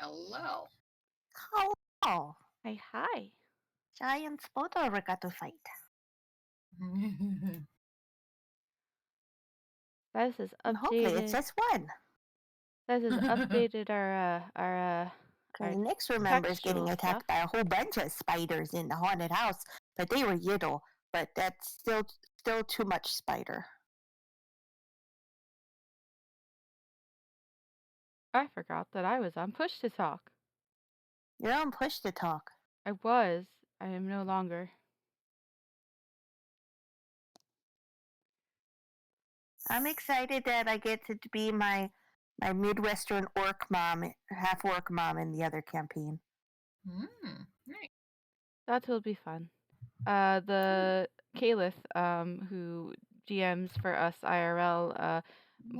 Hello. Hello. Hi, hi. Giant photo regatta fight. This has And hopefully it's updated. just one. This has updated our Because Nyx remembers getting textual stuff. attacked by a whole bunch of spiders in the haunted house, but they were little. But that's still too much spider. I forgot that I was on push to talk. You're on push to talk. I was. I am no longer. I'm excited that I get to be my Midwestern orc mom, half orc mom in the other campaign. Nice. That will be fun. The Caliph, who GMs for us IRL,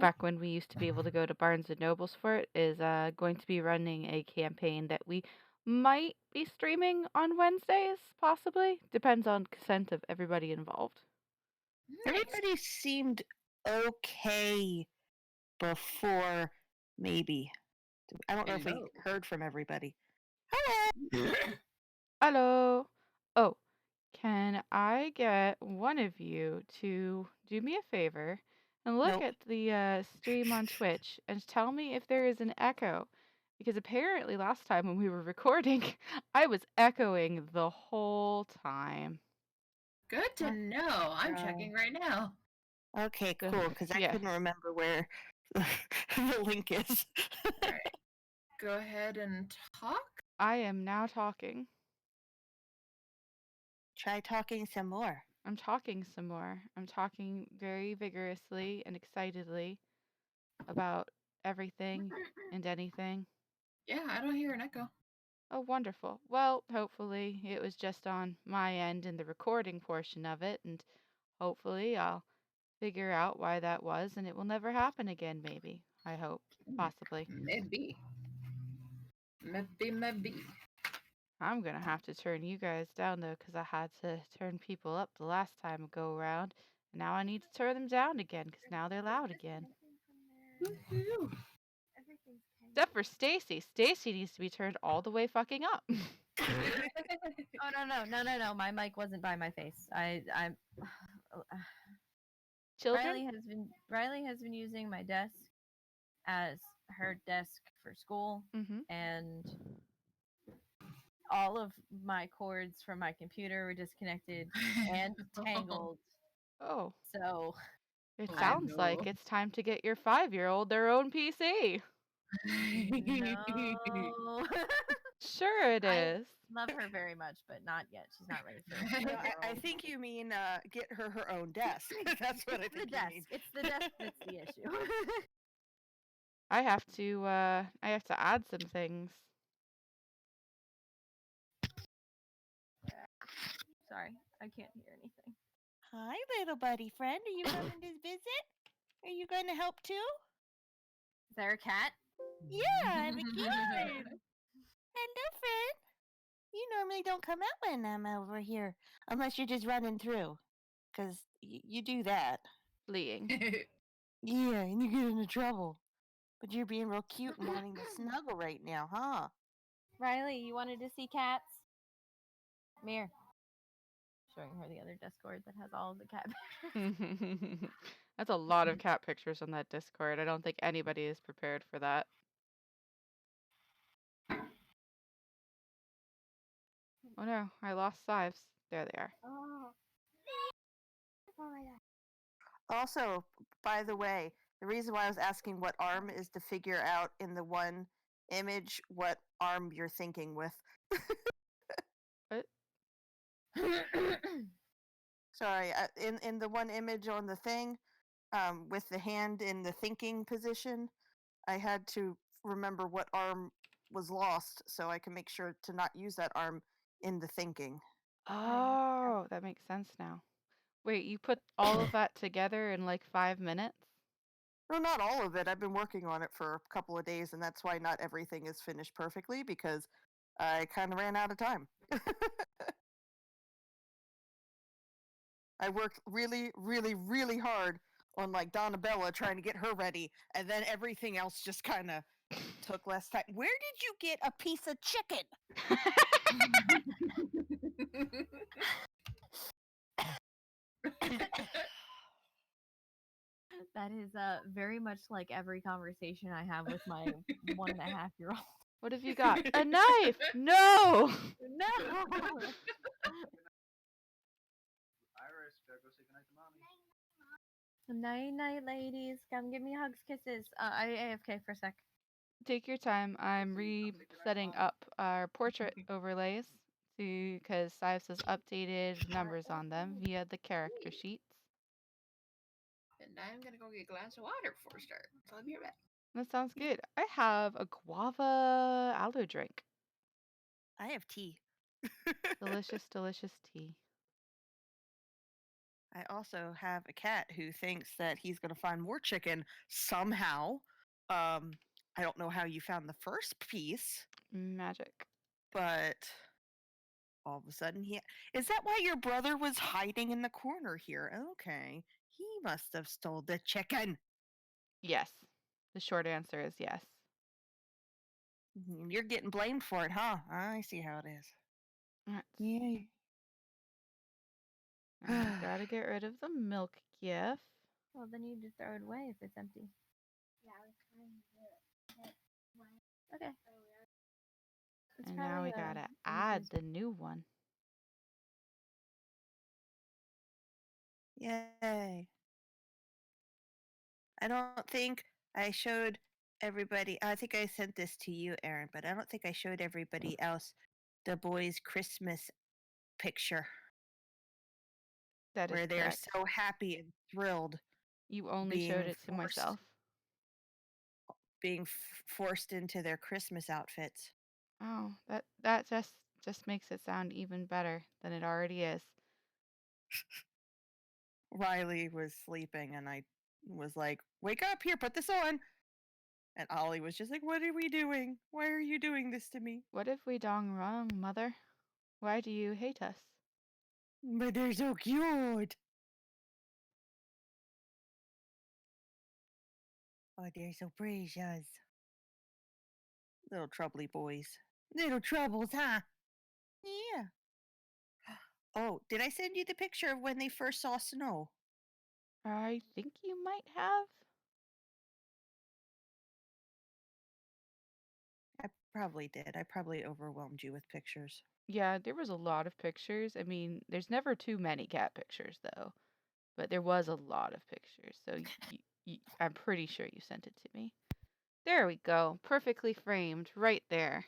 back when we used to be able to go to Barnes and Nobles for it, is going to be running a campaign that we might be streaming on Wednesdays, possibly. Depends on consent of everybody involved. Everybody seemed okay before, maybe. I don't know if we Hello. heard from everybody. Hello. Hello. Oh, can I get one of you to do me a favor and look Nope. at the stream on Twitch and tell me if there is an echo? Because apparently last time when we were recording, I was echoing the whole time. Good to know. I'm checking right now. Okay, Good. cool, because I Yeah. couldn't remember where the link is. All right. Go ahead and talk. I am now talking. Try talking some more. I'm talking some more. I'm talking very vigorously and excitedly about everything and anything. Yeah, I don't hear an echo. Oh, wonderful. Well, hopefully it was just on my end in the recording portion of it, and hopefully I'll figure out why that was, and it will never happen again, maybe. I hope. Possibly. Maybe. Maybe. I'm gonna have to turn you guys down, though, because I had to turn people up the last time I go around, and now I need to turn them down again, because now they're loud again. Woohoo. Except for Stacy. Stacy needs to be turned all the way fucking up. Oh no! My mic wasn't by my face. I'm. Children? Riley has been using my desk as her desk for school, Mm-hmm. and all of my cords from my computer were disconnected and tangled. Oh. So It I sounds like know. it's time to get your 5-year-old their own PC. no. Sure it I is. love her very much, but not yet. She's not ready for it. No, I think you mean get her own desk. That's what I It's the think you desk. mean. It's the desk that's the issue. I have to add some things. Sorry, I can't hear anything. Hi, little buddy friend. Are you coming to visit? Are you going to help too? Is there a cat? Yeah, I'm a kitten. Hello, friend. You normally don't come out when I'm over here, unless you're just running through, because you do that. Fleeing. Yeah, and you get into trouble. But you're being real cute and wanting to snuggle right now, huh? Riley, you wanted to see cats? Come here. Showing her the other Discord that has all of the cat pictures. That's a lot of cat pictures on that Discord. I don't think anybody is prepared for that. Oh no, I lost Sives. There they are. Oh. Also, by the way, the reason why I was asking what arm is to figure out in the one image what arm you're thinking with. What? Sorry, in the one image on the thing, with the hand in the thinking position, I had to remember what arm was lost so I can make sure to not use that arm in the thinking. Oh, that makes sense now. Wait, you put all of that together in like 5 minutes? No, not all of it. I've been working on it for a couple of days, and that's why not everything is finished perfectly, because I kind of ran out of time. I worked really, really, really hard on like Donabella trying to get her ready, and then everything else just kind of took less time. Where did you get a piece of chicken? That is very much like every conversation I have with my 1.5-year-old. What have you got? A knife! No! No. Night night, ladies. Come give me hugs, kisses. I AFK for a sec. Take your time. I'm resetting up our portrait overlays because Sives has updated numbers on them via the character sheets. And I'm gonna go get a glass of water before we start. So I'll be right back. That sounds good. I have a guava aloe drink. I have tea. Delicious, delicious tea. I also have a cat who thinks that he's going to find more chicken somehow. I don't know how you found the first piece, Magic. but all of a sudden is that why your brother was hiding in the corner here? Okay. He must have stole the chicken. Yes. The short answer is yes. You're getting blamed for it, huh? I see how it is. Yeah. I gotta get rid of the milk gift. Well, then you just throw it away if it's empty. Okay. It's And now probably we gotta an add easiest- the new one. Yay. I don't think I showed everybody. I think I sent this to you, Aaron, but I don't think I showed everybody else the boys' Christmas picture That is where they're correct. so happy and thrilled You only being showed it to forced- myself. being forced into their Christmas outfits. Oh, that just makes it sound even better than it already is. Riley was sleeping and I was like, "Wake up here, put this on." And Ollie was just like, "What are we doing? Why are you doing this to me?" What have we done wrong, Mother? Why do you hate us? But they're so cute. Oh, they're so precious. Little troubly boys. Little troubles, huh? Yeah. Oh, did I send you the picture of when they first saw snow? I think you might have. I probably did. I probably overwhelmed you with pictures. Yeah, there was a lot of pictures. I mean, there's never too many cat pictures, though. But there was a lot of pictures. So I'm pretty sure you sent it to me. There we go. Perfectly framed right there.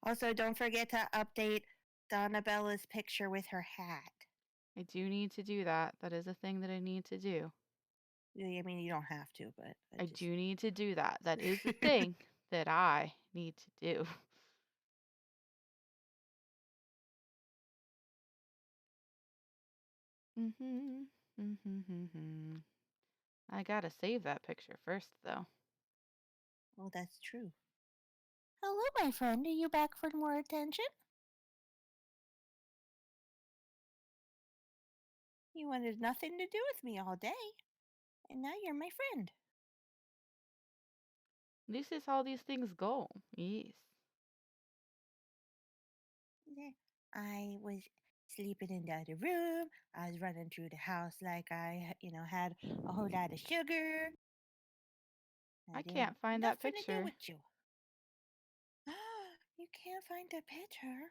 Also, don't forget to update Donnabella's picture with her hat. I do need to do that. That is a thing that I need to do. I mean, you don't have to, but I do need to do that. That is the thing that I need to do. I gotta save that picture first, though. Oh, that's true. Hello, my friend. Are you back for more attention? You wanted nothing to do with me all day, and now you're my friend. This is how these things go. Yes. Yeah. I was sleeping in the other room. I was running through the house like I, had a whole lot of sugar. I can't find that nothing to do picture. with you. You can't find the picture.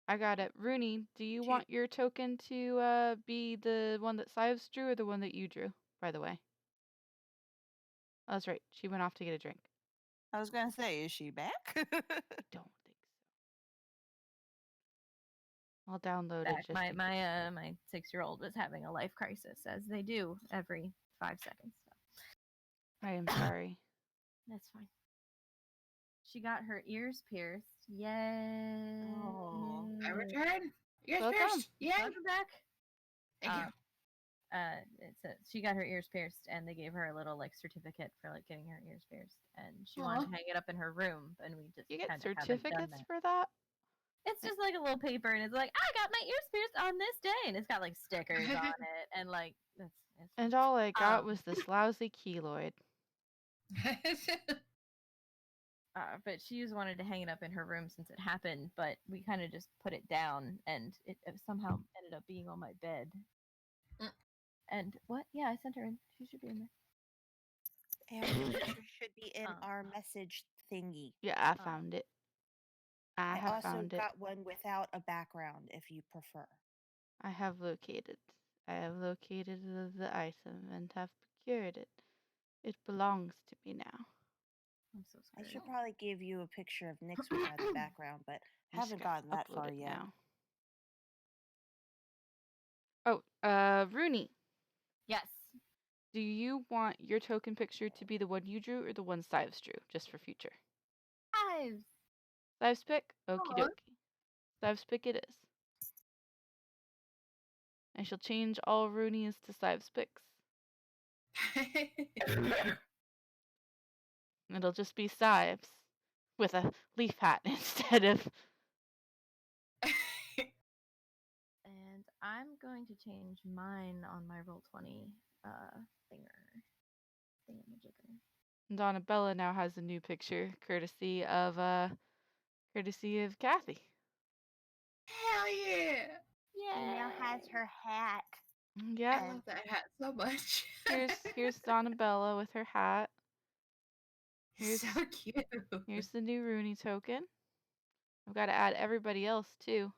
I got it. Rooney, do you want your token to be the one that Sives drew or the one that you drew, by the way? Oh, that's right. She went off to get a drink. I was going to say, is she back? I don't think so. I'll download it. Just my 6-year-old was having a life crisis, as they do every 5 seconds. So. I am sorry. That's fine. She got her ears pierced. Yay! Oh. I return. Ears Welcome. pierced. Yeah. Welcome back. Thank you. She got her ears pierced, and they gave her a little certificate for getting her ears pierced, and she wanted to hang it up in her room, and we just You get kind of haven't done certificates that. for that? It's just like a little paper, and it's like, I got my ears pierced on this day, and it's got like stickers on it, and like it's And all I got Um, was this lousy keloid. but she just wanted to hang it up in her room since it happened, but we kind of just put it down, and it somehow ended up being on my bed. Mm. And what? Yeah, I sent her in. She should be in there. And the picture should be in Oh. our message thingy. Yeah, I Oh. found it. I I have also found it. got one without a background if you prefer. I have located. I have located the item and have procured it. It belongs to me now. I'm so I scared. should probably give you a picture of Nyx without a background, but I just haven't gotta gotten that upload far it yet. now. Oh, Rooney, Yes. do you want your token picture to be the one you drew or the one Sives drew, just for future? Sives. Sives pick? Okie Aw. dokie. Sives pick it is. I shall change all Rooney's to Sives picks. It'll just be Sives with a leaf hat instead of. And I'm going to change mine on my Roll20 thingamajigger. Donabella now has a new picture, courtesy of Kathy. Hell yeah! She now has her hat. Yeah. I love that hat so much. Here's Donabella with her hat. Here's so cute. here's the new Rooney token. I've got to add everybody else too.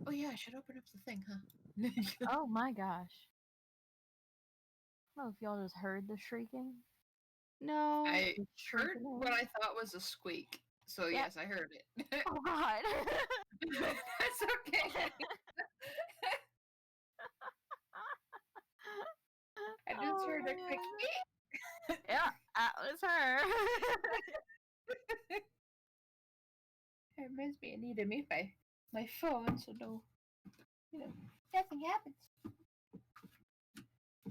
Oh yeah, I should open up the thing, huh? Oh my gosh. I don't know if y'all just heard the shrieking. No. I The heard shrieking what noise. I thought was a squeak. So Yeah. yes, I heard it. Oh god. That's okay. I just heard a quick eek. Yeah, that was her. It reminds me I need to mute my phone so nothing happens.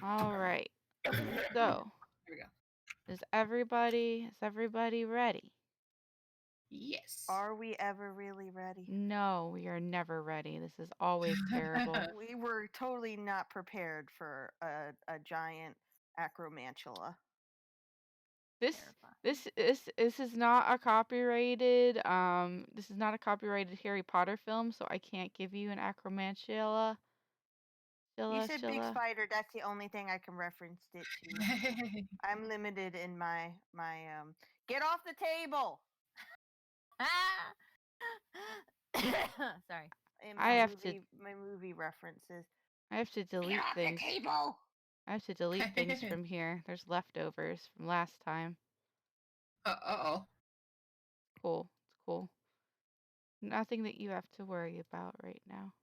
All right. So, Here we go. is everybody ready? Yes. Are we ever really ready? No, we are never ready. This is always terrible. We were totally not prepared for a giant acromantula. This Terrifying. this is not a copyrighted Harry Potter film, so I can't give you an acromantula. You said big spider. That's the only thing I can reference it to. I'm limited in my get off the table. Sorry. In I my movie references. have to delete Get off things. the table. I have to delete things from here. There's leftovers from last time. Uh-oh. Cool. It's cool. Nothing that you have to worry about right now.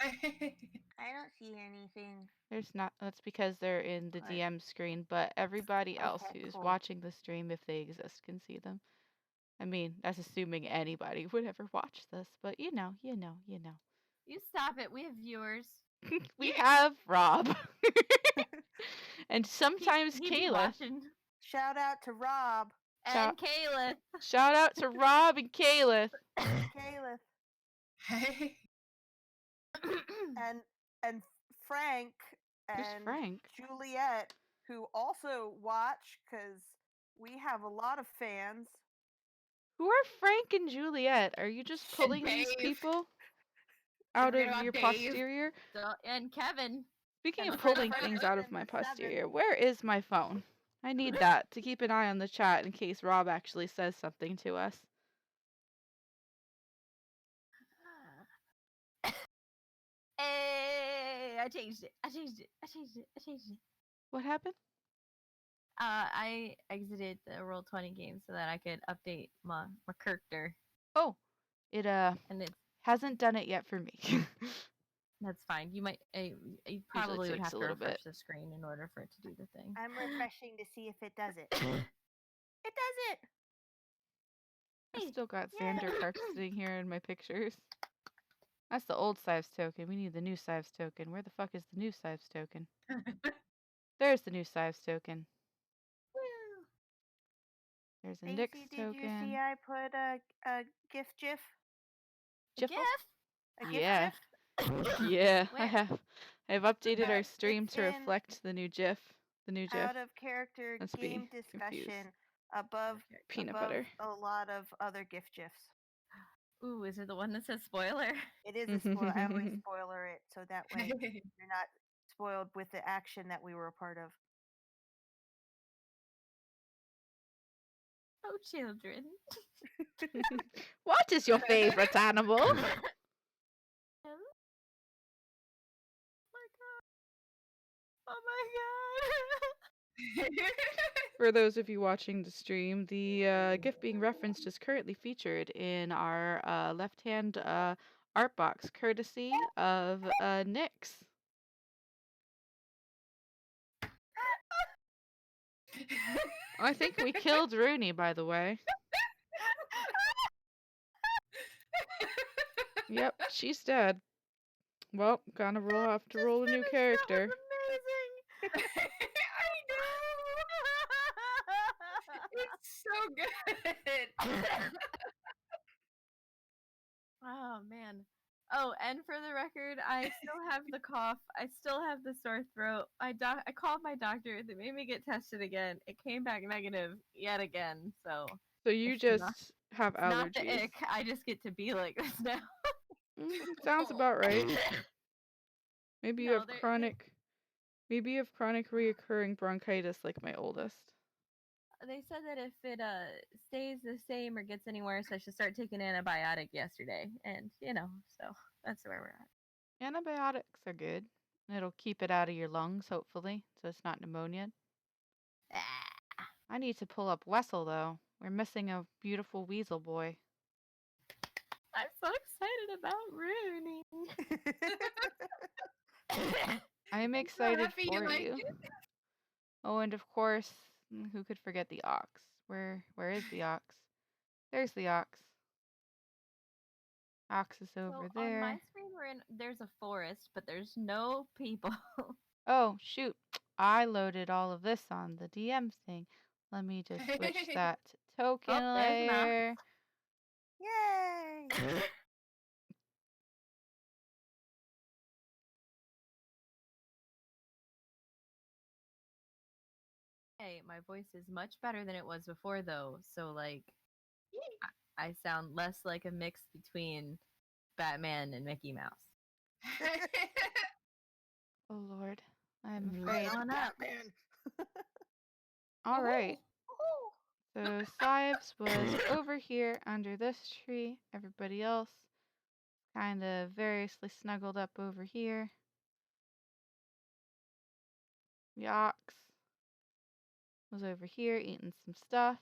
I don't see anything. There's not. That's because they're in the Right. DM screen, but everybody else Okay, who's cool. watching the stream, if they exist, can see them. I mean, that's assuming anybody would ever watch this, but you know. You stop it. We have viewers. We have Rob. And sometimes He be Kayla. watching. Shout out to Rob. And Kayla. Shout out to Rob and Kayla. Caliph. and Frank Who's and Frank? Juliet, who also watch because we have a lot of fans. Who are Frank and Juliet? Are you just pulling these Dave. people out Forget of about your Dave. posterior? And Kevin. Speaking And of the pulling first things person out of and my the seven. posterior, where is my phone? I need that to keep an eye on the chat in case Rob actually says something to us. Hey, I changed it. What happened? I exited the Roll20 game so that I could update my character. Oh, it And it's hasn't done it yet for me. that's fine. You might you probably would takes have a to little refresh bit. the screen in order for it to do the thing. I'm refreshing to see if it does it. It does it. I still got Yay. Xander Kark sitting here in my pictures. That's the old Sives token. We need the new Sives token. Where the fuck is the new Sives token? There's the new Sives token. Woo. There's a Daisy, Nyx did you see token. I put a GIF GIF? Jiffle? A GIF Yeah. GIF? Yeah, I Where? have. I've updated our It's stream to in reflect the new GIF. The new GIF. Out of character Let's game be discussion confused. above Peanut above butter. a lot of other GIF GIFs. Ooh, is it the one that says spoiler? It is a spoiler. I always spoiler it so that way you're not spoiled with the action that we were a part of. Oh, children. What is your favorite animal? Oh my god. Oh my god. For those of you watching the stream, the GIF being referenced is currently featured in our left-hand art box, courtesy of Nyx. I think we killed Rooney, by the way. Yep, she's dead. Well, gonna have to roll a new character. That was amazing. I know. It's so good. Oh man. Oh, and for the record, I still have the cough. I still have the sore throat. I called my doctor. They made me get tested again. It came back negative yet again. So So you it's just not, have it's not the allergies. ick. I just get to be like this now. Sounds about right. Maybe you No, have chronic. Maybe you have chronic reoccurring bronchitis like my oldest. They said that if it stays the same or gets any worse, I should start taking antibiotic yesterday. And so that's where we're at. Antibiotics are good. It'll keep it out of your lungs, hopefully, so it's not pneumonia. Ah. I need to pull up Wessel, though. We're missing a beautiful weasel boy. I'm so excited about Rooney. I'm excited happy you for like you. it. Oh, and of course, who could forget the ox? Where is the ox? There's the ox. Ox is over So on my there. screen, there's a forest, but there's no people. Oh, shoot. I loaded all of this on the DM thing. Let me just switch that to token Oh, there's an ox. layer. Yay! Hey, my voice is much better than it was before, though. So like, I sound less like a mix between Batman and Mickey Mouse. Oh, Lord. I'm Right afraid. on up. Batman. All right. So Sives was over here under this tree. Everybody else kind of variously snuggled up over here. The ox was over here eating some stuff.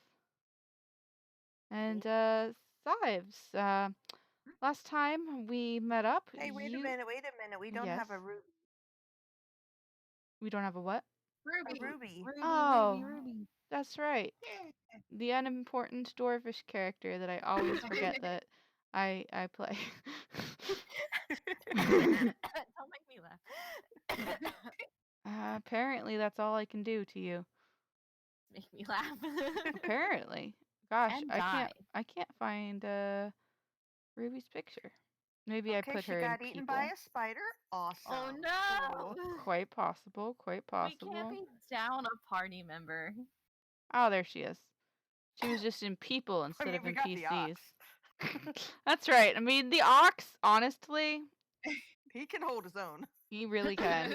And Sives, last time we met up, Hey, wait a minute. We don't have a ruby. We don't have a what? Ruby. Ruby. Oh. Ruby. That's right. The unimportant dwarvish character that I always forget that I play. Don't make me laugh. Apparently, that's all I can do to you. Make me laugh. Apparently, gosh, And I can't find Ruby's picture. Maybe I put she her in got eaten people. by a spider. Awesome. Oh no! Quite possible. Quite possible. We can't be down a party member. Oh, there she is. She was just in people instead of we in got the PCs. ox. That's right. I mean, the ox, honestly, He can hold his own. he really can.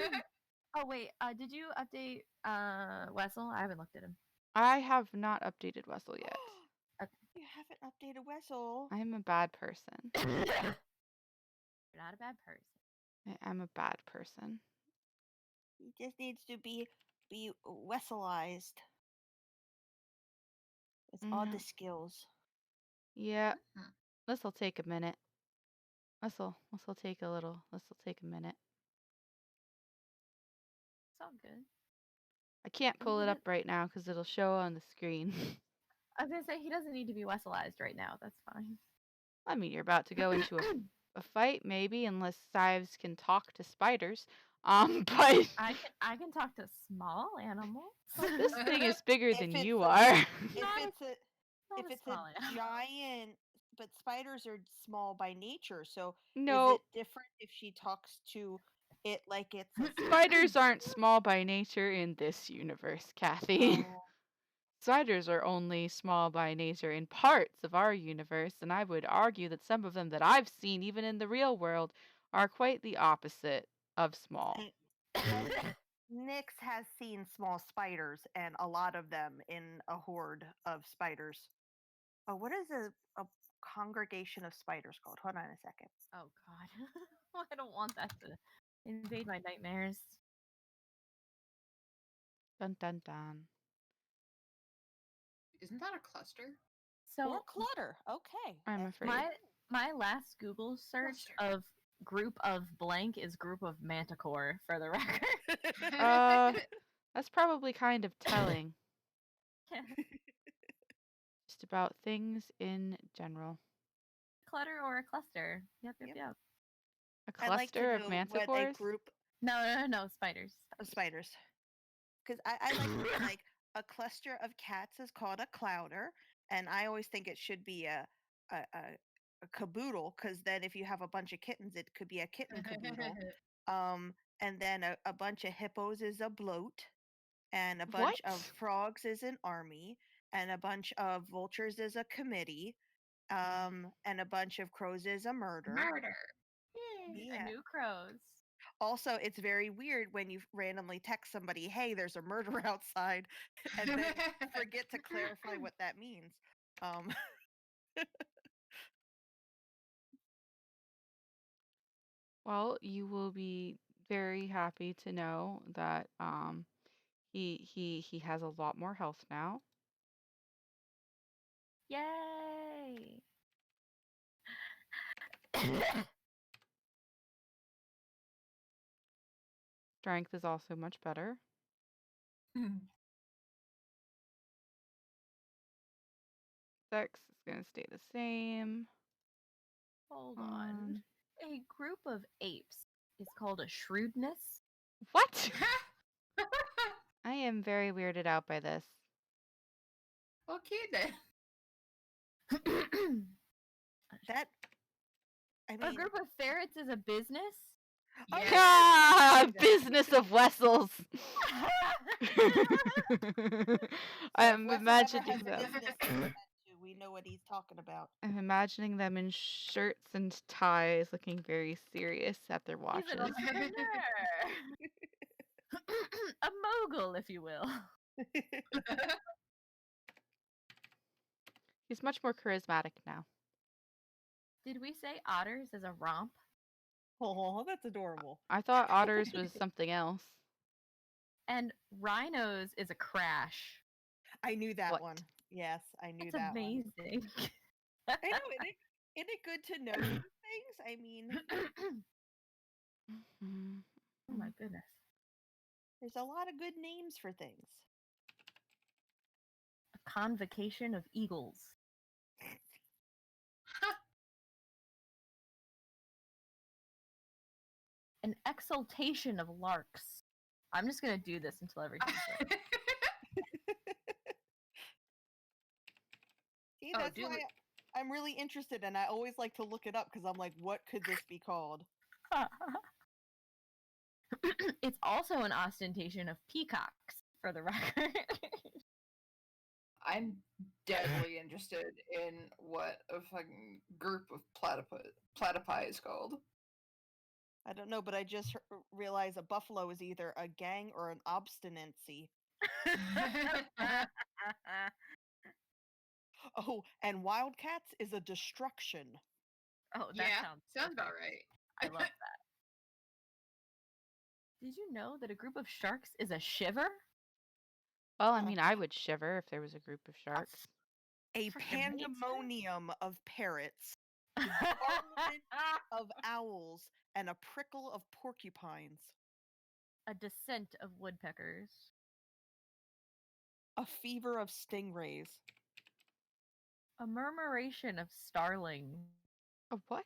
Oh wait, did you update Wessel? I haven't looked at him. I have not updated Wessel yet. You haven't updated Wessel. I am a bad person. You're not a bad person. I am a bad person. He just needs to be Wesselized. With all the skills. Yeah. This'll take a minute. This'll take a little. This'll take a minute. It's all good. I can't pull it up right now because it'll show on the screen. I was gonna say he doesn't need to be Wesselized right now. That's fine. I mean, you're about to go into a fight, maybe, unless Sives can talk to spiders. But I can talk to small animals. this thing is bigger If than it's you a- are. Not If a it's small a animal. giant, but spiders are small by nature, so is No, it different if she talks to it like it's a spiders aren't small by nature in this universe, Kathy. Oh, Spiders are only small by nature in parts of our universe, and I would argue that some of them that I've seen, even in the real world, are quite the opposite of small. and Nyx has seen small spiders and a lot of them in a horde of spiders. Oh, what is a congregation of spiders called? Hold on a second. Oh God, I don't want that to invade my nightmares. Dun dun dun. Isn't that a cluster? So Or clutter. Okay. I'm that's afraid. my last Google search Cluster. of group of blank is group of manticore for the record. That's probably kind of telling. Just about things in general. Clutter or a cluster. Yep. Yep. A I like to cluster of know what a manticores? group No, spiders. of spiders. Because I like to be like a cluster of cats is called a clouder, and I always think it should be a caboodle. Because then if you have a bunch of kittens, it could be a kitten caboodle. And then a bunch of hippos is a bloat, and a bunch of What? frogs is an army, and a bunch of vultures is a committee, and a bunch of crows is a murder. Murder. Yeah. A new crows. Also, it's very weird when you randomly text somebody, "Hey, there's a murder outside," and then forget to clarify what that means. Um, Well, you will be very happy to know that he has a lot more health now. Yay! Strength is also much better. Sex is gonna stay the same. Hold on. A group of apes is called a shrewdness. What? I am very weirded out by this. Okay then. that I A mean, group of ferrets is a business. Oh, Yes. Ah, Yeah. business of Wessels. I'm Wessel ever imagining has them. business to attend to, we know what he's talking about. I'm imagining them in shirts and ties, looking very serious at their He's an watches. entrepreneur. A mogul, if you will. He's much more charismatic now. Did we say otters is a romp? Oh, that's adorable. I thought otters was something else. And rhinos is a crash. I knew that What? one. Yes, I knew It's that amazing. one. I know, isn't it good to know these things? I mean, Oh my goodness. there's a lot of good names for things. A convocation of eagles. An exultation of larks. I'm just gonna do this until everything's right. See, Oh, that's do why we- I'm really interested, and I always like to look it up because I'm like, what could this be called? It's also an ostentation of peacocks, for the record. I'm deadly interested in what a fucking group of platypi is called. I don't know, but I just realized a buffalo is either a gang or an obstinacy. Oh, and wildcats is a destruction. Oh, that Yeah, sounds about perfect. right. I love that. Did you know that a group of sharks is a shiver? Well, I mean, I would shiver if there was a group of sharks. A Freaking amazing. pandemonium of parrots, armament of owls, and a prickle of porcupines. A descent of woodpeckers. A fever of stingrays. A murmuration of starlings. A what?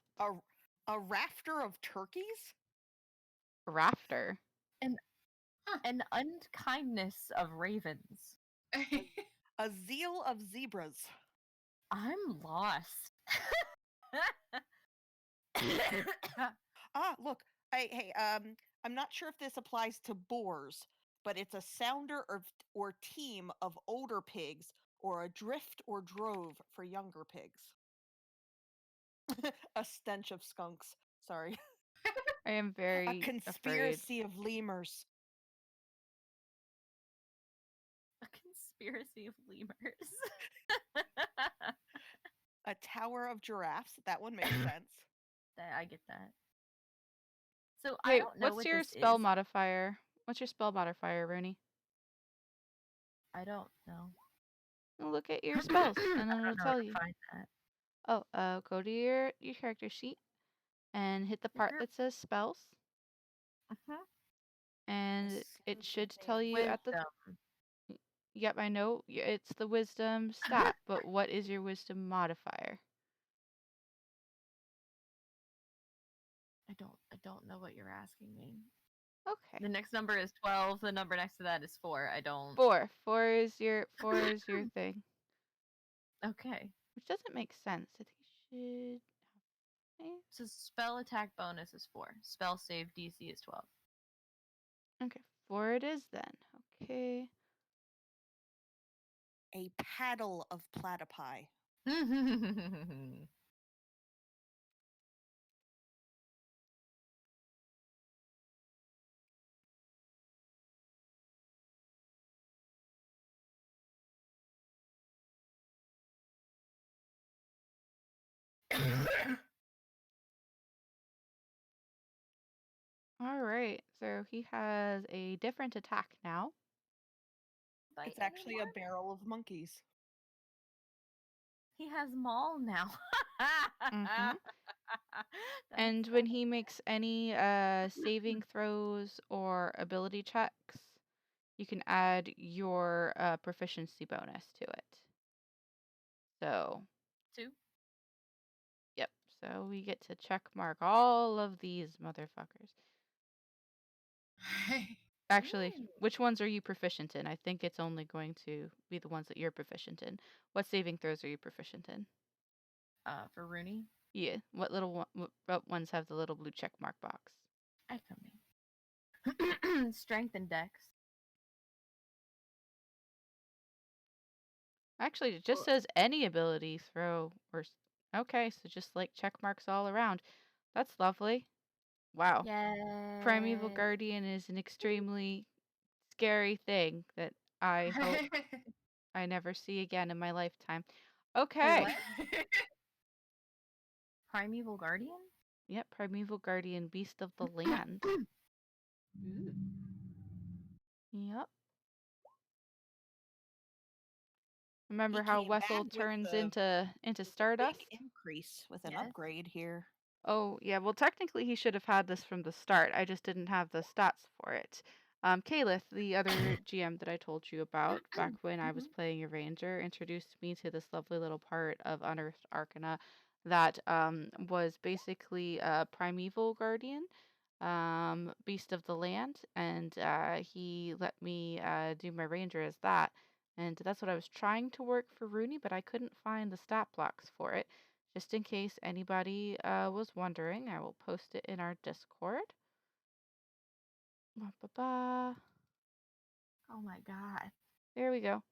A rafter of turkeys? Rafter. An unkindness of ravens. A zeal of zebras. I'm lost. Look. I'm not sure if this applies to boars, but it's a sounder or team of older pigs, or a drift or drove for younger pigs. A stench of skunks. Sorry. I am A very afraid. conspiracy of lemurs. A conspiracy of lemurs. A tower of giraffes. That one makes sense. I get that. So I Hey, don't know what's what your this spell is. modifier? What's your spell modifier, Rooney? I don't know. Look at your spells, and I then it'll don't know tell where you. to find that. Oh, go to your character sheet and hit the part that says spells, and it should tell you at the. Wisdom. Yep, I know it's the wisdom stat, but what is your wisdom modifier? I don't know what you're asking me. Okay. The next number is 12. The number next to that is 4. I don't. 4 is your thing, Okay. which doesn't make sense. I think you should. So spell attack bonus is 4. Spell save DC is 12. Okay, 4 it is then. Okay. A paddle of platypi. All right. So he has a different attack now. It's actually a barrel of monkeys. He has Maul now. Mhm. And when he makes any saving throws or ability checks, you can add your proficiency bonus to it. So 2. Yep. So we get to check mark all of these motherfuckers. Actually, which ones are you proficient in? I think it's only going to be the ones that you're proficient in. What saving throws are you proficient in? For Rooney? Yeah. What ones have the little blue check mark box? I come Strength and Dex. Actually, it just says any ability throw or. Okay, so just like check marks all around. That's lovely. Wow. Yeah. Primeval Guardian is an extremely scary thing that I hope I never see again in my lifetime. Okay. Primeval Guardian? Yep, Primeval Guardian, Beast of the Land. Yep. Remember how Wessel turns into Stardust? Big increase with an upgrade here. Oh, yeah. Well, technically, he should have had this from the start. I just didn't have the stats for it. Kalith, the other GM that I told you about back when I was playing a ranger, introduced me to this lovely little part of Unearthed Arcana that was basically a Primeval Guardian, Beast of the Land, and he let me do my ranger as that. And that's what I was trying to work for Rooney, but I couldn't find the stat blocks for it. Just in case anybody was wondering, I will post it in our Discord. Ba-ba-ba. Oh my god. There we go.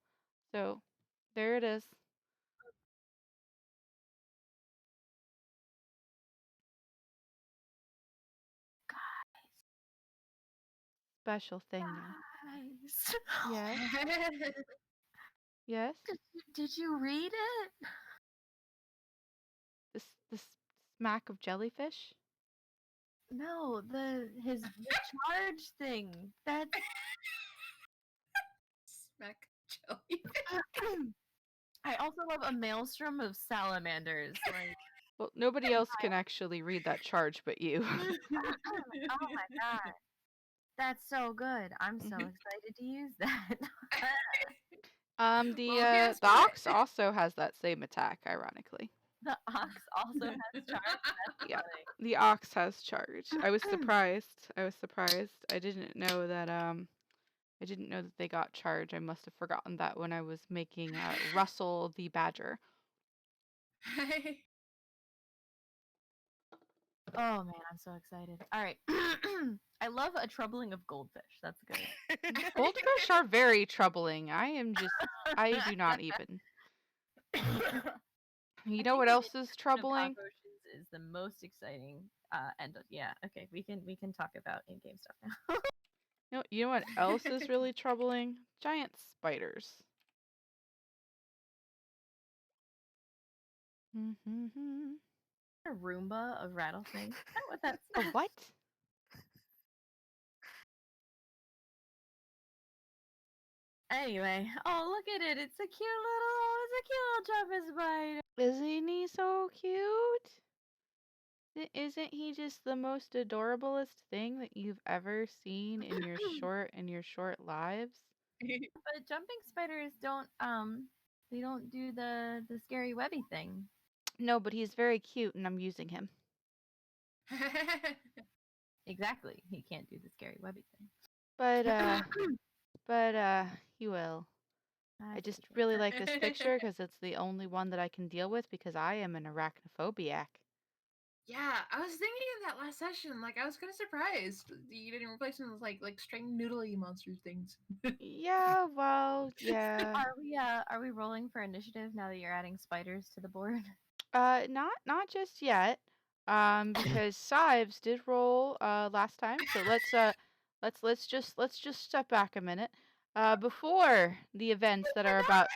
So, there it is. Special thing now. Guys. Yes. Yes. Did you read it? This smack of jellyfish. No, his charge thing. That's Smack jellyfish. I also love a maelstrom of salamanders. Like, Well, nobody else can actually read that charge but you. oh my god. That's so good. I'm so excited to use that. The ox also has that same attack, ironically. The ox also has charge. That's Yeah, funny. the ox has charge. I was surprised. I didn't know that they got charge. I must have forgotten that when I was making Russell the badger. Oh man, I'm so excited. All right. I love a troubling of goldfish. That's good. Goldfish are very troubling. I do not even. You know what else is troubling? Cockroaches is the most exciting end of, yeah, okay, we can talk about in-game stuff now. You know what else is really troubling? Giant spiders. A Roomba of rattlesnakes. Is that what that's A what? Anyway, oh look at it. It's a cute little jumping spider. Isn't he so cute? Isn't he just the most adorablest thing that you've ever seen in your short lives? But jumping spiders don't they don't do the scary webby thing. No, but he's very cute and I'm using him. Exactly. He can't do the scary webby thing. But he will. I That's just okay. really like this picture because it's the only one that I can deal with because I am an arachnophobiac. Yeah, I was thinking of that last session. Like, I was kind of surprised that you didn't replace them with like string noodly monster things. Yeah, well, yeah. Are we rolling for initiative now that you're adding spiders to the board? Not just yet. Because Sives did roll last time, so let's just step back a minute. Before the events that are about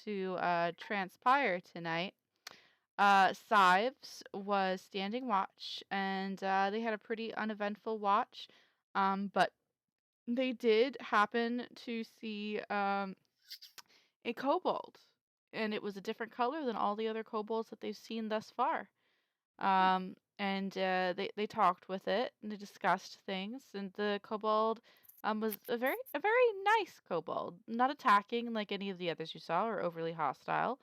to transpire tonight, Sives was standing watch, and they had a pretty uneventful watch. But they did happen to see a kobold, and it was a different color than all the other kobolds that they've seen thus far. And they talked with it and they discussed things, and the kobold was a very nice kobold, not attacking like any of the others you saw or overly hostile.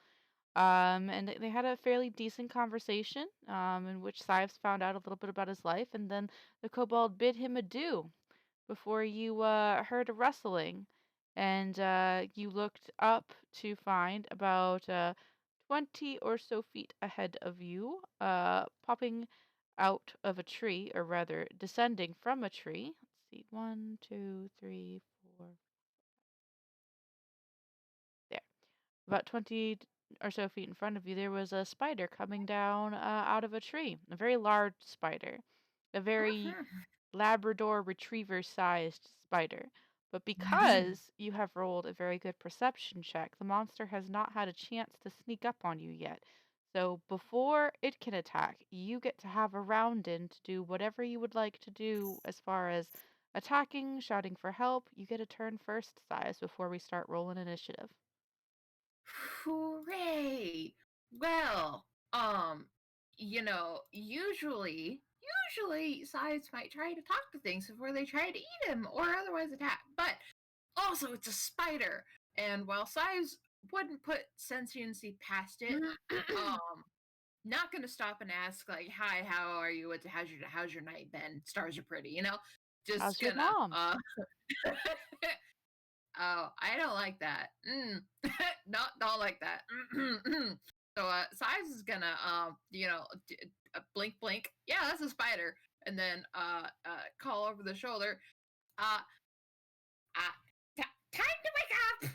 And they had a fairly decent conversation, in which Sives found out a little bit about his life, and then the kobold bid him adieu before you heard a rustling, and you looked up to find about 20 or so feet ahead of you, popping out of a tree, or rather descending from a tree. Let's see, 1, 2, 3, 4. There. About 20 or so feet in front of you, there was a spider coming down out of a tree. A very large spider. A very Labrador retriever sized spider. But because you have rolled a very good perception check, the monster has not had a chance to sneak up on you yet. So before it can attack, you get to have a round in to do whatever you would like to do as far as attacking, shouting for help. You get a turn first, Size, before we start rolling initiative. Hooray! Well, usually sides might try to talk to things before they try to eat him or otherwise attack. But also, it's a spider, and while Sives wouldn't put sentiency past it, not gonna stop and ask like, "Hi, how are you? How's your night been? Stars are pretty," Just How's your gonna mom? Oh, I don't like that. Not like that. So Size is gonna blink blink. Yeah, that's a spider. And then call over the shoulder. Uh, time to wake up.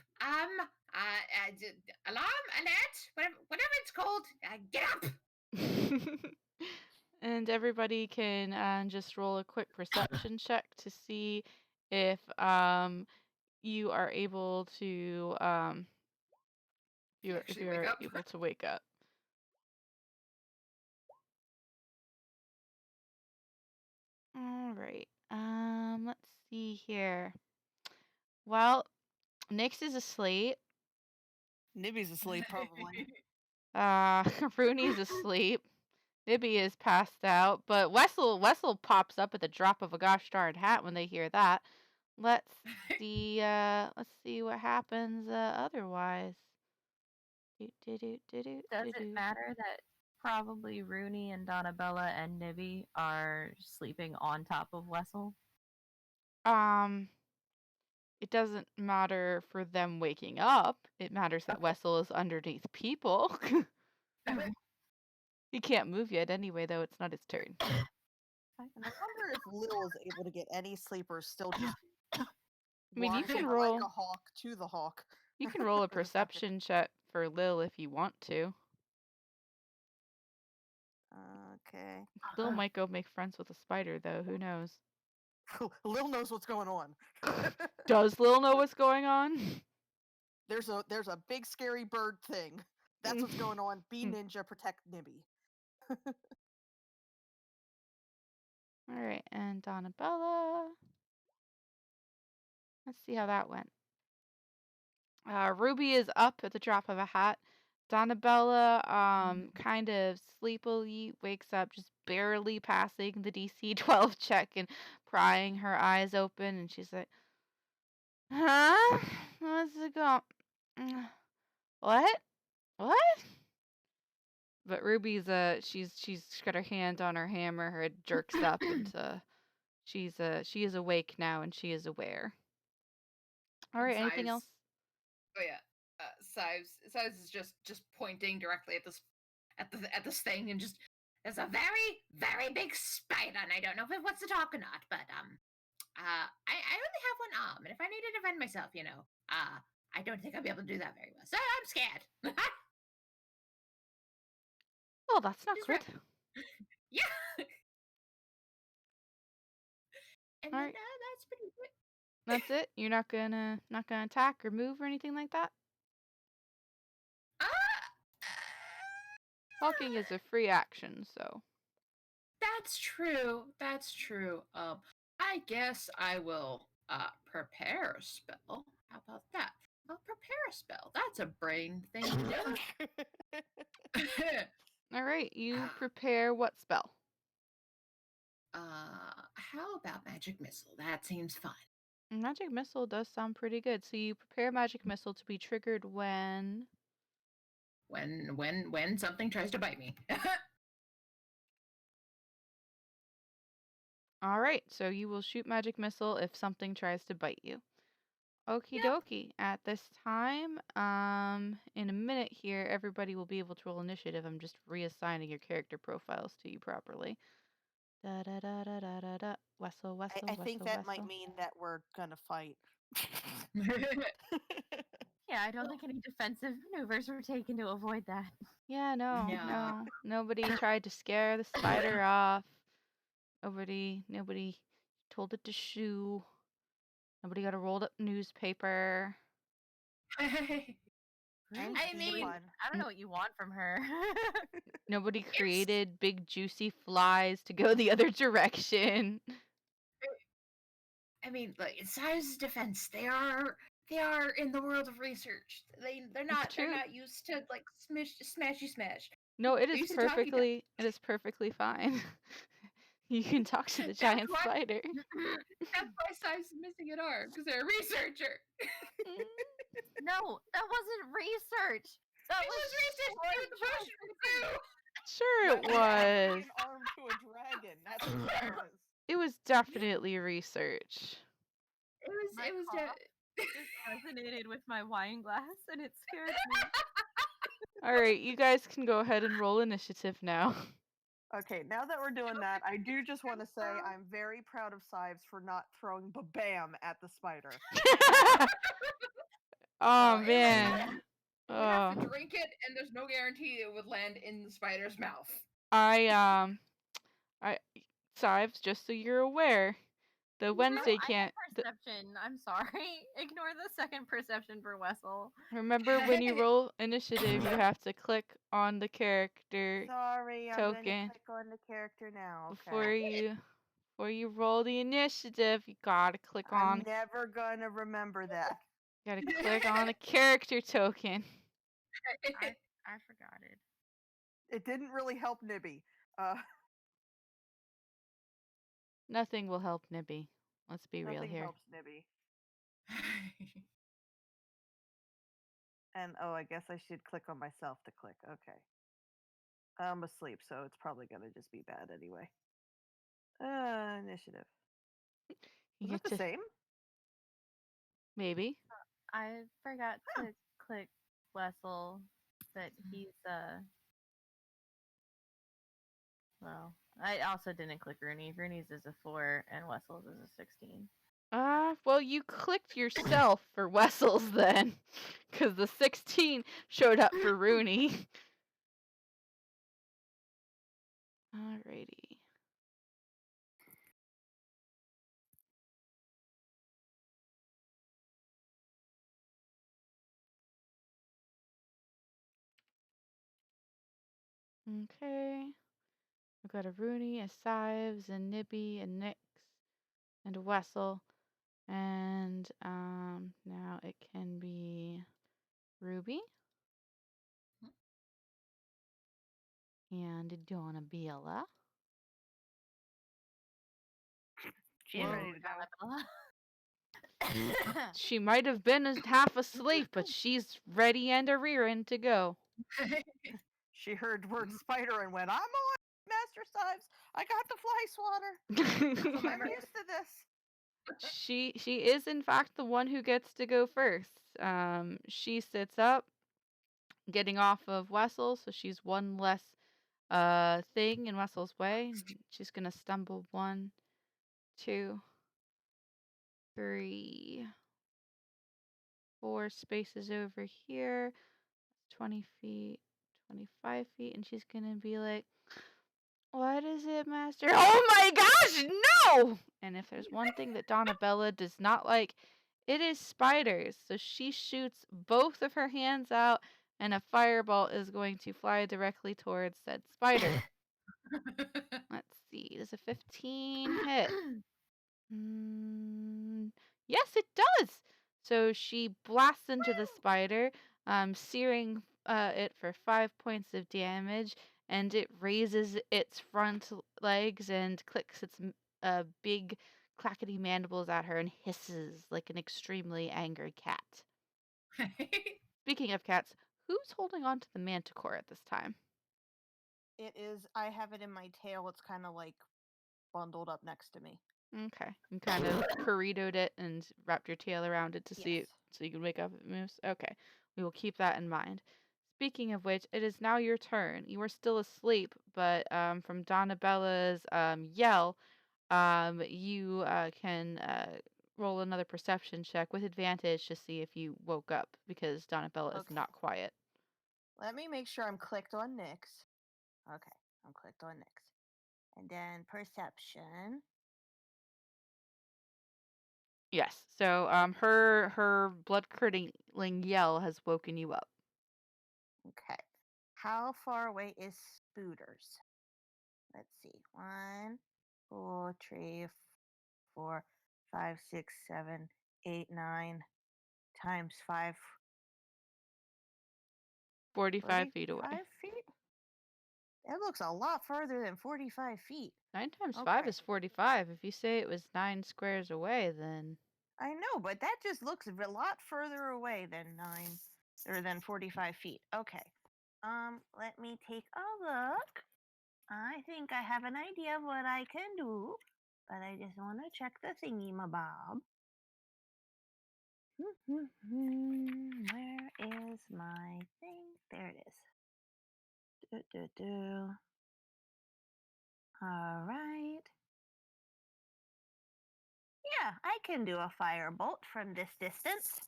Alarm, alert, whatever it's called. Get up. And everybody can just roll a quick perception check to see if you are able to if Actually, wake you're up. able to wake up. All right. Let's see here. Well, Nyx is asleep. Nibby's asleep, probably. Rooney's asleep. Nibby is passed out, but Wessel pops up at the drop of a gosh darn hat when they hear that. Let's see what happens otherwise. Does it matter that probably Rooney and Donabella and Nibby are sleeping on top of Wessel? It doesn't matter for them waking up. It matters that Okay. Wessel is underneath people. Okay. He can't move yet anyway, though it's not his turn. I wonder if Lil is able to get any sleepers still just I mean, you watching can like roll. a hawk to the hawk. You can roll a for a second. perception check for Lil if you want to. Okay. Lil might go make friends with a spider, though. Who knows? Lil knows what's going on. Does Lil know what's going on? There's a big scary bird thing. That's what's going on. Be ninja, protect Nibby. All right, and Donabella. Let's see how that went. Ruby is up at the drop of a hat. Donabella, kind of sleepily wakes up, just barely passing the DC 12 check and prying her eyes open, and she's like, "Huh? What's it going? What? What?" But Ruby's she's got her hand on her hammer, her head jerks up, and she is awake now, and she is aware. All right, anything Sives- else? Oh yeah, Sives is just pointing directly at this thing and just. There's a very, very big spider, and I don't know if it wants to talk or not, but I only have one arm, and if I need to defend myself, I don't think I'll be able to do that very well. So I'm scared. Oh, that's not Just good. Yeah. And All then right. that's pretty good. That's it. You're not gonna attack or move or anything like that. Talking is a free action, so. That's true. That's true. I guess I will prepare a spell. How about that? I'll prepare a spell. That's a brain thing to do. All right, you prepare what spell? How about magic missile? That seems fun. Magic missile does sound pretty good. So you prepare magic missile to be triggered when something tries to bite me. All right, so you will shoot magic missile if something tries to bite you. Okie Yep. dokie. At this time, in a minute here, everybody will be able to roll initiative. I'm just reassigning your character profiles to you properly. Da da da da da da da. Wessel. I think that might mean that we're gonna fight. Yeah, I don't think any defensive maneuvers were taken to avoid that. Yeah, No. no. Nobody tried to scare the spider off. Nobody told it to shoo. Nobody got a rolled up newspaper. Really? I mean- I don't know what you want from her. Nobody created big juicy flies to go the other direction. I mean, like in Sives' defense, they are in the world of research. They're not true. used to like smashy smash. No, it They is used to talk you perfectly fine. You can talk to the giant why- spider. That's why Sives is missing an arm because they're a researcher. No, that wasn't research. That It was research to do with the potion review. Sure it was. An arm to a dragon. That's what it was. It was definitely research. It was cough just resonated with my wine glass, and it scared me. All right, you guys can go ahead and roll initiative now. Okay, now that we're doing that, I do just want to say I'm very proud of Sives for not throwing Babam at the spider. Oh it man. You have to drink it, and there's no guarantee it would land in the spider's mouth. Sives, just so you're aware, the Wednesday I can't. have perception. I'm sorry. Ignore the second perception for Wessel. Remember, when you roll initiative, you have to click on the character Sorry, I'm token gonna click on the character now. before you roll the initiative. You gotta click on. I'm never gonna remember that. You gotta click on a character token. I forgot it. It didn't really help Nibby. Nothing will help Nibby. Let's be real Nothing here. helps Nibby. And I guess I should click on myself to click. Okay. I'm asleep, so it's probably gonna just be bad anyway. Initiative. You Is get it the to same? maybe. I forgot to click Wessel, but he's well, I also didn't click Rooney. Rooney's is a 4 and Wessel's is a 16. Well, you clicked yourself for Wessels then, because the 16 showed up for Rooney. Alrighty. Okay. I've got a Rooney, a Sives, a Nibby, a Nix, and a Wessel. And now it can be Ruby and Donna Bella. She's Whoa. ready to go. She might have been half asleep, but she's ready and a rearing to go. She heard word spider and went, I'm on, Master Sives. I got the fly swatter. I'm used to this. She is in fact the one who gets to go first. She sits up, getting off of Wessel, so she's one less thing in Wessel's way. She's gonna stumble 1, 2, 3, 4 spaces over here. 20 feet, 25 feet, and she's gonna be like, what is it, Master? Oh my gosh, no! And if there's one thing that Donabella does not like, it is spiders. So she shoots both of her hands out, and a fireball is going to fly directly towards said spider. Let's see, does a 15 hit? Yes, it does. So she blasts into the spider, searing it for 5 points of damage, and it raises its front legs and clicks its big clackety mandibles at her and hisses like an extremely angry cat. Speaking of cats, who's holding on to the manticore at this time? It is, I have it in my tail. It's kind of like bundled up next to me. Okay. You kind of burritoed it and wrapped your tail around it to see Yes. it so you can wake up if it moves. Okay. We will keep that in mind. Speaking of which, it is now your turn. You are still asleep, but from Donnabella's yell, you can roll another perception check with advantage to see if you woke up because Donnabella is not quiet. Let me make sure I'm clicked on Nyx. Okay, I'm clicked on Nyx. And then perception. Yes. So her blood curdling yell has woken you up. Okay. How far away is Spooters? Let's see. 1, 2, 3, 4, 5, 6, 7, 8, 9 times 5. 45 feet away. 45 feet? That looks a lot further than 45 feet. 9 times 5 is 45. If you say it was 9 squares away, then... I know, but that just looks a lot further away than 45 feet. Okay. Let me take a look. I think I have an idea of what I can do, but I just want to check the thingy-mabob. Where is my thing? There it is. All right. Yeah, I can do a firebolt from this distance.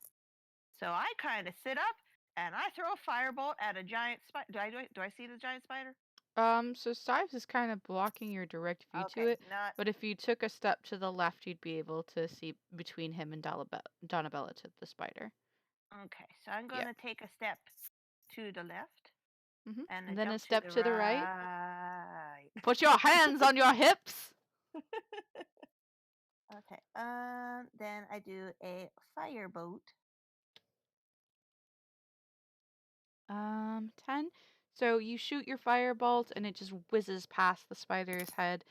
So I kind of sit up and I throw a firebolt at a giant spider. Do I see the giant spider? So Sives is kind of blocking your direct view to it, but if you took a step to the left, you'd be able to see between him and Donabella to the spider. Okay, so I'm going to take a step to the left. Mm-hmm. And then a jump step to the right. right. Put your hands on your hips. Okay, then I do a firebolt. 10. So you shoot your firebolt and it just whizzes past the spider's head.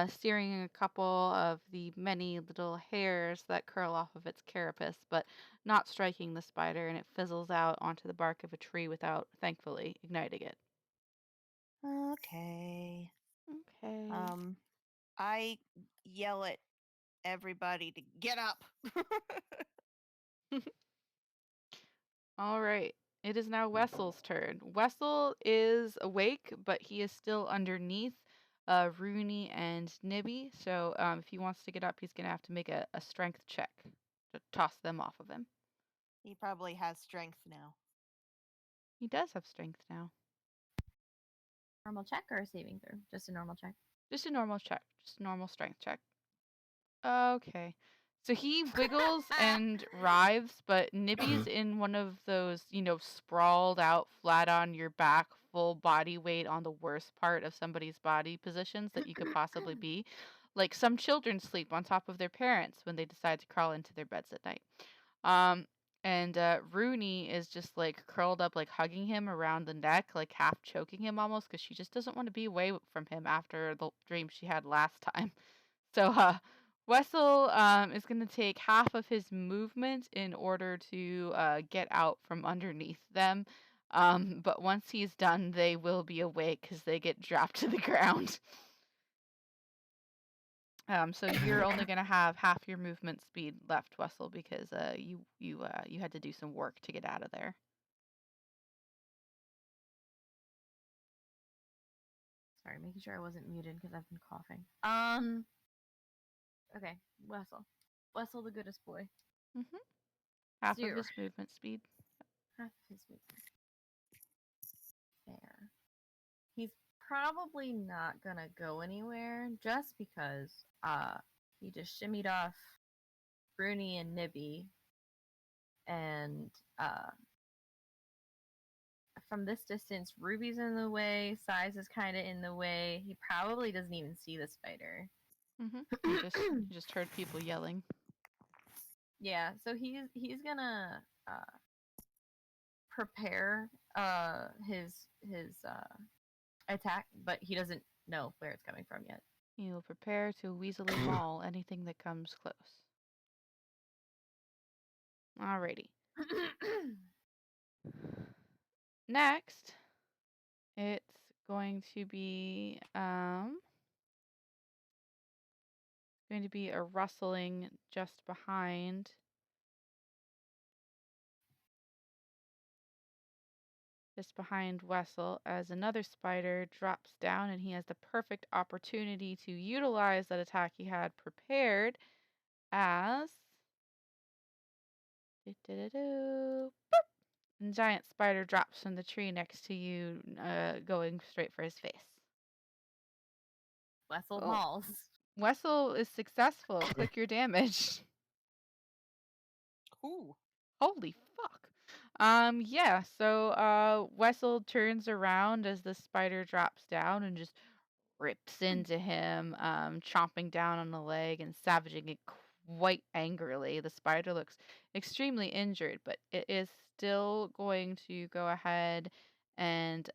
searing a couple of the many little hairs that curl off of its carapace, but not striking the spider, and it fizzles out onto the bark of a tree without, thankfully, igniting it. Okay. Okay. I yell at everybody to get up. All right. It is now Wessel's turn. Wessel is awake, but he is still underneath Rooney and Nibby. So if he wants to get up, he's going to have to make a strength check to toss them off of him. He probably has strength now. He does have strength now. Normal check or a saving throw? Just a normal check. Just a normal check. Just a normal strength check. Okay. So he wiggles and writhes, but Nibby's in one of those, sprawled out flat on your back, full body weight on the worst part of somebody's body positions that you could possibly be. Like some children sleep on top of their parents when they decide to crawl into their beds at night. And Rooney is just like curled up, like hugging him around the neck, like half choking him almost, because she just doesn't want to be away from him after the dream she had last time. So Wessel is going to take half of his movement in order to get out from underneath them. But once he's done, they will be awake because they get dropped to the ground. So you're only going to have half your movement speed left, Wessel, because you had to do some work to get out of there. Sorry, making sure I wasn't muted because I've been coughing. Okay, Wessel, the goodest boy. Mm-hmm. Half of 0. his movement speed. Half of his movement. Fair. He's probably not gonna go anywhere just because he just shimmied off Bruni and Nibby, and from this distance, Ruby's in the way, Size is kind of in the way. He probably doesn't even see the spider. Mm-hmm. You just heard people yelling. Yeah, so he's gonna prepare his attack, but he doesn't know where it's coming from yet. He will prepare to weaselly maul anything that comes close. Alrighty. Next, it's going to be a rustling just behind Wessel as another spider drops down, and he has the perfect opportunity to utilize that attack he had prepared as and giant spider drops from the tree next to you, going straight for his face. Wessel mauls. Wessel is successful. Click your damage. Ooh. Holy fuck. Yeah, so Wessel turns around as the spider drops down and just rips into him, chomping down on the leg and savaging it quite angrily. The spider looks extremely injured, but it is still going to go ahead and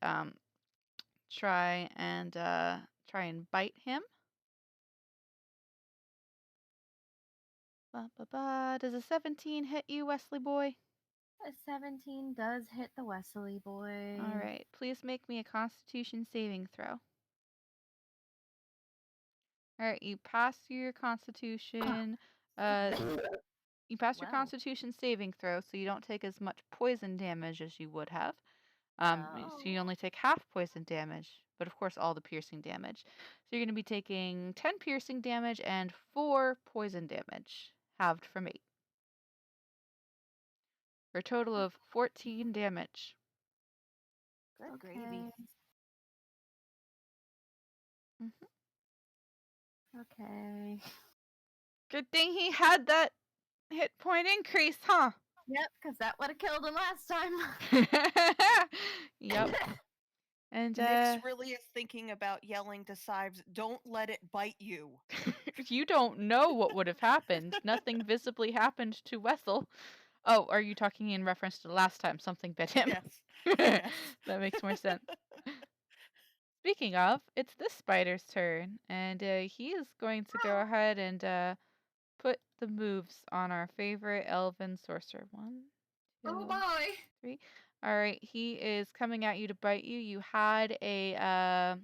try and bite him. Does a 17 hit you, Wesley boy? A 17 does hit the Wesley boy. All right, please make me a Constitution saving throw. All right, you pass your Constitution. You pass your Constitution saving throw, so you don't take as much poison damage as you would have. So you only take half poison damage, but of course all the piercing damage. So you're going to be taking 10 piercing damage and 4 poison damage, halved from 8. For a total of 14 damage. Good gravy. Mm-hmm. Okay. Good thing he had that hit point increase, huh? Yep, because that would have killed him last time. Yep. And Nyx really is thinking about yelling to Sives, "Don't let it bite you." You don't know what would have happened. Nothing visibly happened to Wessel. Oh, are you talking in reference to the last time something bit him? Yes. Yes. That makes more sense. Speaking of, it's this spider's turn, and he is going to go ahead and put the moves on our favorite elven sorcerer. One, Oh two, boy. 3. All right, he is coming at you to bite you. You had a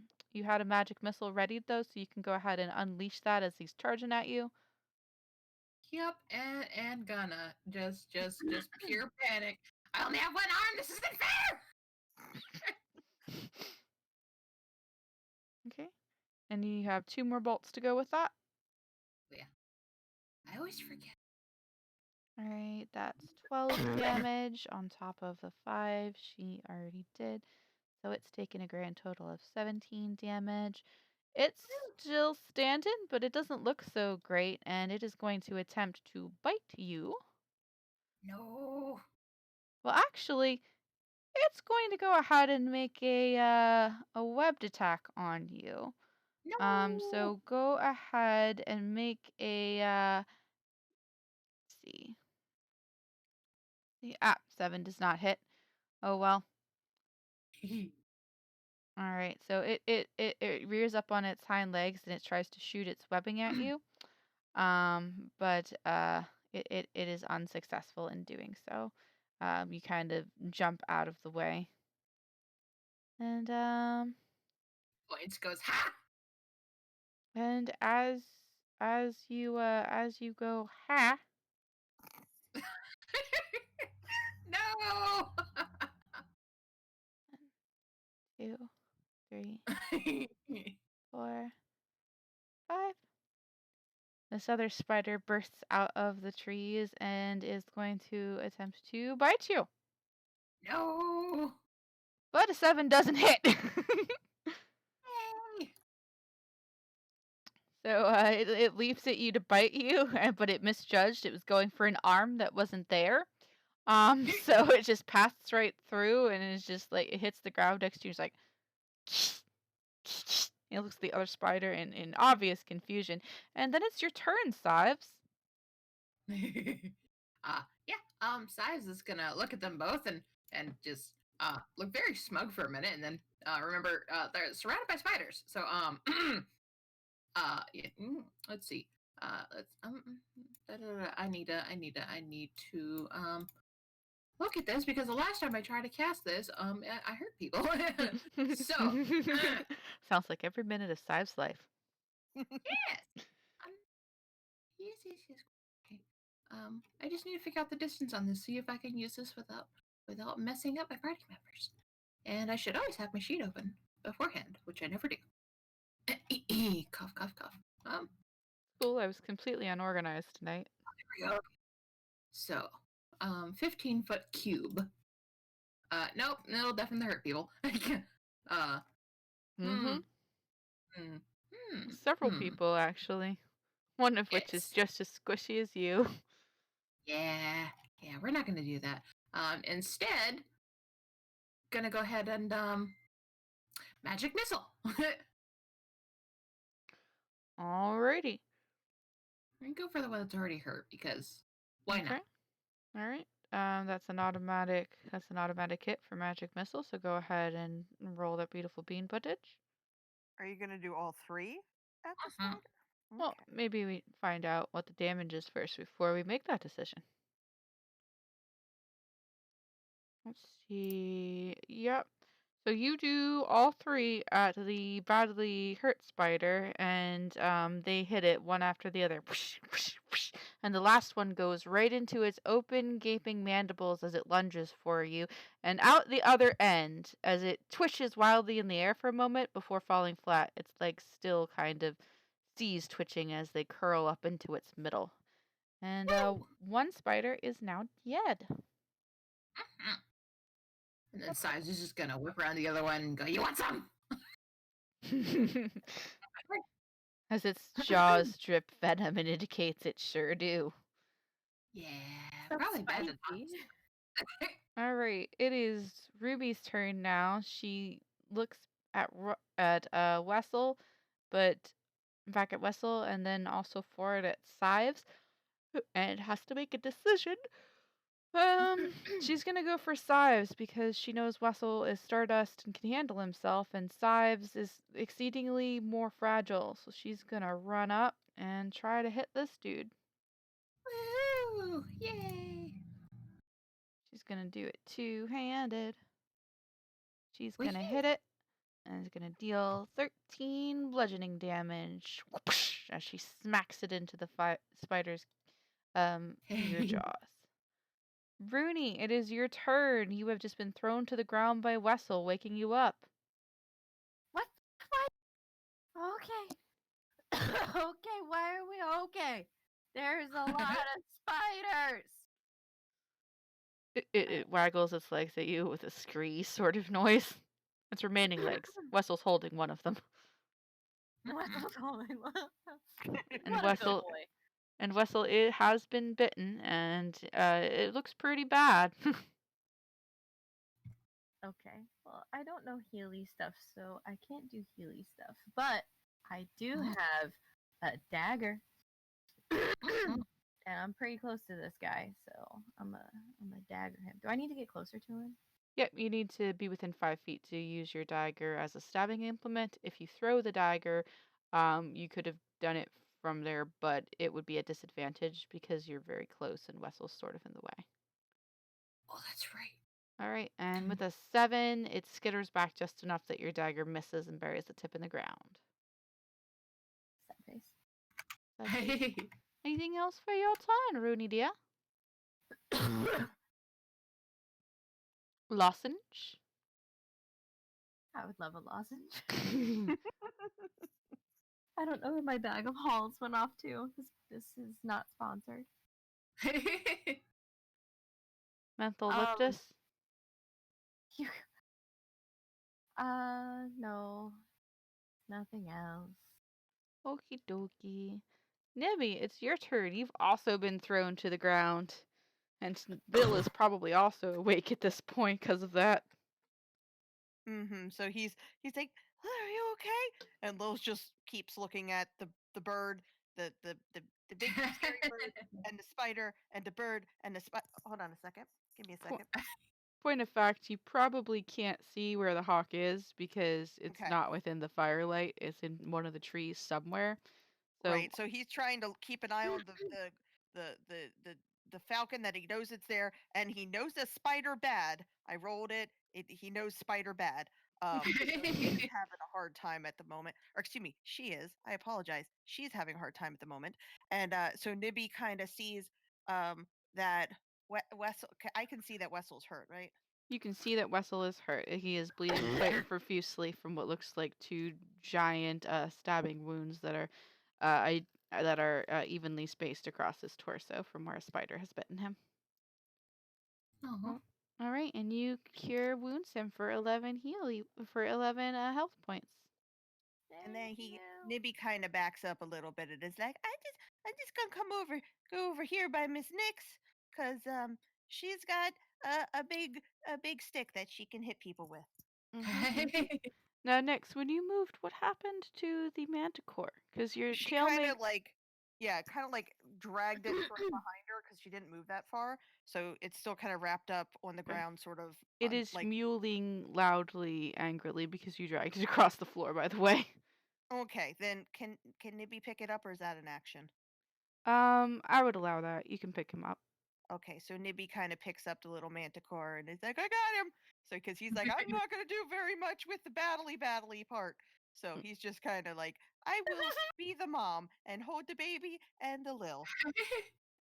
magic missile ready though, so you can go ahead and unleash that as he's charging at you. Yep, and gonna just pure panic. I only have one arm. This isn't fair. Okay, and you have 2 more bolts to go with that. Yeah, I always forget. All right, that's 12 damage on top of the 5 she already did. So it's taken a grand total of 17 damage. It's still standing, but it doesn't look so great, and it is going to attempt to bite you. No. Well, actually, it's going to go ahead and make a webbed attack on you. No. So go ahead and make a let's see. The 7 does not hit. Oh well. All right. So it rears up on its hind legs and it tries to shoot its webbing at you. But it is unsuccessful in doing so. You kind of jump out of the way. And Points goes ha. and as you go ha, No. 2, 3, 4, 5. This other spider bursts out of the trees and is going to attempt to bite you. No. But a 7 doesn't hit. Hey. So it leaps at you to bite you, but it misjudged. It was going for an arm that wasn't there. So it just passed right through and it's just like it hits the ground next to you. It's like it looks at the other spider in obvious confusion. And then it's your turn, Sives. Yeah. Size is gonna look at them both and just look very smug for a minute, and then remember they're surrounded by spiders. So yeah, let's see. Let's I need to look at this because the last time I tried to cast this, I hurt people. So Sounds like every minute of Sives' life. yes, yes. Okay. I just need to figure out the distance on this, see if I can use this without messing up my party members. And I should always have my sheet open beforehand, which I never do. Cough, cough, cough. Cool, I was completely unorganized tonight. There we go. So, 15-foot cube. Nope, it'll definitely hurt people. Mm-hmm. Hmm. Several people, actually. One of which is Yes. just as squishy as you. Yeah, we're not gonna do that. Instead, gonna go ahead and magic missile. Alrighty. And go for the one that's already hurt because why not? All right. That's an automatic hit for magic missile. So go ahead and roll that beautiful bean footage. Are you going to do all 3 at the Mhm. spider? Well, maybe we find out what the damage is first before we make that decision. Let's see. Yep. So you do all 3 at the badly hurt spider, and they hit it one after the other. Whoosh, whoosh, whoosh. And the last one goes right into its open, gaping mandibles as it lunges for you, and out the other end as it twishes wildly in the air for a moment before falling flat. Its legs still kind of seized twitching as they curl up into its middle. And one spider is now dead. Mhm. And then Size is just gonna whip around the other one and go, "You want some?" As its jaws drip venom and indicates it sure do. Yeah, That's probably bad to spicy. All right, it is Ruby's turn now. She looks at Wessel, but back at Wessel, and then also forward at Sives, and has to make a decision. She's gonna go for Sives because she knows Wessel is Stardust and can handle himself, and Sives is exceedingly more fragile, so she's gonna run up and try to hit this dude. Woohoo! Yay! She's gonna do it two-handed. She's Wee. gonna hit it, and is gonna deal 13 bludgeoning damage as she smacks it into the spider's finger jaws. Rooney, it is your turn. You have just been thrown to the ground by Wessel, waking you up. What? Okay. Okay, why are we okay? There's a lot of spiders. It waggles its legs at you with a scree sort of noise. Its remaining legs. Wessel's holding one of them. Wessel's holding one. And What a good Wessel boy. and Wessel it has been bitten, and it looks pretty bad. Okay, well, I don't know Healy stuff, so I can't do Healy stuff. But I do have a dagger, and I'm pretty close to this guy, so I'm a dagger him. Do I need to get closer to him? Yep, you need to be within 5 feet to use your dagger as a stabbing implement. If you throw the dagger, you could have done it from there, but it would be a disadvantage because you're very close and Wessel's sort of in the way. Oh, that's right. All right, and with a 7, it skitters back just enough that your dagger misses and buries the tip in the ground. Sad face. Anything else for your turn, Rooney dear? Lozenge? I would love a lozenge. I don't know where my bag of halls went off to. This is not sponsored. Menthol Liptus? You... no. Nothing else. Okie dokie. Nibby, it's your turn. You've also been thrown to the ground. And Bill is probably also awake at this point because of that. So he's like, "Are you okay?" And Lil's just keeps looking at the bird, the big scary bird, and the spider, and the bird, and the spider. Hold on a second. Give me a second. Point of fact, you probably can't see where the hawk is because it's Okay. not within the firelight. It's in one of the trees somewhere. So Right. So he's trying to keep an eye on the falcon, that he knows it's there, and he knows the spider bad. I rolled it. He knows spider bad. So he's having a hard time at the moment. Or excuse me, she is. I apologize. She's having a hard time at the moment. And so Nibby kind of sees that Wessel. I can see that Wessel's hurt, right? you can see that Wessel is hurt. He is bleeding quite profusely from what looks like 2 giant stabbing wounds that are evenly spaced across his torso from where a spider has bitten him. Oh. All right, and you cure wounds him for 11 health points. And then Nibby kind of backs up a little bit and is like, I'm just gonna go over here by Miss Nix, cause she's got a big stick that she can hit people with. Now, Nix, when you moved, what happened to the manticore? Because your She tail kind of like dragged it from behind her because she didn't move that far, so it's still kind of wrapped up on the ground, sort of. It is mewling loudly, angrily because you dragged it across the floor. By the way. Okay, then can Nibby pick it up, or is that an action? I would allow that. You can pick him up. Okay, so Nibby kind of picks up the little manticore and is like, I got him! So, because he's like, I'm not going to do very much with the battly part. So he's just kind of like, I will be the mom and hold the baby and the Lil.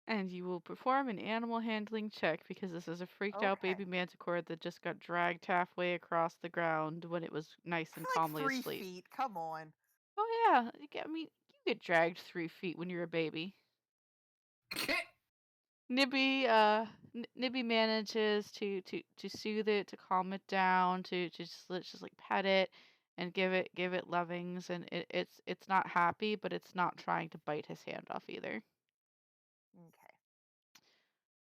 And you will perform an animal handling check because this is a freaked out baby manticore that just got dragged halfway across the ground when it was nice and calmly like 3 asleep. feet, come on. Oh yeah, I mean, you get dragged 3 feet when you're a baby. Nibby manages to soothe it, to calm it down, to just like pet it and give it lovings, and it's not happy, but it's not trying to bite his hand off either. Okay.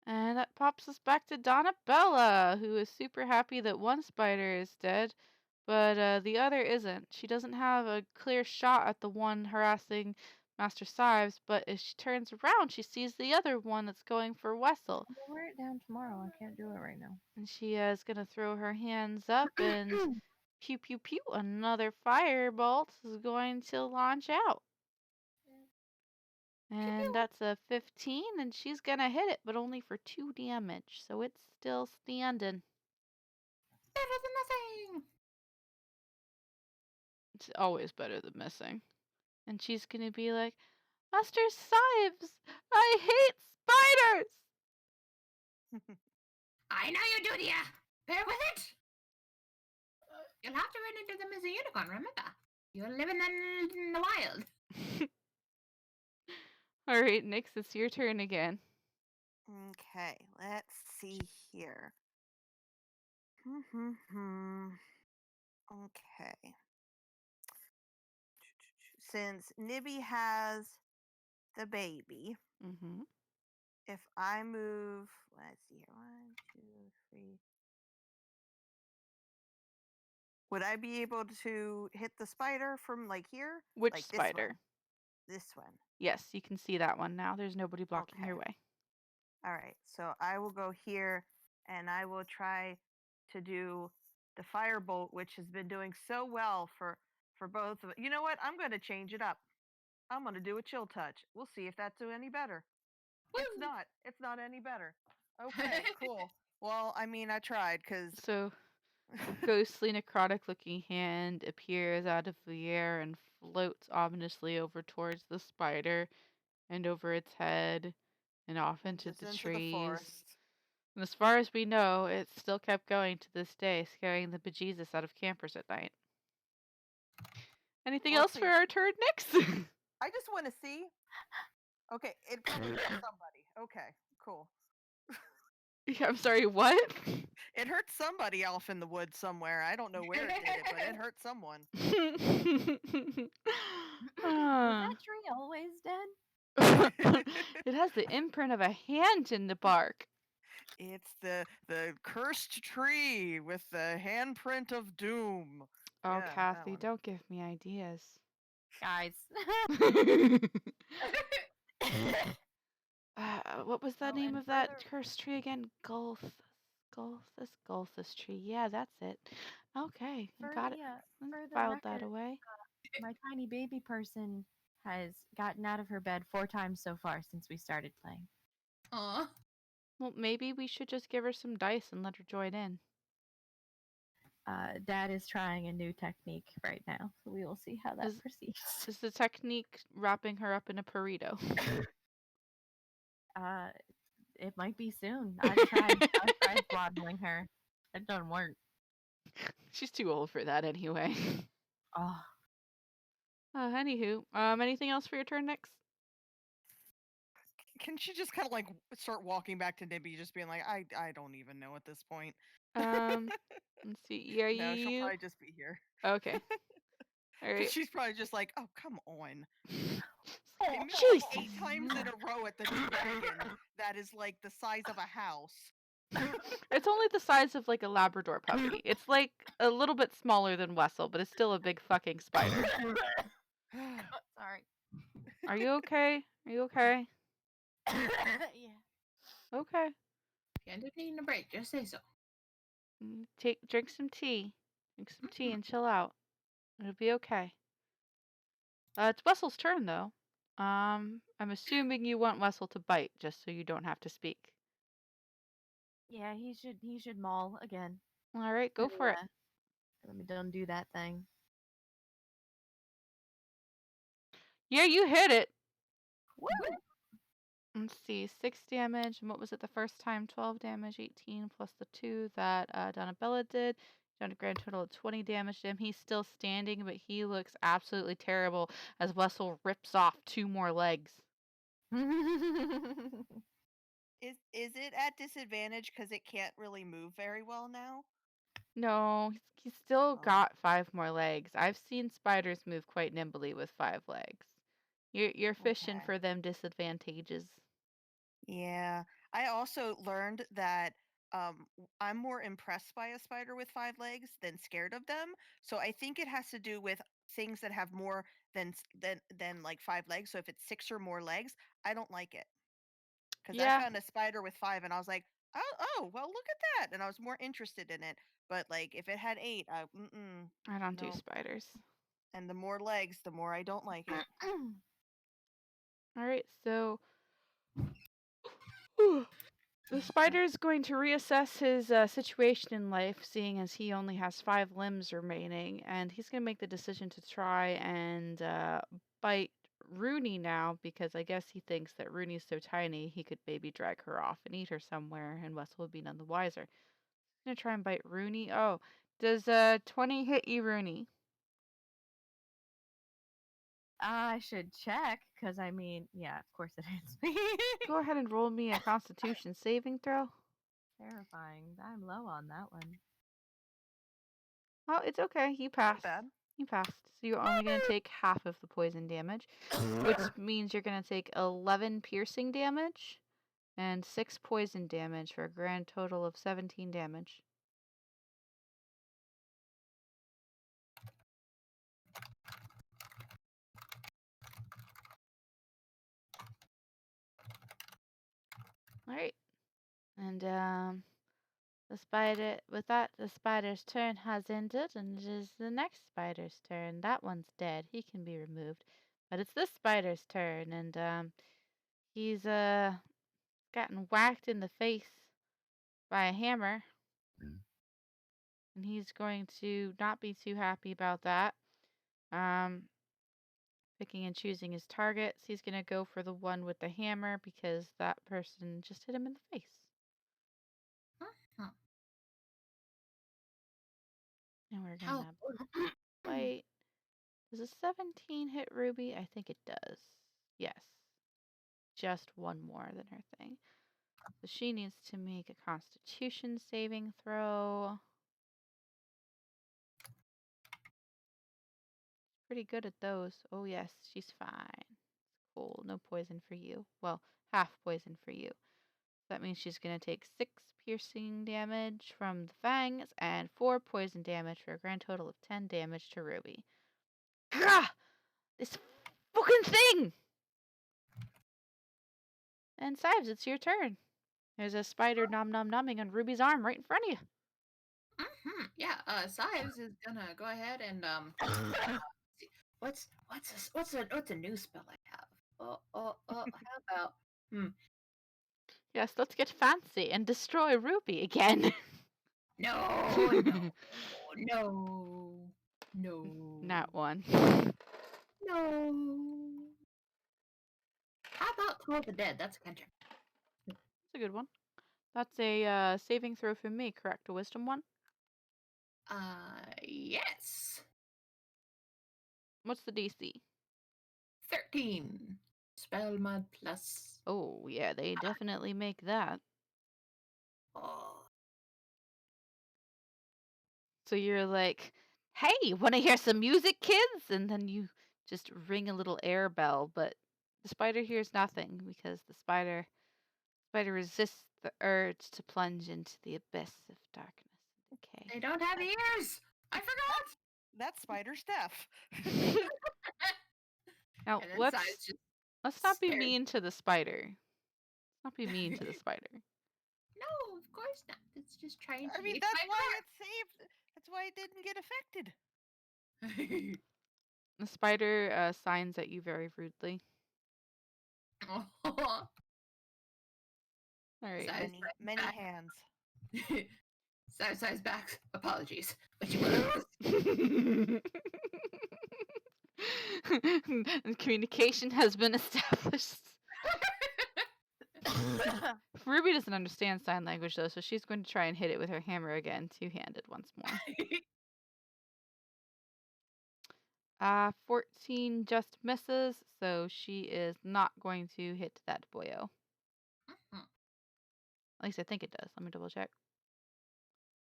And that pops us back to Donabella, who is super happy that one spider is dead, but the other isn't. She doesn't have a clear shot at the one harassing Master Sives, but as she turns around, she sees the other one that's going for Wessel. I'll wear it down tomorrow. I can't do it right now. And she is going to throw her hands up and pew, pew, pew. Another firebolt is going to launch out. And that's a 15, and she's going to hit it, but only for 2 damage. So it's still standing. Better than nothing. It's always better than missing. And she's going to be like, Master Sives, I hate spiders! I know you do, dear. Bear with it. You'll have to run into them as a unicorn, remember? You're living in the wild. All right, Nyx, it's your turn again. Okay, let's see here. Okay. Since Nibby has the baby, Mm-hmm. if I move, let's see here, 1, 2, 3. Would I be able to hit the spider from like here? Which like spider? This one. Yes, you can see that one now. There's nobody blocking your way. All right, so I will go here and I will try to do the firebolt, which has been doing so well for both of. You know what? I'm going to change it up. I'm going to do a chill touch. We'll see if that's any better. It's Woo! not. It's not any better. Okay, cool. Well, I mean, I tried because. So a ghostly necrotic looking hand appears out of the air and floats ominously over towards the spider and over its head and off into the trees. Forest. And as far as we know, it still kept going to this day, scaring the bejesus out of campers at night. Anything else for our turn, Nyx? I just want to see. Okay, it probably hurt somebody. Okay, cool. I'm sorry, what? It hurt somebody off in the woods somewhere. I don't know where it did it, but it hurt someone. Was that tree always dead? It has the imprint of a hand in the bark. It's the cursed tree with the handprint of doom. Oh, Yeah, that Kathy, one. don't give me ideas. Guys. What was the Oh, name and of that further- cursed tree again? Gulthus tree. Yeah, that's it. Okay, For got the, it. for the Filed that record, away. my tiny baby person has gotten out of her bed 4 times so far since we started playing. Aw. Well, maybe we should just give her some dice and let her join in. Dad is trying a new technique right now, so we will see how that proceeds. Is the technique wrapping her up in a burrito? It might be soon. I've tried swaddling her. It doesn't work. She's too old for that anyway. Oh. Anywho, anything else for your turn, Nyx? Can she just kind of like start walking back to Nibby, just being like, I don't even know at this point. Let's see. Yeah, no, she'll probably just be here. Okay. All right. She's probably just like, oh, come on. Oh, like 8 times in a row at the dragon that is like the size of a house. It's only the size of like a Labrador puppy. It's like a little bit smaller than Wessel, but it's still a big fucking spider. Sorry. Are you okay? Are you okay? Yeah. Okay. If you end up needing a break, just say so. Drink some tea. Drink some tea and chill out. It'll be okay. It's Wessel's turn though. I'm assuming you want Wessel to bite just so you don't have to speak. Yeah, he should maul again. All right, go for it. Let me undo that thing. Yeah, you hit it. Woo! Let's see, 6 damage. And what was it the first time? 12 damage, 18 plus the 2 that Donabella did. Done a grand total of 20 damage to him. He's still standing, but he looks absolutely terrible as Wessel rips off 2 more legs. Is it at disadvantage because it can't really move very well now? No, he's still got 5 more legs. I've seen spiders move quite nimbly with 5 legs. You're fishing for them disadvantages. Yeah. I also learned that I'm more impressed by a spider with 5 legs than scared of them. So I think it has to do with things that have more than like 5 legs. So if it's 6 or more legs, I don't like it. Because I Yeah, found a spider with 5 and I was like, oh, well, look at that. And I was more interested in it. But like if it had 8, I don't do no. spiders. And the more legs, the more I don't like it. All right, so the spider is going to reassess his situation in life, seeing as he only has 5 limbs remaining, and he's going to make the decision to try and bite Rooney now, because I guess he thinks that Rooney's so tiny he could maybe drag her off and eat her somewhere, and Wes will be none the wiser. He's going to try and bite Rooney. Oh, does 20 hit you, Rooney? I should check, because I mean, yeah, of course it hits me. Go ahead and roll me a Constitution saving throw. Terrifying. I'm low on that one. Oh, it's okay. You Not passed. bad. You passed. So you're only going to take half of the poison damage, which means you're going to take 11 piercing damage and 6 poison damage for a grand total of 17 damage. All right. And the spider's turn has ended, and it is the next spider's turn. That one's dead. He can be removed. But it's this spider's turn, and he's gotten whacked in the face by a hammer. And he's going to not be too happy about that. Picking and choosing his targets. He's going to go for the one with the hammer because that person just hit him in the face. Uh-huh. And we're How? going to bite. Does a 17 hit Ruby? I think it does. Yes. Just one more than her thing. So she needs to make a Constitution saving throw. Pretty good at those. Oh, yes, she's fine. Cool. No poison for you. Well, half poison for you. That means she's going to take 6 piercing damage from the fangs and 4 poison damage for a grand total of 10 damage to Ruby. Gah! This fucking thing! And Sives, it's your turn. There's a spider nom-nom-nomming on Ruby's arm right in front of you. Yeah, Sives is gonna go ahead and see. What's a new spell I have? How about Yes, let's get fancy and destroy Ruby again. no, no, no, Not one. no. How about Toll the Dead? That's a cantrip. That's a good one. That's a saving throw from me, correct? A wisdom one? Yes. What's the DC? 13. Spell mod plus. Oh, yeah, they definitely make that. Oh. So you're like, hey, want to hear some music, kids? And then you just ring a little air bell, but the spider hears nothing because the spider resists the urge to plunge into the abyss of darkness and decay. They don't have ears. I forgot. That spider's deaf. Now And then let's Sives just not be stared. mean to the spider. Let's not be mean to the spider. No, of course not. It's just trying to I mean, be that's why it saved. That's why it didn't get affected. The spider signs at you very rudely. Oh. All right. Sives Many back. hands. Sives back. Apologies. But you lose. Communication has been established. Ruby doesn't understand sign language though, so she's going to try and hit it with her hammer again, two-handed once more. 14 just misses, so she is not going to hit that boyo. At least I think it does. Let me double check.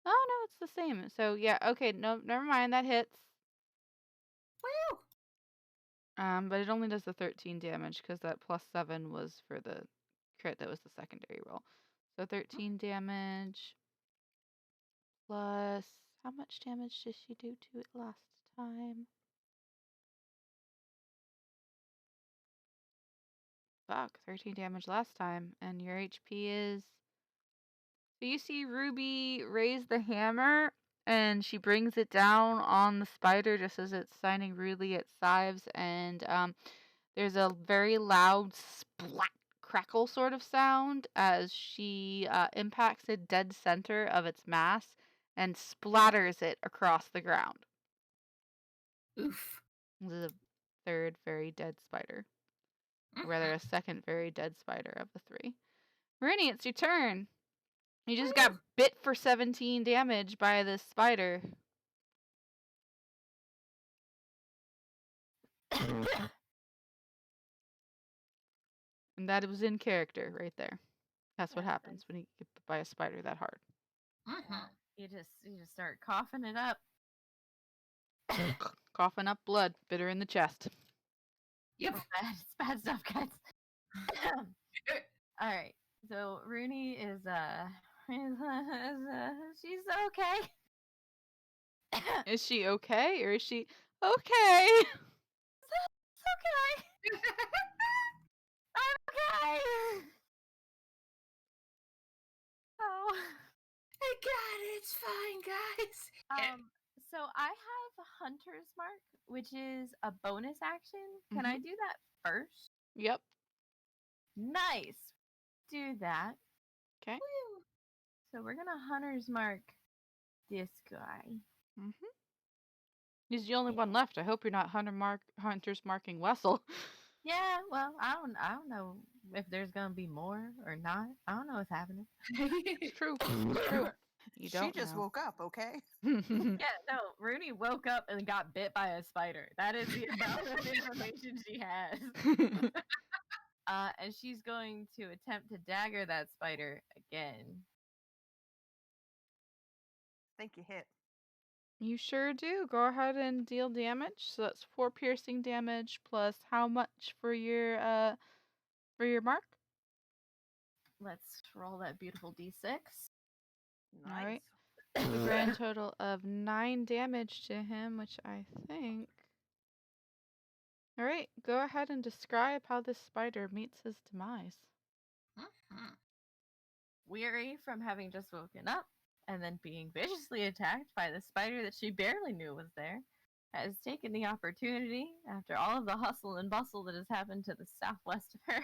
Oh no, it's the same. So yeah, okay, no, never mind, that hits. Woo! But it only does the 13 damage because that +7 was for the crit that was the secondary roll. So 13 damage plus how much damage did she do to it last time? Fuck, 13 damage last time, and your HP is. So you see Ruby raise the hammer, and she brings it down on the spider just as it's signing rudely at Sives, and there's a very loud splat crackle sort of sound as she impacts the dead center of its mass and splatters it across the ground. Oof. This is a third very dead spider. Or rather, a second very dead spider of the three. Rooney, it's your turn. You just got bit for 17 damage by this spider. And that was in character right there. That's what That's happens when you get bit by a spider that hard. You just start coughing it up. Coughing up blood, bitter in the chest. Yep. It's bad stuff, guys. All right. So Rooney is she's okay. Is she okay, or is she okay? It's okay. I'm okay. Oh. I got it. It's fine, guys. So I have Hunter's Mark, which is a bonus action. Can I do that first? Yep. Nice. Do that. Okay. So we're gonna Hunter's Mark this guy. He's the only one left. I hope you're not Hunter's marking Wessel. Yeah, well, I don't know if there's gonna be more or not. I don't know what's happening. It's true. It's true. You don't She just know. woke up, okay? Yeah, no, Rooney woke up and got bit by a spider. That is the amount of information she has. And she's going to attempt to dagger that spider again. I think you hit. You sure do. Go ahead and deal damage. So that's 4 piercing damage plus how much for your mark? Let's roll that beautiful d6. Nice. All right. A grand total of 9 damage to him, which I think. All right, go ahead and describe how this spider meets his demise. Weary from having just woken up and then being viciously attacked by the spider that she barely knew was there, has taken the opportunity, after all of the hustle and bustle that has happened to the southwest of her,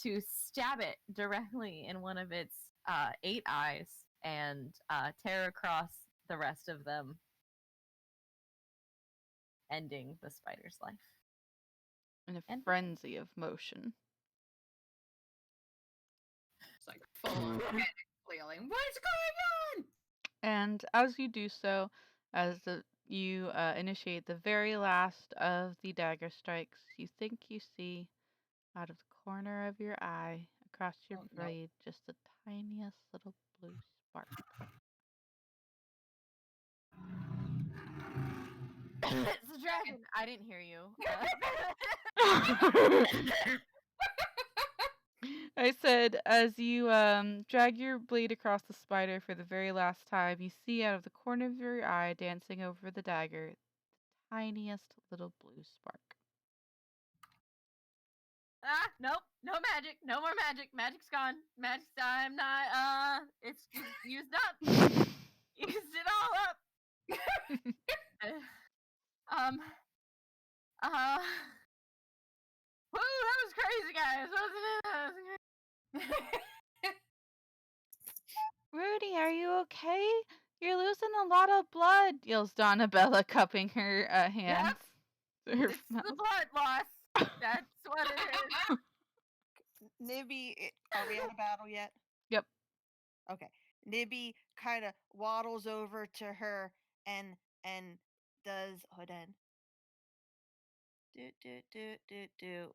to stab it directly in one of its 8 eyes and tear across the rest of them, ending the spider's life. In a frenzy of motion. It's like full on flailing. What's going on? And as you do so, as you initiate the very last of the dagger strikes, you think you see out of the corner of your eye, across your blade, just the tiniest little blue spark. It's a dragon! I didn't hear you. I said, as you drag your blade across the spider for the very last time, you see out of the corner of your eye, dancing over the dagger, the tiniest little blue spark. Nope, no magic, no more magic. Magic's gone. Magic's I'm not, it's used up. Used it all up. Woo, that was crazy, guys, wasn't it? Rudy, are you okay? You're losing a lot of blood, yells Donabella, cupping her hands. Yep. It's the blood loss. That's what it is. Nibby, are we out of battle yet? Yep. Okay. Nibby kind of waddles over to her and does hold on.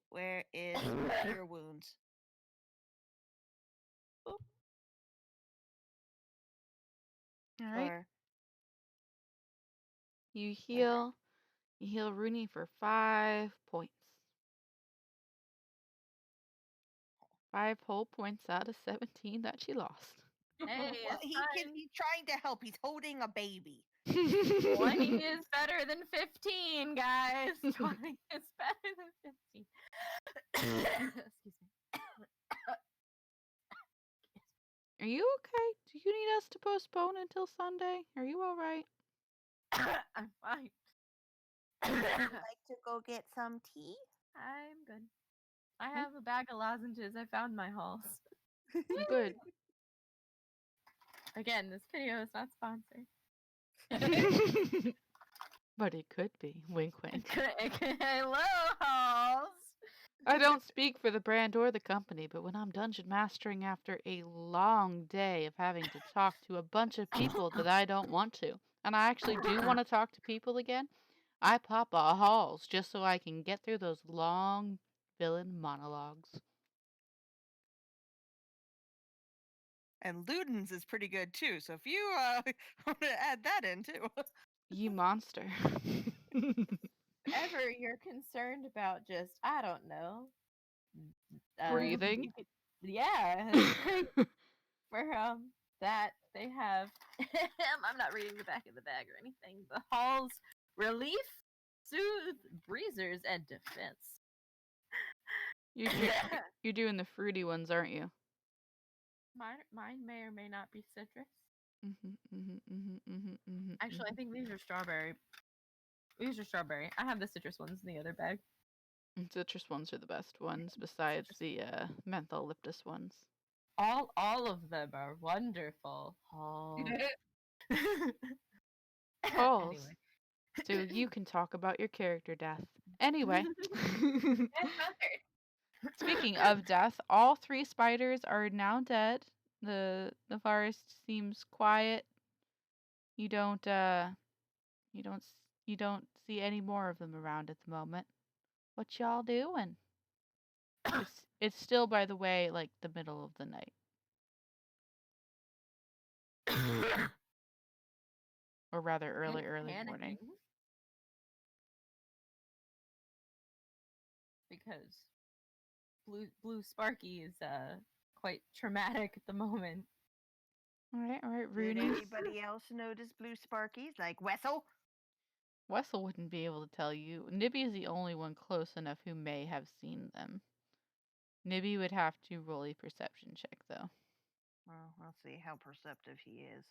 Where is your wounds? All right. Or, You heal Rooney for 5 points. 5 whole points out of 17 that she lost. Hey, well, he's trying to help. He's holding a baby. 20 is better than 15, guys. 20 is better than 15. Excuse me. Are you okay? Do you need us to postpone until Sunday? Are you all right? I'm fine. Would you like to go get some tea? I'm good. I have a bag of lozenges. I found my halls. Good. Again, this video is not sponsored. But it could be. Wink, wink. Hello, halls. I don't speak for the brand or the company, but when I'm dungeon mastering after a long day of having to talk to a bunch of people that I don't want to, and I actually do want to talk to people again, I pop a halls just so I can get through those long villain monologues. And Ludens is pretty good too. So if you want to add that in too. You monster. Ever you're concerned about just, I don't know. Breathing? Yeah. For that they have I'm not reading the back of the bag or anything. The halls relief, soothe, breezers, and defense. You're doing the fruity ones, aren't you? Mine may or may not be citrus. Actually, I think these are strawberry. These are strawberry. I have the citrus ones in the other bag. Citrus ones are the best ones, besides the mentholyptus ones. All of them are wonderful. Halls. Halls. Anyway. So you can talk about your character death. Anyway. Speaking of death, all 3 spiders are now dead. The forest seems quiet. You don't see any more of them around at the moment. What y'all doing? It's still, by the way, like the middle of the night. Or rather early morning. Because Blue Sparky is quite traumatic at the moment. All right, Did Rooney. anybody else notice blue sparkies like Wessel? Wessel wouldn't be able to tell you. Nibby is the only one close enough who may have seen them. Nibby would have to roll a perception check, though. Well, I'll see how perceptive he is.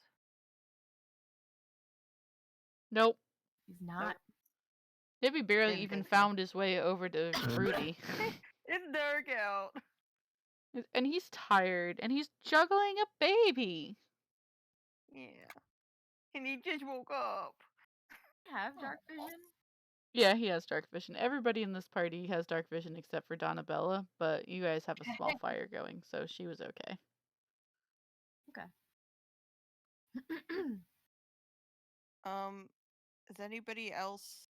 Nope. He's not. Nibby barely Didn't even think so. found his way over to Fruity. It's dark out. And he's tired, and he's juggling a baby. Yeah. And he just woke up. Have dark vision? Yeah, he has dark vision. Everybody in this party has dark vision except for Donabella, but you guys have a small fire going, so she was okay. Okay. Is anybody else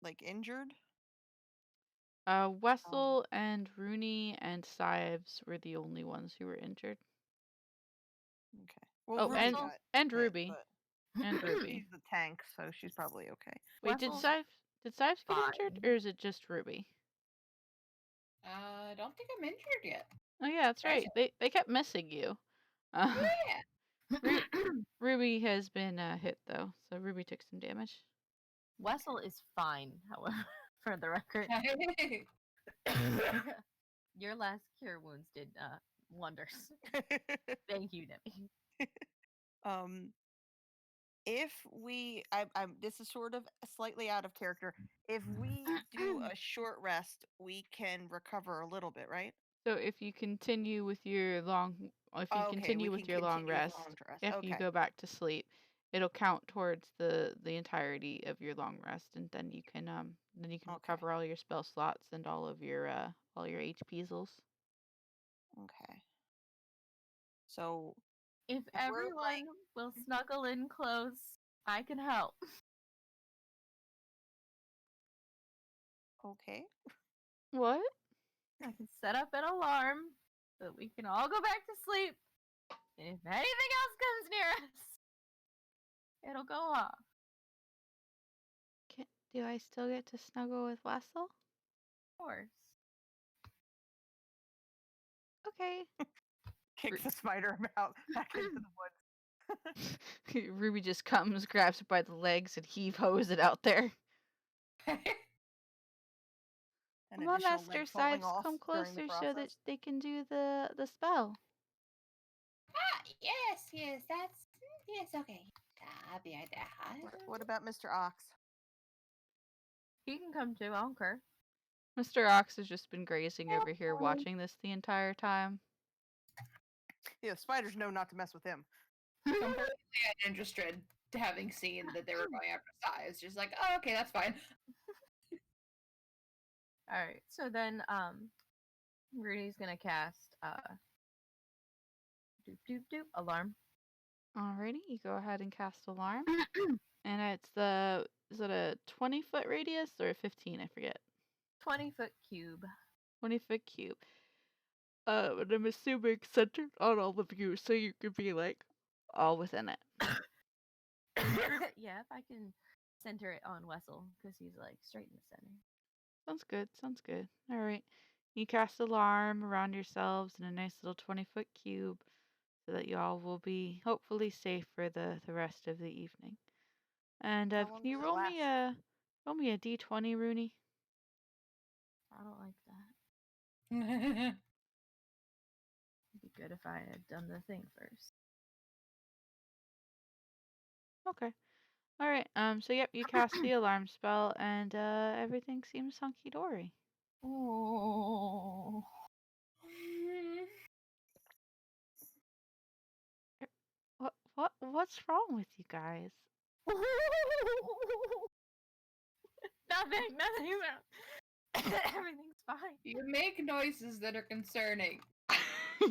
like injured? Wessel and Rooney and Sives were the only ones who were injured. Okay. Well, Oh, Ruby and got Ruby. hit, And Ruby. She's the tank, so she's probably okay. Wait, did Wessel's Sives get fine. injured, or is it just Ruby? I don't think I'm injured yet. Oh yeah, that's right. They kept missing you. Yeah. Ruby has been hit though, so Ruby took some damage. Wessel is fine, however, for the record. Your last cure wounds did wonders. Thank you, Debbie. If we, this is sort of slightly out of character. If we do a short rest, we can recover a little bit, right? So if you continue with your long, rest, if you go back to sleep, it'll count towards the entirety of your long rest, and then you can recover all your spell slots and all your HPs. Okay. So if everyone will snuggle in close, I can help. Okay. What? I can set up an alarm so that we can all go back to sleep. And if anything else comes near us, it'll go off. Do I still get to snuggle with Wessel? Of course. Okay. Kicks the spider out back into the woods. Ruby just comes, grabs it by the legs, and heave-hoes it out there. Come on, Master Sives, come closer so that they can do the spell. Yes, that's yes, okay. I'll be right there. What about Mr. Ox? He can come too. I don't care. Mr. Ox has just been grazing over here watching this the entire time. Yeah, spiders know not to mess with him. Completely uninterested to having seen that they were going after Sives. Just like, oh, okay, that's fine. All right. So then, Rudy's gonna cast doop doop doop alarm. Alrighty, you go ahead and cast alarm. And is it a 20-foot radius or a 15? I forget. 20-foot cube. 20-foot cube. And I'm assuming centered on all of you, so you could be like all within it. Yeah, if I can center it on Wessel, because he's like straight in the center. Sounds good. Sounds good. All right. You cast alarm around yourselves in a nice little 20-foot cube, so that you all will be hopefully safe for the rest of the evening. And How can long you does it roll last? me a d20, Rooney? I don't like that. It'd be good if I had done the thing first. Okay. All right. So yep, you cast the alarm spell, and everything seems hunky dory. Oh. What's wrong with you guys? Nothing. Everything's fine. You make noises that are concerning. Your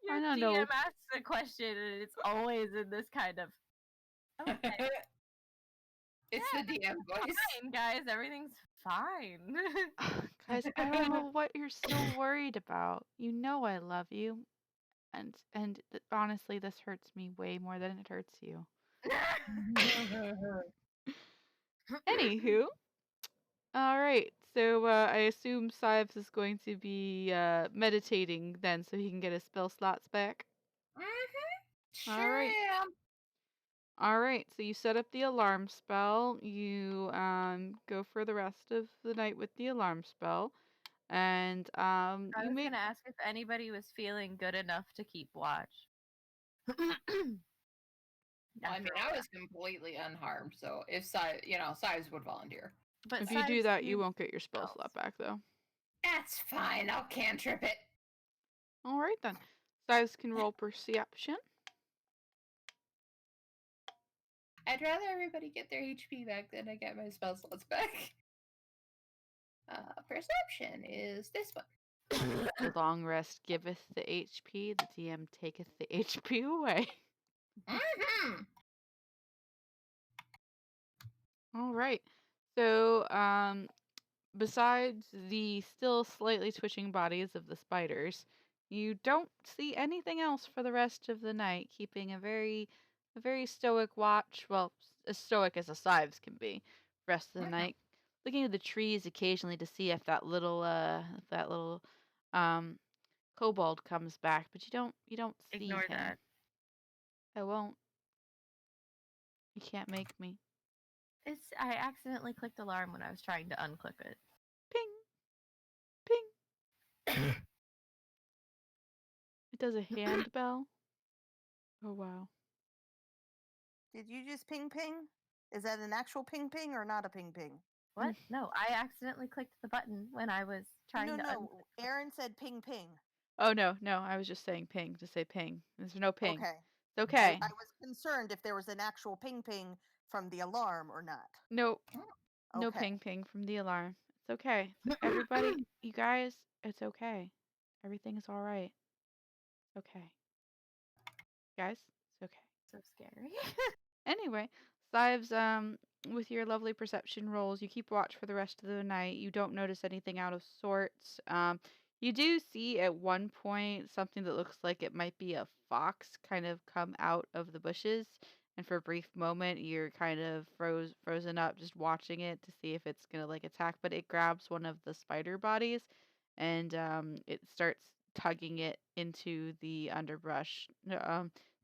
I don't DM know. asks a question, and it's always in this kind of. Okay. It's Yeah, the DM voice. Fine, guys. Everything's fine. Guys, I don't know what you're so worried about. You know I love you, and honestly, this hurts me way more than it hurts you. Anywho, all right. So I assume Sives is going to be meditating then, so he can get his spell slots back. Sure All right. am. All right. So you set up the alarm spell. You go for the rest of the night with the alarm spell, and I you was make. gonna ask if anybody was feeling good enough to keep watch. Well, I mean, I was completely unharmed, so if Sives would volunteer. But If you do that, you used won't get your spell spells. slot back though. That's fine. I'll cantrip it. All right then. Sives can roll perception. I'd rather everybody get their HP back than I get my spell slots back. Perception is this one. The long rest giveth the HP, the DM taketh the HP away. Mm-hmm. All right. So, besides the still slightly twitching bodies of the spiders, you don't see anything else for the rest of the night, keeping a very stoic watch. Well, as stoic as a Sives can be. Rest of the night, looking at the trees occasionally to see if that little um kobold comes back, but you don't see Ignore him. that. I won't. You can't make me. I accidentally clicked alarm when I was trying to unclick it. Ping, ping. It does a hand bell. Oh wow. Did you just ping ping? Is that an actual ping ping or not a ping ping? What? No, I accidentally clicked the button when I was trying to. No. Aaron said ping ping. Oh no. I was just saying ping to say ping. There's no ping. Okay. It's okay. I was concerned if there was an actual ping ping from the alarm or not. No. No Okay. ping ping from the alarm. It's okay. Everybody, you guys, it's okay. Everything is all right. Okay. Guys, it's okay. So scary. Anyway, Sives, with your lovely perception rolls, you keep watch for the rest of the night. You don't notice anything out of sorts. You do see at one point something that looks like it might be a fox kind of come out of the bushes. And for a brief moment, you're kind of frozen up, just watching it to see if it's gonna like attack. But it grabs one of the spider bodies, and it starts tugging it into the underbrush.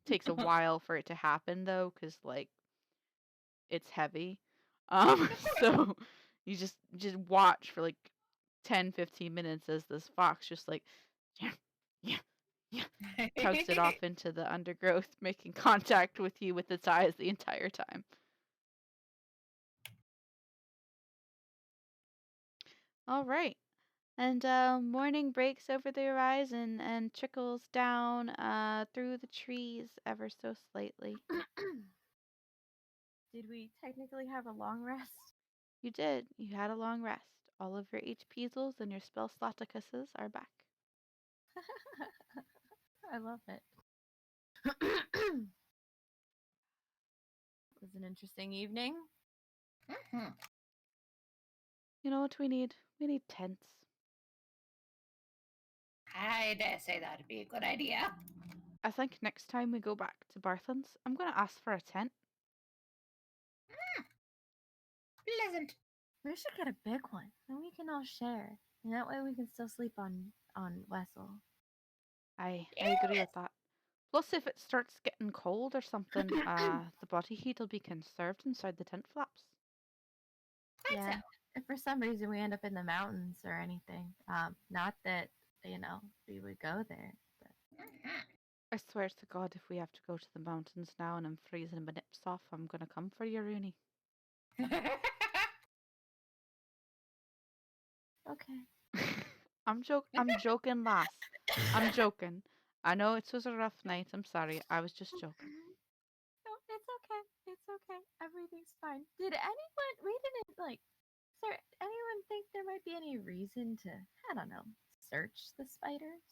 Takes a while for it to happen though, because like it's heavy. So you just watch for like 10-15 minutes as this fox just like yeah, yeah, tugs it off into the undergrowth, making contact with you with its eyes the entire time. All right. And morning breaks over the horizon and trickles down through the trees ever so slightly. Did we technically have a long rest? You did. You had a long rest. All of your HPs and your spell sloticuses are back. I love it. It was an interesting evening. Mhm. You know what we need? We need tents. I dare say that'd be a good idea. I think next time we go back to Barthen's, I'm going to ask for a tent. Pleasant. We should get a big one, then we can all share, and that way we can still sleep on Wessel. I agree with that. Plus, if it starts getting cold or something, the body heat will be conserved inside the tent flaps. Yeah. If for some reason we end up in the mountains or anything, not that we would go there, but I swear to God, if we have to go to the mountains now and I'm freezing my nips off, I'm going to come for you, Rooney. okay. I'm joking, lass. I'm joking. I know it was a rough night. I'm sorry. I was just joking. No, it's okay. It's okay. Everything's fine. Did anyone? We didn't like. Sir, anyone think there might be any reason to, I don't know, search the spiders?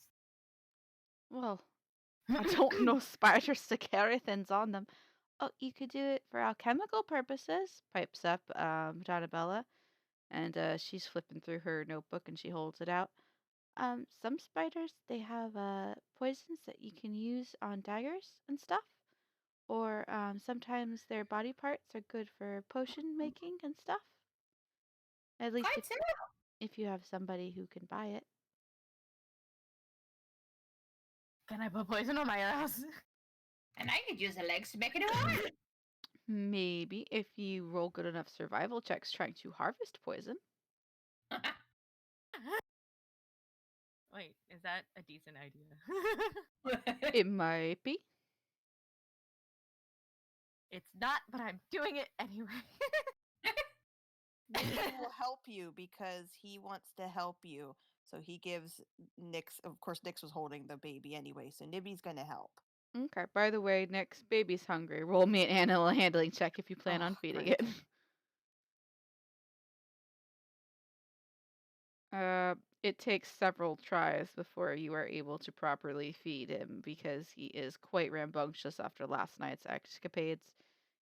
Well, I don't know spiders to carry things on them. Oh, you could do it for alchemical purposes, pipes up Donabella. And she's flipping through her notebook and she holds it out. Some spiders, they have poisons that you can use on daggers and stuff. Or sometimes their body parts are good for potion making and stuff. At least Quite so. if you have somebody who can buy it. Can I put poison on my ass? And I could use the legs to make it hard. Maybe if you roll good enough survival checks trying to harvest poison. Wait, is that a decent idea? It might be. It's not, but I'm doing it anyway. Maybe he will help you because he wants to help you. So he gives Nyx, of course, Nyx was holding the baby anyway, so Nibby's going to help. Okay, by the way, Nick's baby's hungry. Roll me an animal handling check if you plan on feeding great. it. It takes several tries before you are able to properly feed him because he is quite rambunctious after last night's escapades.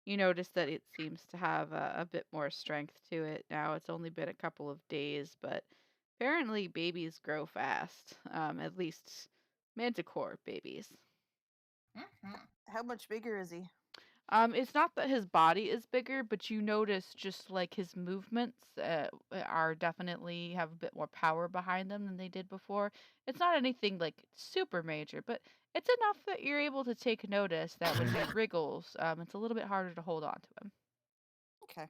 You notice that it seems to have a bit more strength to it now. It's only been a couple of days, but apparently babies grow fast. At least manticore babies. How much bigger is he? It's not that his body is bigger, but you notice just like his movements are definitely have a bit more power behind them than they did before. It's not anything like super major, but it's enough that you're able to take notice that when he wriggles, it's a little bit harder to hold on to him. Okay.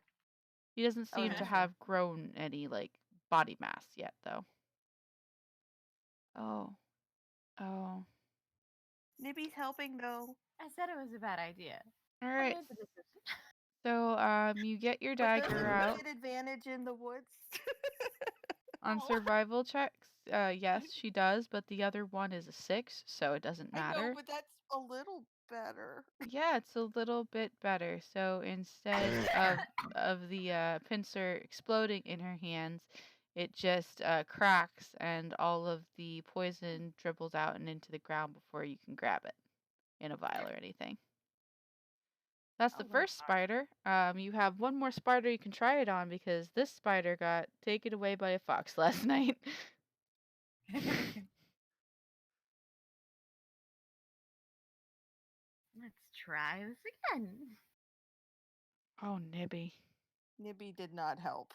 He doesn't seem to interesting. have grown any like body mass yet, though. Oh. Nibby's helping though. I said it was a bad idea. All I right. made the decision. So, you get your But dagger doesn't out. he get advantage in the woods? On survival checks, yes, she does, but the other one is a 6, so it doesn't I know, matter. but that's a little better. Yeah, it's a little bit better. So instead of the pincer exploding in her hands, it just cracks and all of the poison dribbles out and into the ground before you can grab it in a vial or anything. That's the Oh, well. first spider. You have one more spider you can try it on because this spider got taken away by a fox last night. Let's try this again. Oh, Nibby. Nibby did not help.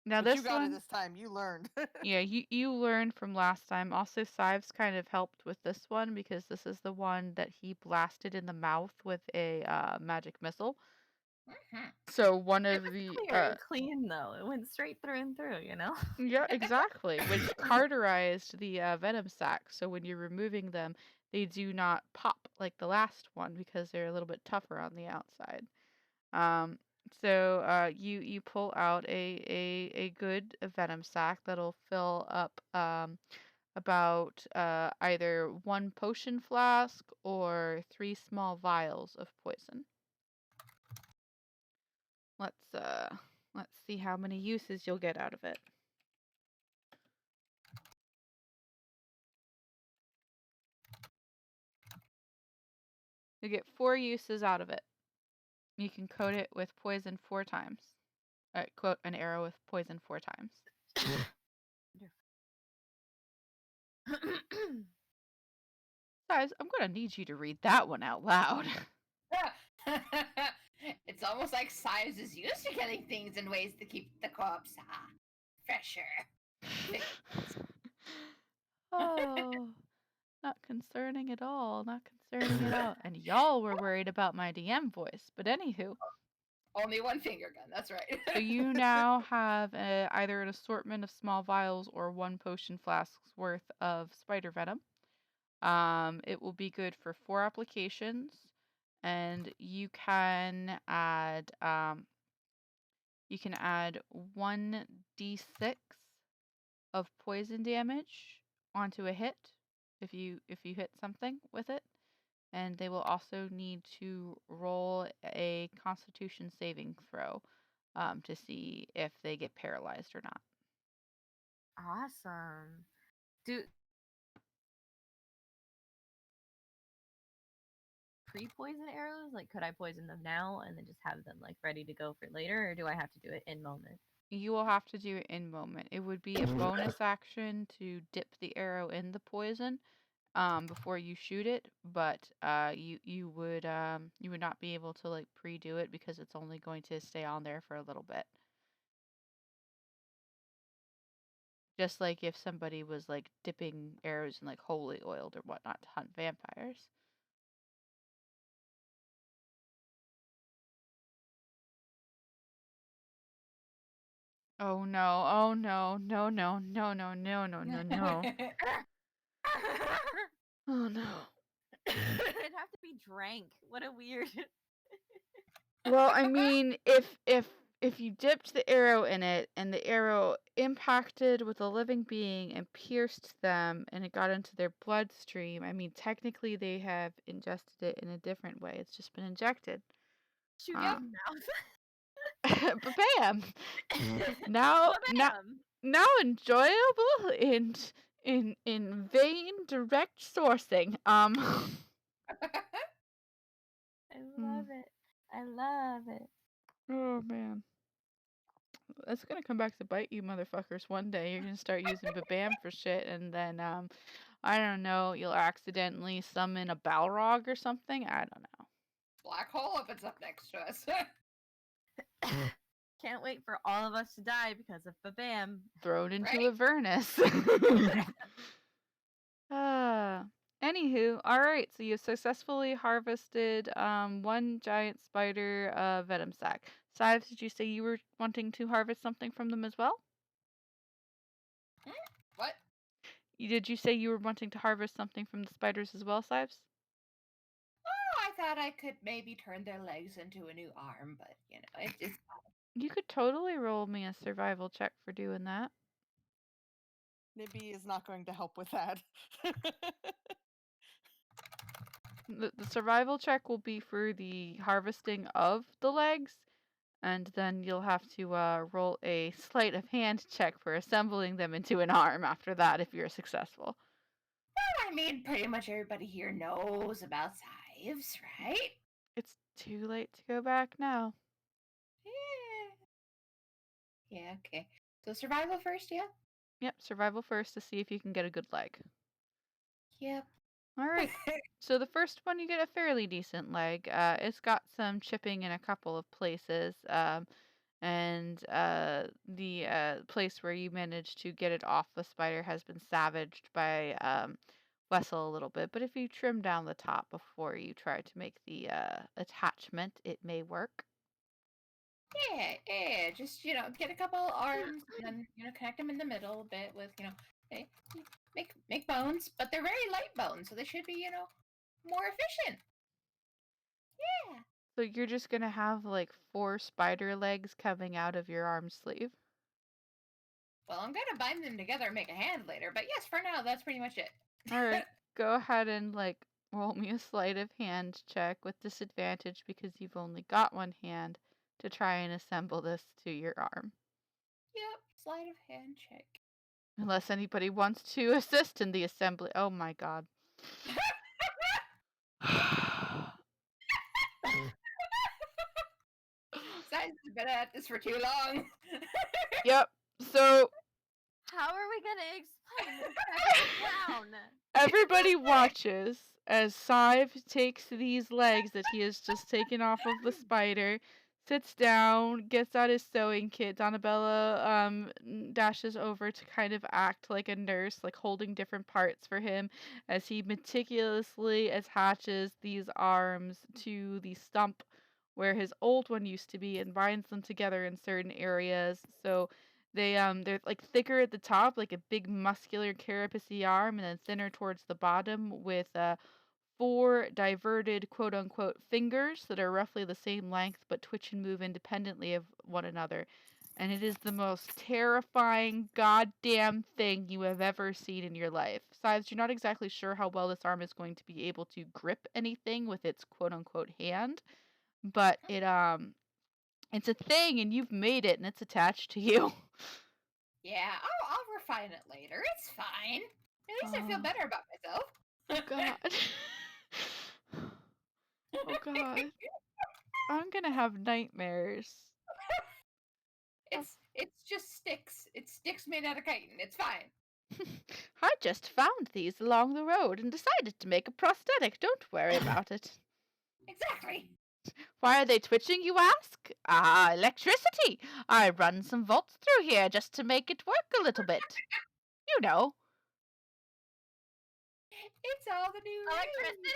Now But this you got one, it this time. You learned. yeah, you learned from last time. Also, Sives kind of helped with this one because this is the one that he blasted in the mouth with a magic missile. Mhm. So one It of was the clear and clean though. It went straight through and through, you know? yeah, exactly, which cauterized the venom sac. So when you're removing them, they do not pop like the last one because they're a little bit tougher on the outside. Um, so you pull out a good venom sac that'll fill up about either one potion flask or 3 small vials of poison. Let's see how many uses you'll get out of it. You get 4 uses out of it. You can coat it with poison 4 times. Quote an arrow with poison 4 times. Guys, I'm gonna need you to read that one out loud. It's almost like Sives is used to getting things in ways to keep the corpse fresher. Oh, not concerning at all. Not concerning at all. And y'all were worried about my DM voice. But anywho, Only one finger gun, that's right. so you now have either an assortment of small vials or 1 potion flask's worth of spider venom. It will be good for 4 applications, and you can add 1d6 of poison damage onto a hit if you hit something with it, and they will also need to roll a Constitution saving throw to see if they get paralyzed or not. Awesome. Do pre-poison arrows? Like, could I poison them now and then just have them like ready to go for later, or do I have to do it in moment? You will have to do it in moment. It would be a bonus action to dip the arrow in the poison before you shoot it, but you would not be able to like pre-do it because it's only going to stay on there for a little bit. Just like if somebody was like dipping arrows in like holy oil or whatnot to hunt vampires. Oh no, oh no, no, no, no, no, no, no, no, no. Oh no. It'd have to be drank. What a weird. Well, I mean, if you dipped the arrow in it and the arrow impacted with a living being and pierced them and it got into their bloodstream, I mean, technically they have ingested it in a different way. It's just been injected. Shoot your But bam! mouth. Now, Bam! now enjoyable in vain direct sourcing. I love it. I love it. Oh man. That's gonna come back to bite you motherfuckers one day. You're gonna start using Babam for shit, and then I don't know, you'll accidentally summon a Balrog or something. I don't know. Black hole opens up next to us. Can't wait for all of us to die because of Babam. Thrown into Right? Avernus. Anywho, all right. So you successfully harvested 1 giant spider venom sac. Sives, did you say you were wanting to harvest something from them as well? What? Did you say you were wanting to harvest something from the spiders as well, Sives? Oh, I thought I could maybe turn their legs into a new arm, but it's You could totally roll me a survival check for doing that. Nibby is not going to help with that. The survival check will be for the harvesting of the legs, and then you'll have to roll a sleight of hand check for assembling them into an arm after that if you're successful. Well, I mean, pretty much everybody here knows about Sives, right? It's too late to go back now. Yeah, okay. So survival first, yeah? Yep, survival first to see if you can get a good leg. Yep. All right. So the first one, you get a fairly decent leg. It's got some chipping in a couple of places, and the place where you managed to get it off the spider has been savaged by Wessel a little bit. But if you trim down the top before you try to make the attachment, it may work. Yeah. Just get a couple arms and connect them in the middle a bit with eh, make bones, but they're very light bones, so they should be more efficient. Yeah. So you're just gonna have like 4 spider legs coming out of your arm sleeve. Well, I'm gonna bind them together and make a hand later, but yes, for now that's pretty much it. All right, go ahead and like roll me a sleight of hand check with disadvantage because you've only got one hand to try and assemble this to your arm. Yep, sleight of hand check. Unless anybody wants to assist in the assembly. Oh my god. Sives has been at this for too long. Yep. So How are we gonna explain this back down? everybody watches as Sive takes these legs that he has just taken off of the spider, sits down, gets out his sewing kit. Donabella dashes over to kind of act like a nurse, like holding different parts for him as he meticulously attaches these arms to the stump where his old one used to be and binds them together in certain areas. So they're like thicker at the top, like a big muscular carapacey arm, and then thinner towards the bottom with 4 diverted quote unquote fingers that are roughly the same length but twitch and move independently of one another. And it is the most terrifying goddamn thing you have ever seen in your life. Besides, you're not exactly sure how well this arm is going to be able to grip anything with its quote unquote hand, but it's a thing and you've made it and it's attached to you. Yeah, I'll refine it later. It's fine. At least I feel Oh. better about myself. Oh god. Oh god. I'm gonna have nightmares. It's just sticks. It's sticks made out of chitin. It's fine. I just found these along the road and decided to make a prosthetic. Don't worry about it. Exactly. Why are they twitching, you ask? Ah, electricity. I run some volts through here just to make it work a little bit. You know. It's all the new Electricity.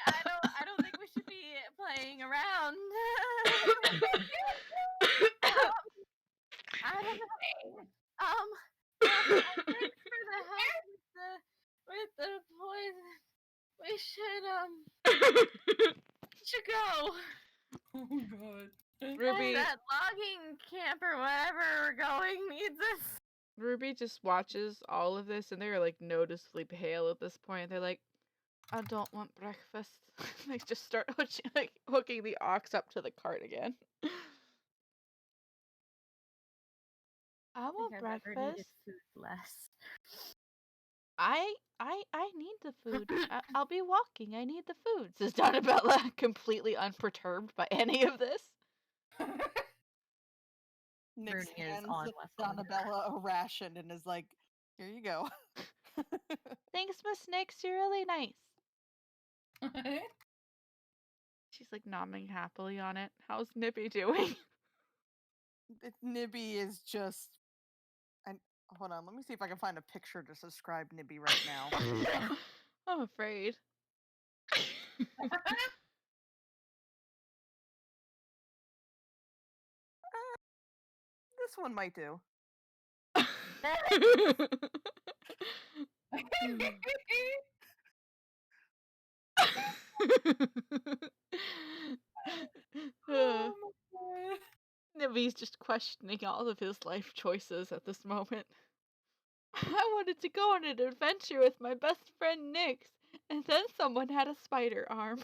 I don't think we should be playing around. I don't know. Thanks for the help with the poison. We should go. Oh god. Ruby, That logging camp or whatever we're going needs us. Ruby just watches all of this and they're like noticeably pale at this point. They're like, I don't want breakfast. They just start hooking the ox up to the cart again. I want I've ever needed breakfast. food less. I need the food. I'll be walking. I need the food, says Donabella, completely unperturbed by any of this. Nick's Rooney is hands on Donabella a ration and is like, here you go. Thanks, Miss Nix. You're really nice. She's like nodding happily on it. How's Nippy doing? Nibby is just. Hold on, let me see if I can find a picture to describe Nibby right now. I'm afraid. This one might do. Oh my god. Nibby's just questioning all of his life choices at this moment. I wanted to go on an adventure with my best friend Nix, and then someone had a spider arm.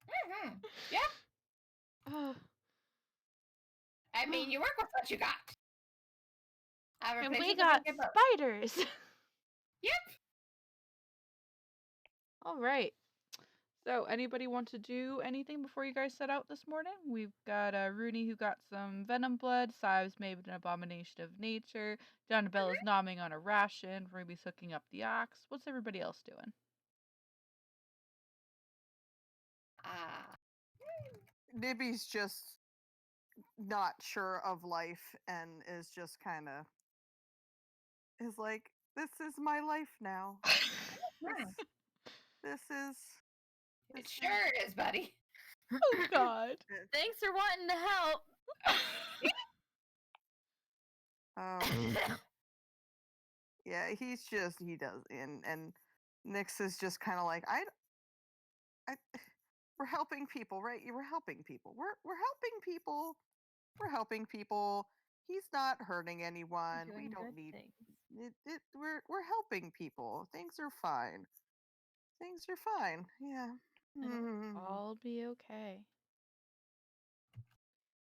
Mm-hmm. Yeah. I mean, you work with what you got. And we got spiders. Yep. All right. So, anybody want to do anything before you guys set out this morning? We've got Rooney who got some venom blood. Sives made an abomination of nature. Donabella's nomming on a ration. Ruby's hooking up the ox. What's everybody else doing? Nibby's just not sure of life and is just kind of is like, this is my life now. This is It sure is, buddy. Oh God. Thanks for wanting to help. Yeah, he does, and Nyx is just kind of like, I, we're helping people, right? We're helping people. We're helping people. We're helping people. He's not hurting anyone. We Doing don't good need things. we're helping people. Things are fine. Things are fine. Yeah. It'll all be okay.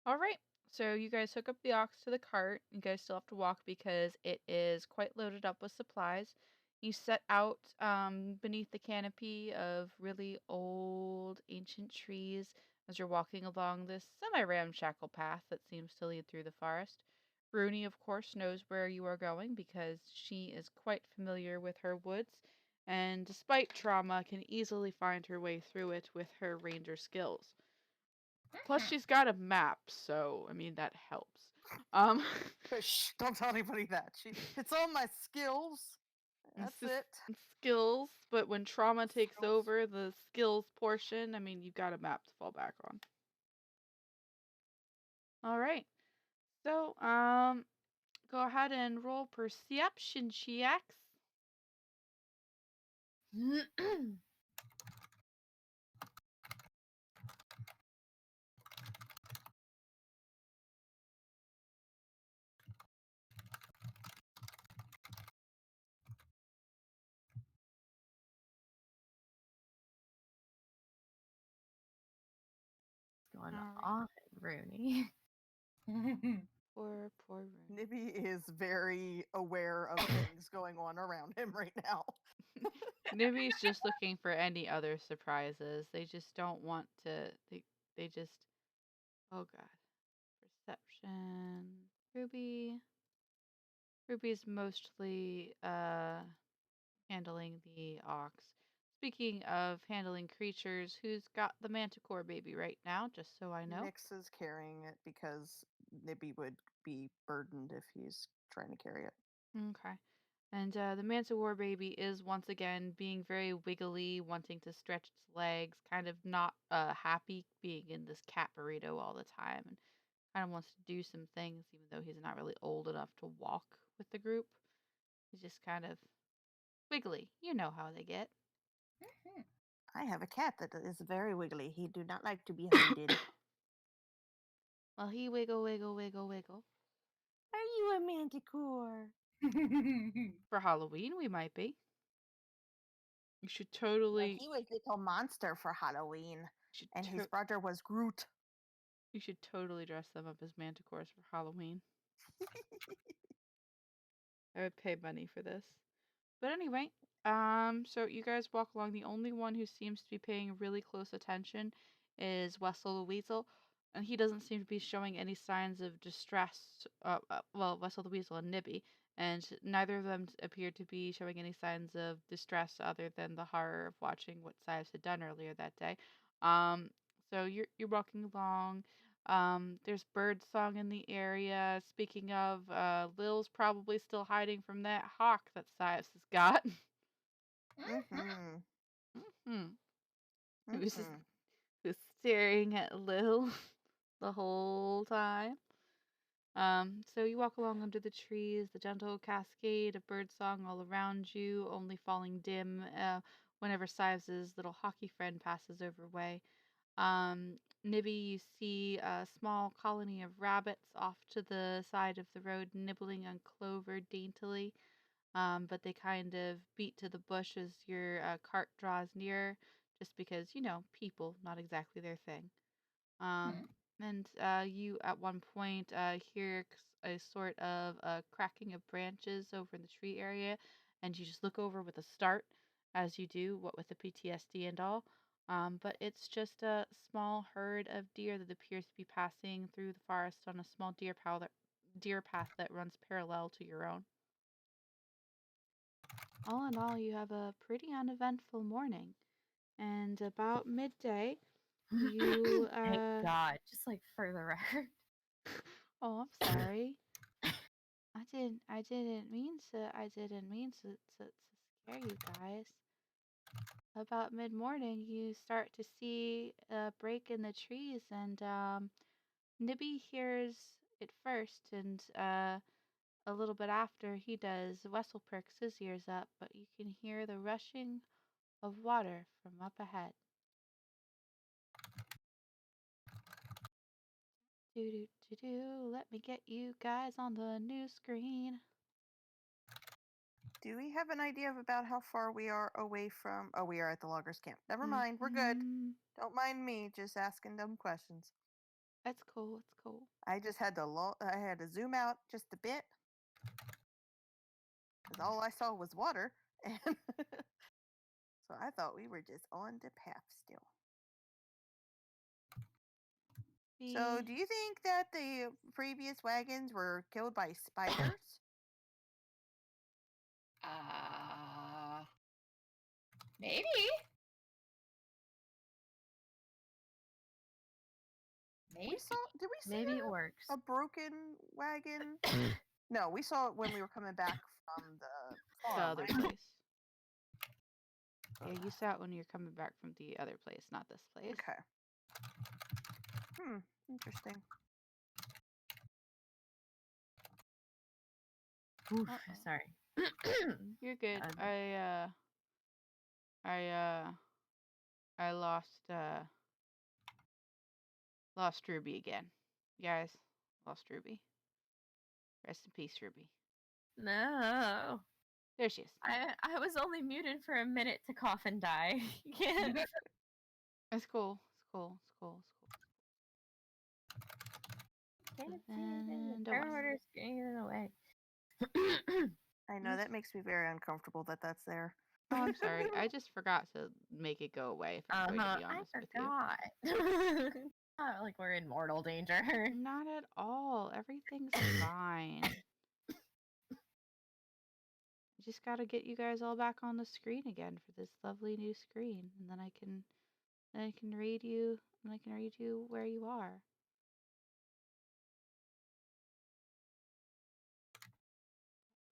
All right. So you guys hook up the ox to the cart. You guys still have to walk because it is quite loaded up with supplies. You set out beneath the canopy of really old, ancient trees as you're walking along this semi-ramshackle path that seems to lead through the forest. Bruni, of course, knows where you are going because she is quite familiar with her woods, and despite trauma, can easily find her way through it with her ranger skills. Plus, she's got a map, so I mean that helps. Shh, don't tell anybody that. It's all my skills. That's it. Skills, but when trauma takes Skills. over the skills portion, I mean, you've got a map to fall back on. All right. So, go ahead and roll perception checks. Going Alright. off at Rooney. Poor Rooney. Nibby is very aware of things going on around him right now. Nibby's just looking for any other surprises. They just don't want to. They just. Oh God. Perception. Ruby's mostly handling the ox. Speaking of handling creatures, who's got the manticore baby right now, just so I know? Nyx is carrying it because Nibby would be burdened if he's trying to carry it. Okay. And the manticore baby is once again being very wiggly, wanting to stretch its legs, kind of not happy being in this cat burrito all the time, and kind of wants to do some things, even though he's not really old enough to walk with the group. He's just kind of wiggly. You know how they get. I have a cat that is very wiggly. He do not like to be hunted. Well, he wiggle, wiggle, wiggle, wiggle. Are you a manticore? For Halloween, we might be. You should totally. Well, he was little monster for Halloween, and his brother was Groot. You should totally dress them up as manticores for Halloween. I would pay money for this. But anyway, so you guys walk along. The only one who seems to be paying really close attention is Wessel the Weasel, and he doesn't seem to be showing any signs of distress. Well, Wessel the Weasel and Nibby, and neither of them appear to be showing any signs of distress other than the horror of watching what Sives had done earlier that day. So you're walking along. There's bird song in the area. Speaking of, Lil's probably still hiding from that hawk that Sives has got. Who's staring at Lil the whole time. So you walk along under the trees, the gentle cascade of birdsong all around you, only falling dim whenever Sives' little hockey friend passes over way. Nibby, you see a small colony of rabbits off to the side of the road, nibbling on clover daintily. But they kind of beat to the bush as your cart draws near, just because, people, not exactly their thing. And you at one point hear a sort of cracking of branches over in the tree area, and you just look over with a start, as you do, what with the PTSD and all. But it's just a small herd of deer that appears to be passing through the forest on a small deer path that runs parallel to your own. All in all, you have a pretty uneventful morning. And about midday, you Thank God. Just like for the record. Oh, I'm sorry. I didn't mean to scare you guys. about mid-morning, you start to see a break in the trees, and Nibby hears it first, and a little bit after he does, Wessel perks his ears up, but you can hear the rushing of water from up ahead. Let me get you guys on the new screen. Do we have an idea about how far we are away from... Oh, we are at the loggers camp. Never mind, we're good. Don't mind me, just asking dumb questions. It's cool, it's cool. I just had to I had to zoom out just a bit. Because all I saw was water. And so I thought we were just on the path still. So do you think that the previous wagons were killed by spiders? Maybe. Maybe. Did we see Maybe orcs. a broken wagon? No, we saw it when we were coming back from the The farm, other right? place. Yeah, you saw it when you're coming back from the other place, not this place. Okay. Interesting. Oof, Uh-oh. sorry. You're good. I lost Ruby again. Guys, lost Ruby. Rest in peace, Ruby. No. There she is. I was only muted for a minute to cough and die. Yeah. It's cool. It's cool. It's cool. Can't see And the order's getting in the way. I know that makes me very uncomfortable that that's there. Oh, I'm sorry. I just forgot to make it go away, if I'm going to be honest with you. I forgot. Not like we're in mortal danger. Not at all. Everything's fine. Just got to get you guys all back on the screen again for this lovely new screen, and then I can read you, and I can read you where you are.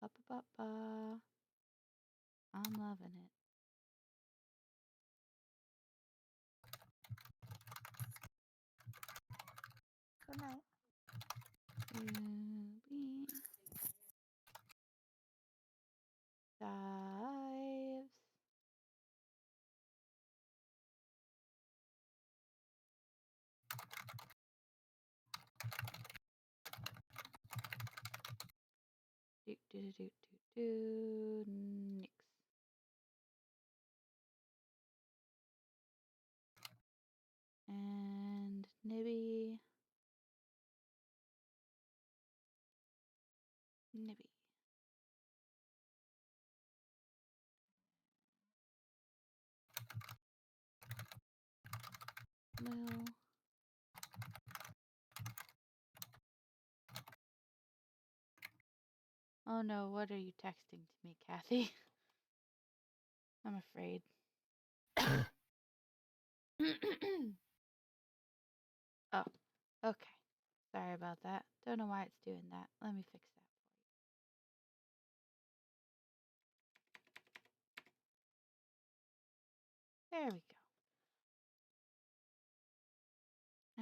Ba-ba-ba-ba. I'm loving it. Good night. Ruby. Sives. Nix. And Nibby. No. Oh no, what are you texting to me, Kathy? I'm afraid. Oh, okay. Sorry about that. Don't know why it's doing that. Let me fix that for you. There we go.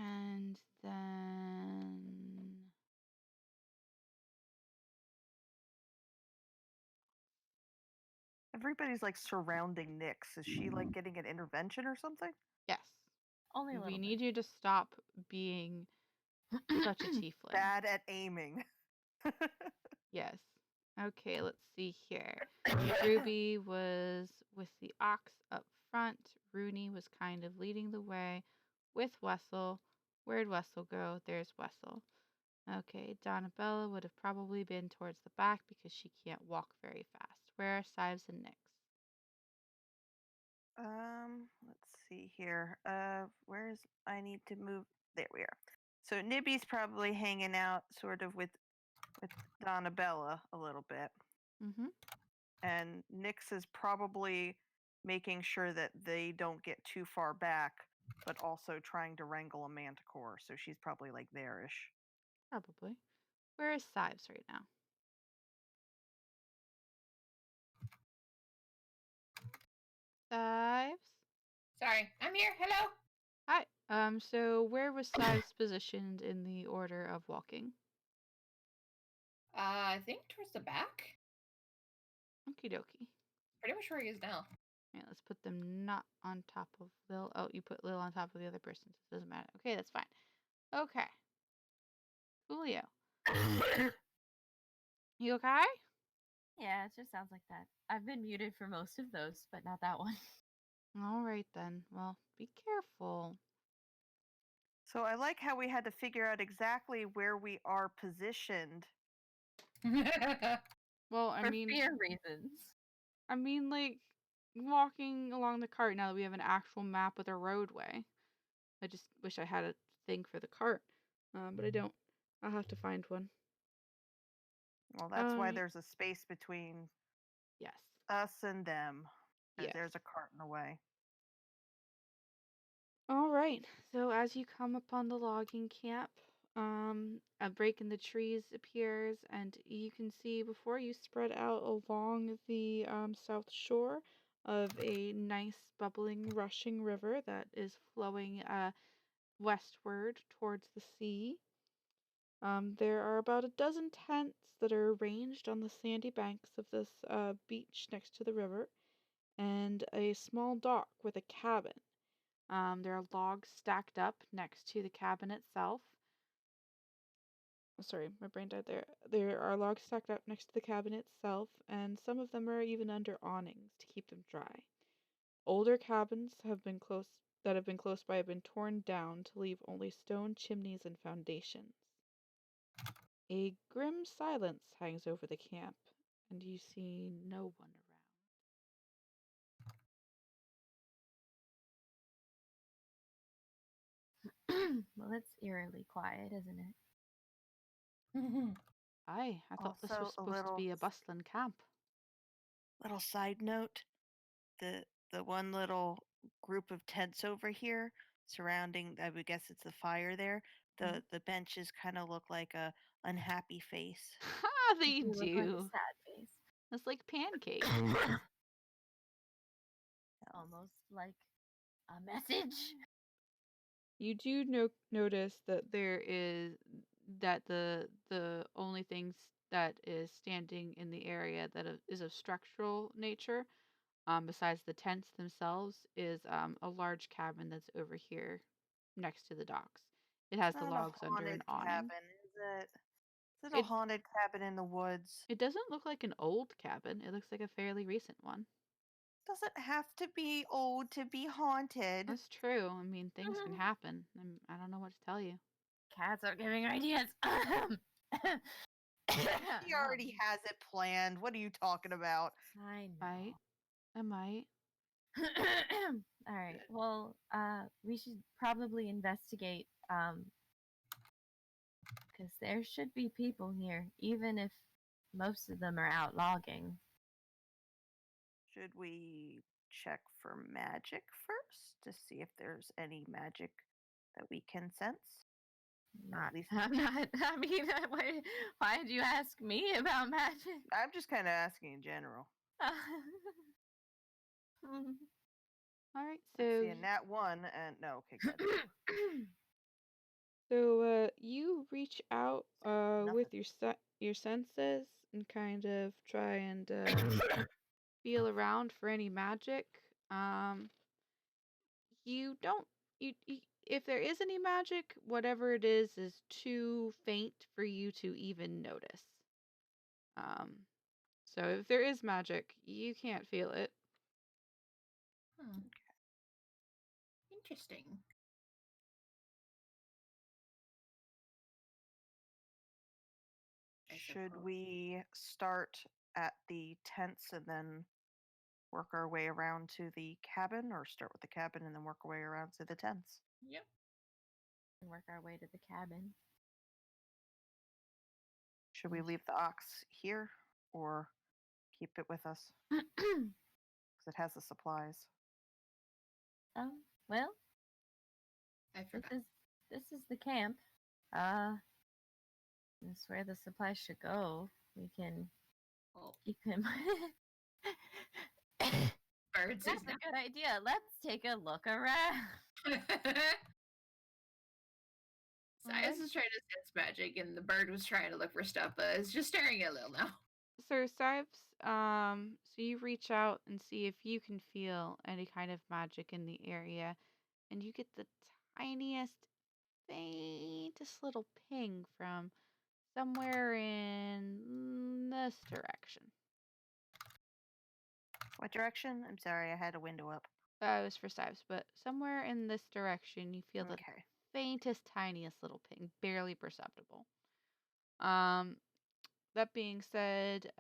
And then... Everybody's like surrounding Nyx. Is she like getting an intervention or something? Yes. Only a little We bit. need you to stop being such a tiefling. Bad at aiming. Yes. Okay, let's see here. Ruby was with the ox up front. Rooney was kind of leading the way with Wessel. Where'd Wessel go? There's Wessel. Okay, Donabella would have probably been towards the back because she can't walk very fast. Where are Sives and Nyx? Let's see here. Where's... I need to move... There we are. So Nibby's probably hanging out sort of with Donabella a little bit. Mm-hmm. And Nyx is probably making sure that they don't get too far back, but also trying to wrangle a manticore. So she's probably like there-ish. Probably. Where is Sives right now? Sives? Sorry, I'm here. Hello. Hi. So where was Sives positioned in the order of walking? I think towards the back. Okie dokie. Pretty much where he is now. Alright, let's put them not on top of Lil. Oh, you put Lil on top of the other person, so it doesn't matter. Okay, that's fine. Okay. Julio. You okay? Yeah, it just sounds like that. I've been muted for most of those, but not that one. Alright then. Well, be careful. So I like how we had to figure out exactly where we are positioned. Well, For fear reasons. I mean, like, walking along the cart now that we have an actual map with a roadway. I just wish I had a thing for the cart, but I don't. I'll have to find one. Well, that's why there's a space between Yes. us and them. Yes. There's a cart in the way. All right. So as you come upon the logging camp, a break in the trees appears, and you can see before you spread out along the south shore of a nice, bubbling, rushing river that is flowing westward towards the sea. There are about a dozen tents that are arranged on the sandy banks of this beach next to the river, and a small dock with a cabin. There are logs stacked up next to the cabin itself. Oh, sorry, my brain died there. There are logs stacked up next to the cabin itself, and some of them are even under awnings to keep them dry. Older cabins that have been close by have been torn down to leave only stone chimneys and foundations. A grim silence hangs over the camp, and you see no one around. Well, it's eerily quiet, isn't it? Aye, I thought this Also, was supposed to be a bustling camp. Little side note, the one little group of tents over here surrounding, I would guess it's the fire there. The benches kind of look like a unhappy face. Ha, they You look like a do. sad face. It's like pancakes. Almost like a message. You do notice that the only things that is standing in the area that is of structural nature, besides the tents themselves, is a large cabin that's over here next to the docks. It has the logs under an awning. Cabin, is it? Is it a haunted cabin in the woods? It doesn't look like an old cabin. It looks like a fairly recent one. Doesn't have to be old to be haunted. That's true. I mean, things can happen. I don't know what to tell you. Cats are giving ideas. He already has it planned. What are you talking about? I know. I might. All right. Well, we should probably investigate. Because there should be people here, even if most of them are out logging. Should we check for magic first to see if there's any magic that we can sense? Not, I'm not. I mean, why did you ask me about magic? I'm just kind of asking in general. All right, See a nat 1 and no, okay, good. So you reach out with your senses and kind of try and feel around for any magic. You don't you if there is any magic, whatever it is too faint for you to even notice. So if there is magic, you can't feel it. Interesting. Should we start at the tents and then work our way around to the cabin, or start with the cabin and then work our way around to the tents? Yep. And work our way to the cabin. Should we leave the ox here or keep it with us? Because it has the supplies. Well, I forgot. This is the camp. That's where the supplies should go. We can keep him. Bird That's says a no. good idea. Let's take a look around. Size is trying to sense magic, and the bird was trying to look for stuff, but it's just staring at Lil now. So Sives, so you reach out and see if you can feel any kind of magic in the area, and you get the tiniest, faintest little ping from somewhere in this direction. What direction? I'm sorry, I had a window up. It was for Sives, but somewhere in this direction, you feel the Okay. faintest, tiniest little ping, barely perceptible. That being said,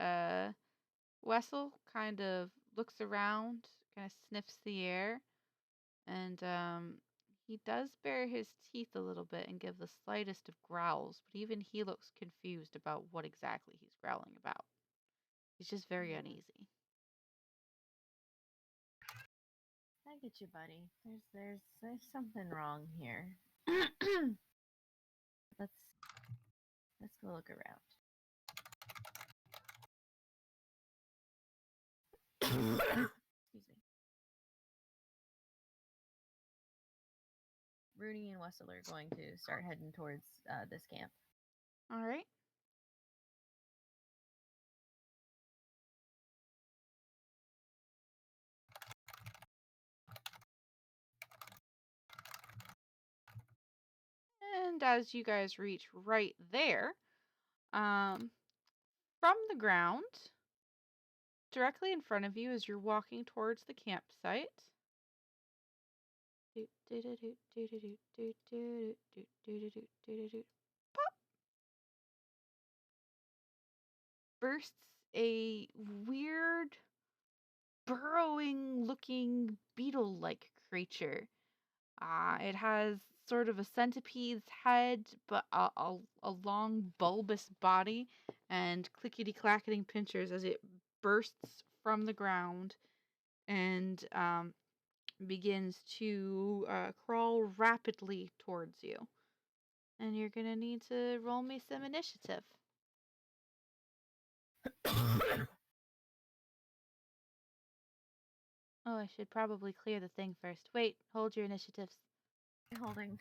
Wessel kind of looks around, kind of sniffs the air, and he does bare his teeth a little bit and give the slightest of growls, but even he looks confused about what exactly he's growling about. He's just very uneasy. I get you, buddy. There's something wrong here. let's go look around. Excuse me. Rooney and Wessel are going to start heading towards this camp. All right. And as you guys reach right there, from the ground, directly in front of you as you're walking towards the campsite, pop, bursts a weird, burrowing looking beetle like creature. It has sort of a centipede's head, but a long bulbous body, and clickety clacketing pincers as it bursts from the ground and begins to crawl rapidly towards you. And you're gonna need to roll me some initiative. Oh, I should probably clear the thing first. Wait, hold your initiatives. Holding.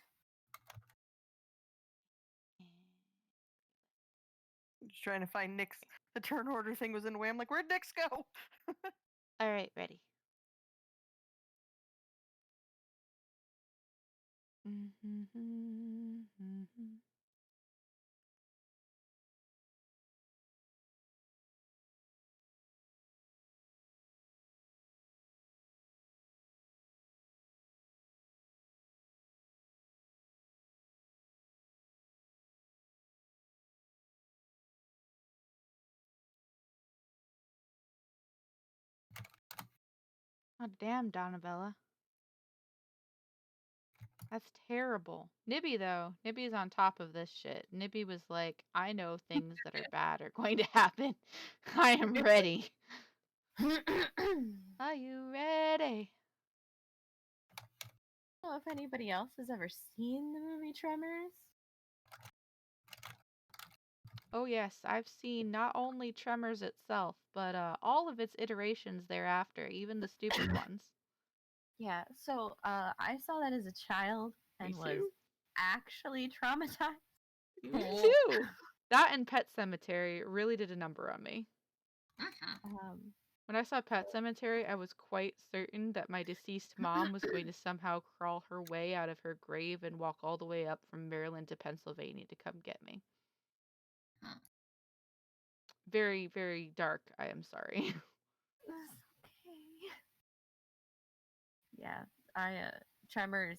Just trying to find Nick's. The turn order thing was in the way. I'm like, where'd Nick's go? All right, ready. Oh, damn, Donabella. That's terrible. Nibby, though. Nibby's on top of this shit. Nibby was like, I know things that are bad are going to happen. I am ready. Are you ready? I don't know if anybody else has ever seen the movie Tremors. Oh, yes. I've seen not only Tremors itself, but all of its iterations thereafter, even the stupid ones. Yeah, so I saw that as a child and Me was too. actually traumatized. Me too. That and Pet Cemetery really did a number on me. When I saw Pet Cemetery, I was quite certain that my deceased mom was going to somehow crawl her way out of her grave and walk all the way up from Maryland to Pennsylvania to come get me. Very, very dark. I am sorry. Okay. Yeah, Tremors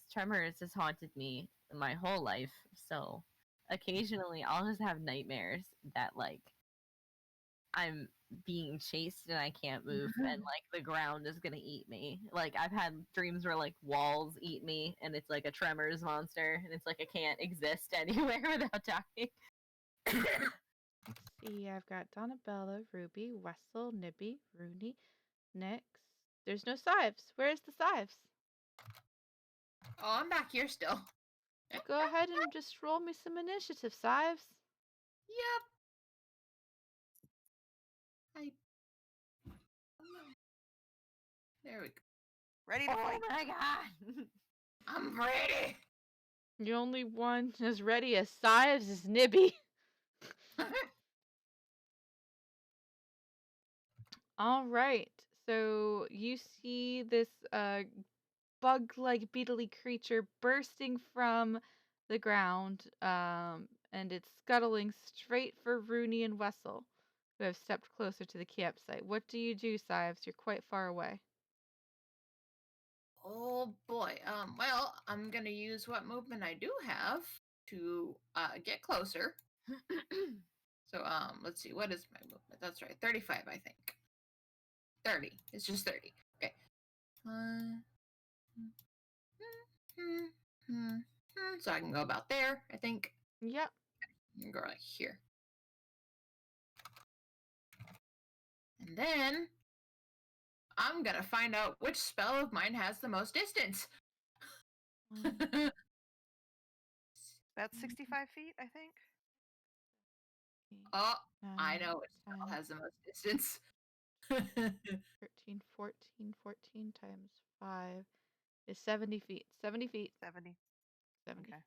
has haunted me my whole life. So occasionally I'll just have nightmares that like I'm being chased and I can't move and like the ground is gonna eat me. Like I've had dreams where like walls eat me and it's like a Tremors monster and it's like I can't exist anywhere without dying. Let's see. I've got Donabella, Ruby, Wessel, Nibby, Rooney, Nix. There's no Sives. Where's the Sives? Oh, I'm back here still. Go ahead and just roll me some initiative, Sives. Yep. There we go. Ready to Oh fight. my god! I'm ready. The only one as ready as Sives is Nibby. All right. So you see this bug-like beetly creature bursting from the ground, and it's scuttling straight for Rooney and Wessel, who have stepped closer to the campsite. What do you do, Sives? You're quite far away. Oh boy. Well, I'm gonna use what movement I do have to get closer. So let's see. What is my movement? That's right. 35, I think. 30. It's just 30. Okay. So I can go about there, I think. Yep. I can go right here. And then I'm gonna find out which spell of mine has the most distance. That's 65 feet, I think. Oh, I 9, know which spell 10, has the most distance. 13, 14 times 5 is 70 feet. 70 feet. 70. 70. Okay.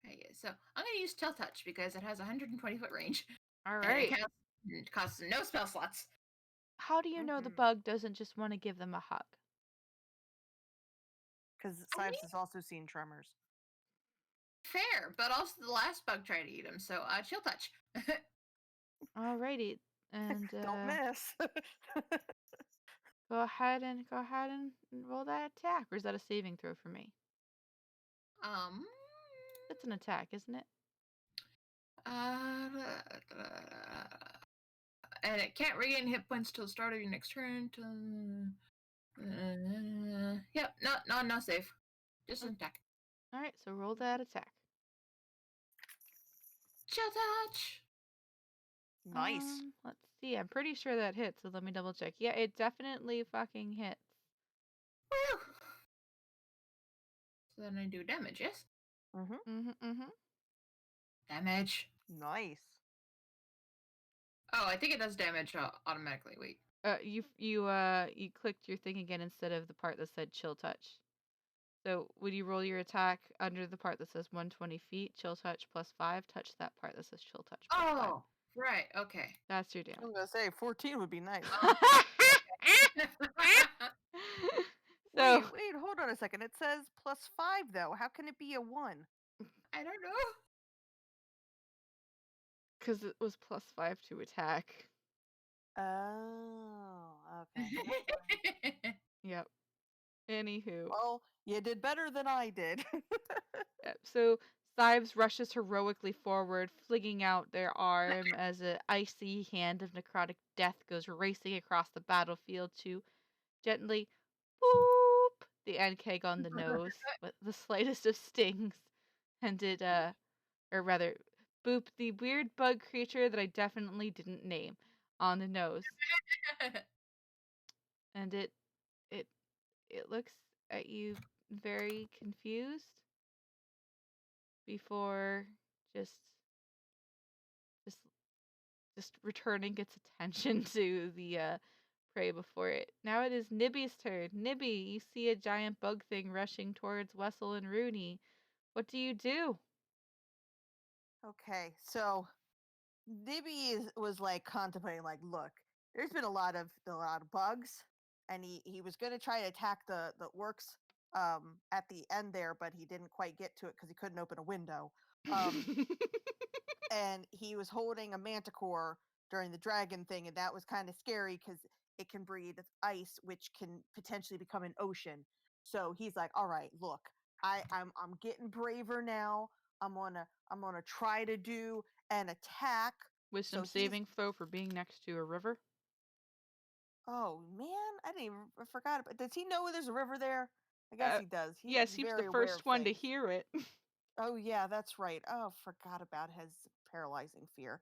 Okay, so I'm gonna use Chill Touch because it has 120-foot range. All And right. it costs no spell slots. How do you know the bug doesn't just want to give them a hug? Because I mean, Sives has also seen tremors. fair, but also the last bug tried to eat him, so Chill Touch. Alrighty, and Don't miss. go ahead and roll that attack, or is that a saving throw for me? um, That's an attack, isn't it? and it can't regain hit points till the start of your next turn. Yep, no save, just an attack. All right, so roll that attack. Chill Touch. Nice. Let's see. I'm pretty sure that hits, so let me double check. Yeah, it definitely fucking hits. Woo! So then I do damage, yes? Damage. Nice. Oh, I think it does damage automatically. Wait. You clicked your thing again instead of the part that said chill touch. So would you roll your attack under the part that says 120 feet, chill touch +5, touch that part that says chill touch +5. Oh, right. Okay. That's your I damage. was gonna say 14 would be nice. So Wait, hold on a second. It says +5 though. How can it be a 1? I don't know. because it was +5 to attack. Oh, okay. Yep. Anywho. Well, you did better than I did. Yep. So Sives rushes heroically forward, flinging out their arm as an icy hand of necrotic death goes racing across the battlefield to gently boop the NK on the nose with the slightest of stings, and it or rather boop the weird bug creature that I definitely didn't name on the nose, and it looks at you very confused before just just just returning its attention to the prey before it. Now it is Nibby's turn. Nibby, you see a giant bug thing rushing towards Wessel and Rooney. What do you do? Okay, so Nibby was like contemplating, like, look, there's been a lot of bugs, and he was gonna try to attack the orcs at the end there, but he didn't quite get to it because he couldn't open a window. And he was holding a manticore during the dragon thing, and that was kind of scary because it can breathe ice, which can potentially become an ocean. So he's like, "All right, look, I'm getting braver now. I'm gonna try to do an attack." Wisdom So saving throw for being next to a river. oh man, I forgot about. Does he know there's a river there? I guess he does. Yes, He's he was the very aware of first one to things. hear it. Oh yeah, that's right. Oh, forgot about his paralyzing fear.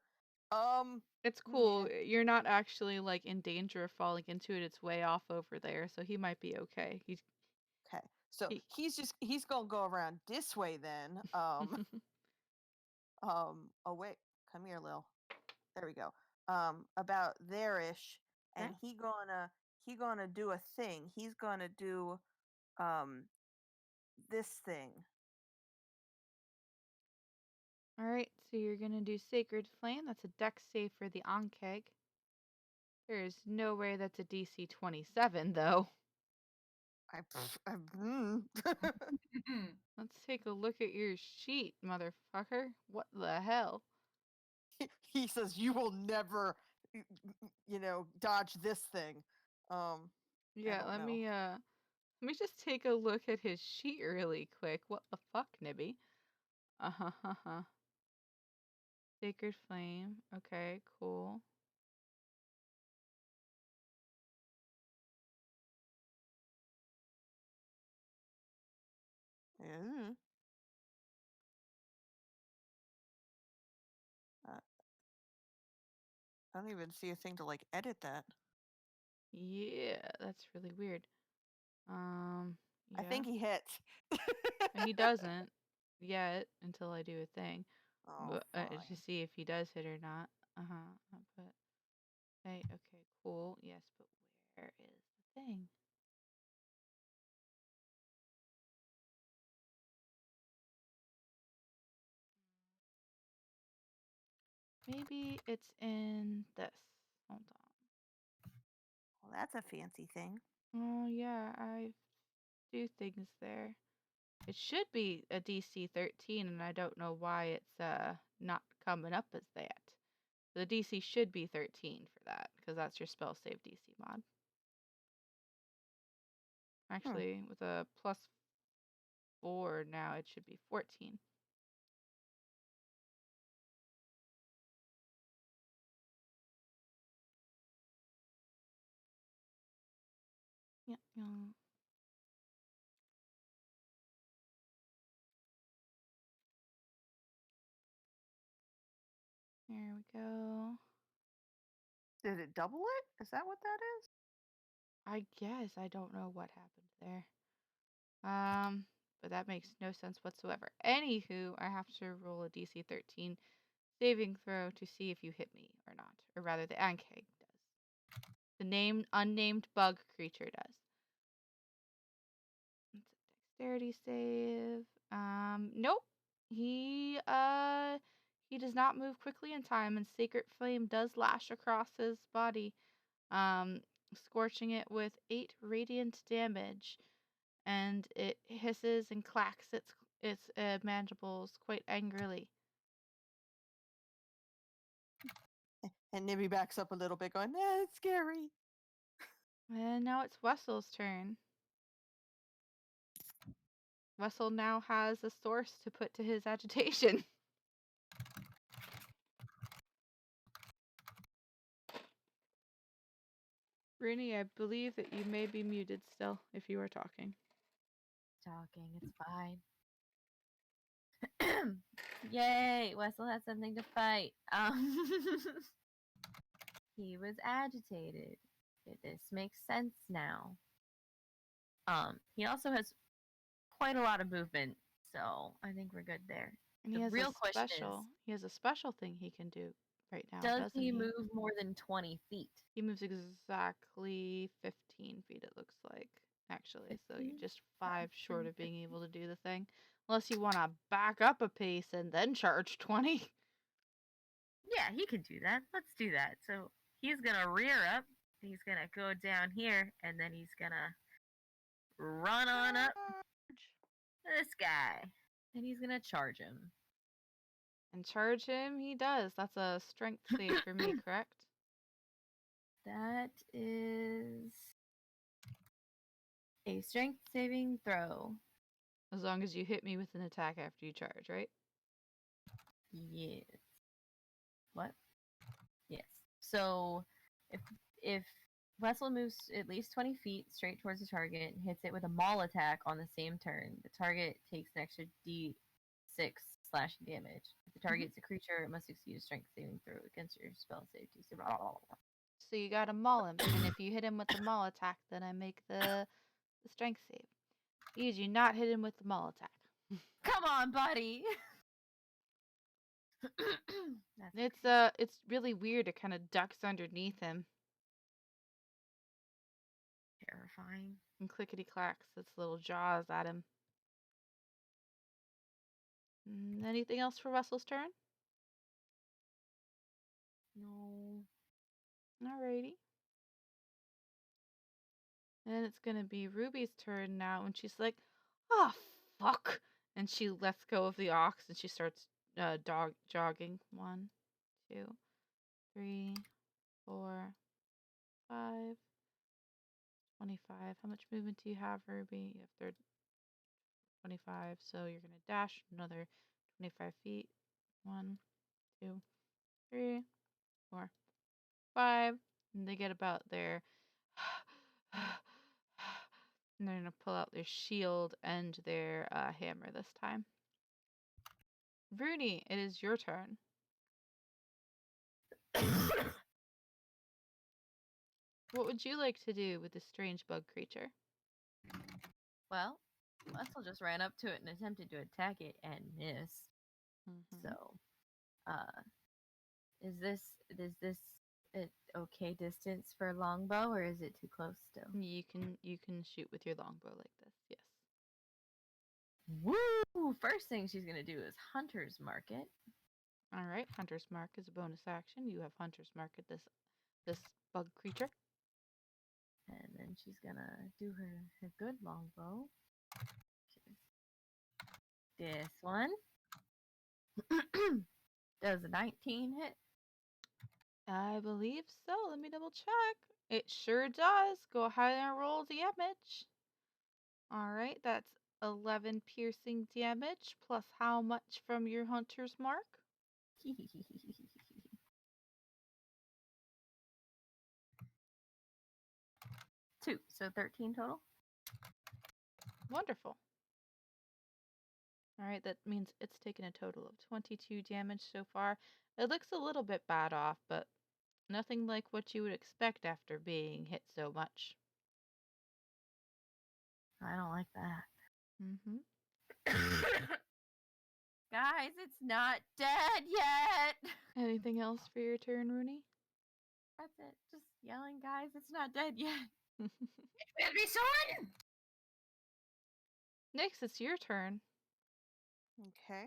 It's Yeah. cool. You're not actually like in danger of falling into it. It's way off over there, so he might be okay. He's Okay. So he... he's gonna go around this way then. Oh wait, come here, Lil. There we go. About there-ish, and Okay. he gonna he gonna do a thing. He's gonna do this thing. All right, so you're gonna do Sacred Flame. That's a dex save for the Ankeg. There is no way that's a DC 27, though. Let's take a look at your sheet, motherfucker. What the hell? He says you will never, dodge this thing. Yeah, don't let know. me just take a look at his sheet really quick. What the fuck, Nibby? Sacred Flame. Okay, cool. Yeah. I don't even see a thing to like edit that. Yeah, that's really weird. I Yeah. think he hits. He doesn't yet until I do a thing. Oh, But, to fine. see if he does hit or not. But okay, cool. Yes, but where is the thing? Maybe it's in this. Hold on. Well, that's a fancy thing. Oh yeah, I do things there. It should be a DC 13, and I don't know why it's not coming up as that. The DC should be 13 for that, because that's your spell save DC mod. Actually, with a +4 now, it should be 14. Yeah. There we go. Did it double it? Is that what that is? I guess I don't know what happened there. But that makes no sense whatsoever. Anywho, I have to roll a DC 13 saving throw to see if you hit me or not. Or rather, the Ankeg does. The unnamed bug creature does. It's a dexterity save. Nope. He does not move quickly in time, and Sacred Flame does lash across his body, scorching it with 8 radiant damage, and it hisses and clacks its mandibles quite angrily. And Nibby backs up a little bit, going, it's scary. And now it's Wessel's turn. Wessel now has a source to put to his agitation. Rooney, I believe that you may be muted still if you are talking. Talking, it's fine. Yay! Wessel has something to fight. He was agitated. This makes sense now. He also has quite a lot of movement, so I think we're good there. And The real question is, he has a special thing he can do right now, does doesn't he move more than 20 feet? He moves exactly 15 feet, it looks like, actually. So you're 15? just 5 short of being able to do the thing. Unless you want to back up a pace and then charge 20. Yeah, he can do that. Let's do that. So he's gonna rear up. He's gonna go down here, and then he's gonna run on up this guy, and he's gonna charge him. And charge him, he does. That's a strength save for me, correct? That is a strength saving throw. As long as you hit me with an attack after you charge, right? Yes. What? Yes. So if Wessel moves at least 20 feet straight towards the target and hits it with a maul attack on the same turn, the target takes an extra d6 slashing damage. If the target is a creature, it must succeed a strength saving throw against your spell save DC. Blah, blah, blah. So you gotta maul him, and if you hit him with the maul attack, then I make the strength save. You do not hit him with the maul attack. Come on, buddy. It's really weird. It kind of ducks underneath him. terrifying. And clickety clacks its little jaws at him. Anything else for Russell's turn? No. Alrighty. And it's gonna be Ruby's turn now, and she's like, "Oh fuck!" And she lets go of the ox, and she starts jogging. 1, 2, 3, 4, 5, 25. How much movement do you have, Ruby? You have 25, so you're gonna dash another 25 feet. 1, 2, 3, 4, 5. And they get about there. And they're gonna pull out their shield and their hammer this time. Rooney, it is your turn. What would you like to do with this strange bug creature? Well, Russell just ran up to it and attempted to attack it and missed. Mhm. So, is this an okay distance for a longbow, or is it too close still? You can shoot with your longbow like this. Yes. Woo! First thing she's gonna do is Hunter's Mark it. All right. Hunter's Mark is a bonus action. You have Hunter's Mark at this bug creature. And then she's gonna do her good longbow. This one. Does a 19 hit? I believe so. Let me double check. It sure does. Go ahead and roll damage. All right, that's 11 piercing damage plus how much from your Hunter's Mark? 2, so 13 total. Wonderful. All right, that means it's taken a total of 22 damage so far. It looks a little bit bad off, but nothing like what you would expect after being hit so much. I don't like that. Mm-hmm. Guys, it's not dead yet. Anything else for your turn, Rooney? That's it. Just yelling, guys, it's not dead yet. It will be soon! Nyx, it's your turn. Okay.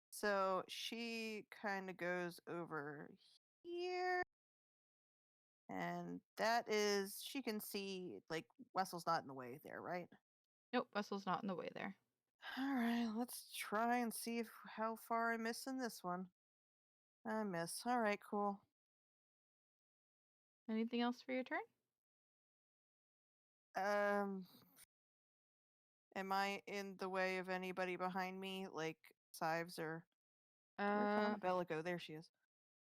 So she kind of goes over here. And that is, she can see, like, Wessel's not in the way there, right? Nope, Russell's not in the way there. All right, let's try and see how far I miss in this one. I miss. All right, cool. Anything else for your turn? Am I in the way of anybody behind me, like Sives or where'd Donabella go? There she is.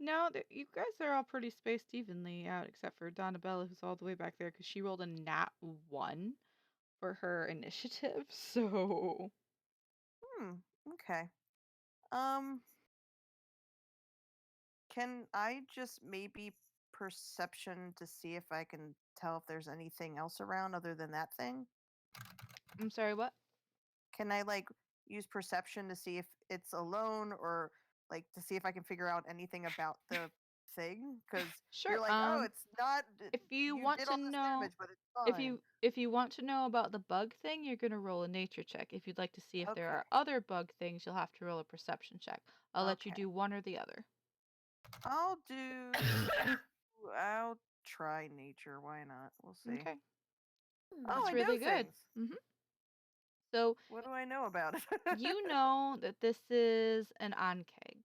No, you guys are all pretty spaced evenly out, except for Donabella, who's all the way back there because she rolled a nat 1 for her initiative. So, Okay. Can I just maybe perception to see if I can tell if there's anything else around other than that thing? I'm sorry, what? Can I like use perception to see if it's alone or like to see if I can figure out anything about the thing? Because Sure. you're like, oh, it's not. If you You want did to all this know, damage, but it's fine. if you want to know about the bug thing, you're gonna roll a nature check. If you'd like to see if there are Okay. other bug things, you'll have to roll a perception check. I'll let you Okay. do one or the other. I'll do. I'll try nature. Why not? We'll see. Okay. Oh, That's I really know good. things. So What do I know about it? you know that this is an ankeg.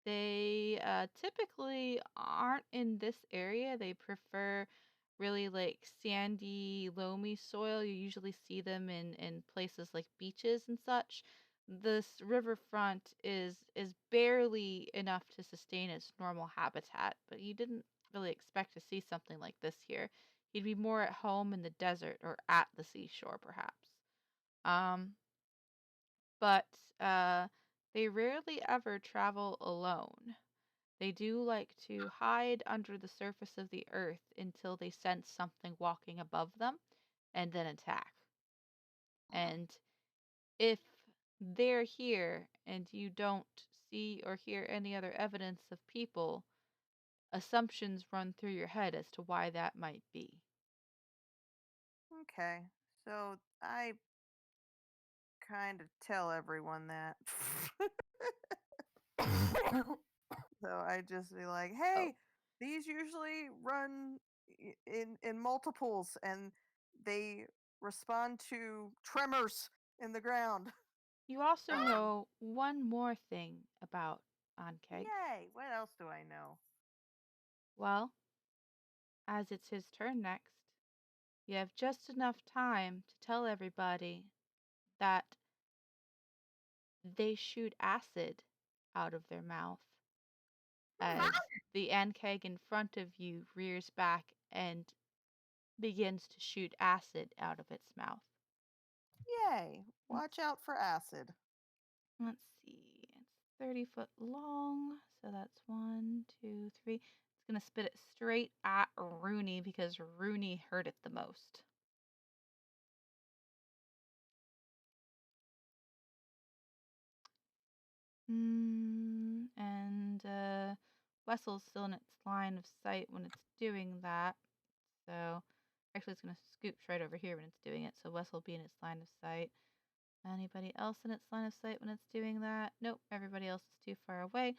They typically aren't in this area. They prefer really like sandy, loamy soil. You usually see them in places like beaches and such. This riverfront is barely enough to sustain its normal habitat, but you didn't really expect to see something like this here. You'd be more at home in the desert or at the seashore, perhaps. Um, but they rarely ever travel alone. They do like to hide under the surface of the earth until they sense something walking above them and then attack. And if they're here and you don't see or hear any other evidence of people, assumptions run through your head as to why that might be. Okay, so I kind of tell everyone that. So I just be like, hey, these usually run in multiples and they respond to tremors in the ground. You also know one more thing about Ankeg. Yay! What else do I know? Well, as it's his turn next, you have just enough time to tell everybody that they shoot acid out of their mouth as the Ankeg in front of you rears back and begins to shoot acid out of its mouth. Yay! Watch out for acid. Let's see. It's 30 foot long, so that's 1, 2, 3. It's going to spit it straight at Rooney because Rooney heard it the most. And Wessel's still in its line of sight when it's doing that. So actually it's going to scoot right over here when it's doing it. So Wessel will be in its line of sight. Anybody else in its line of sight when it's doing that? Nope, everybody else is too far away.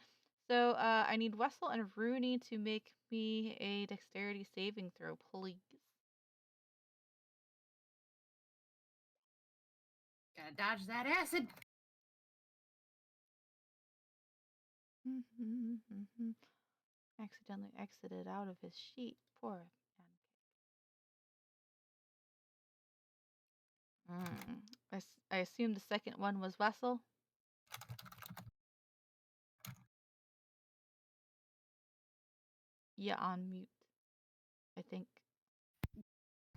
So I need Wessel and Rooney to make me a dexterity saving throw, please. Gotta dodge that acid. Accidentally exited out of his sheet. Poor pancake. I assume the second one was Wessel. Yeah, on mute. I think.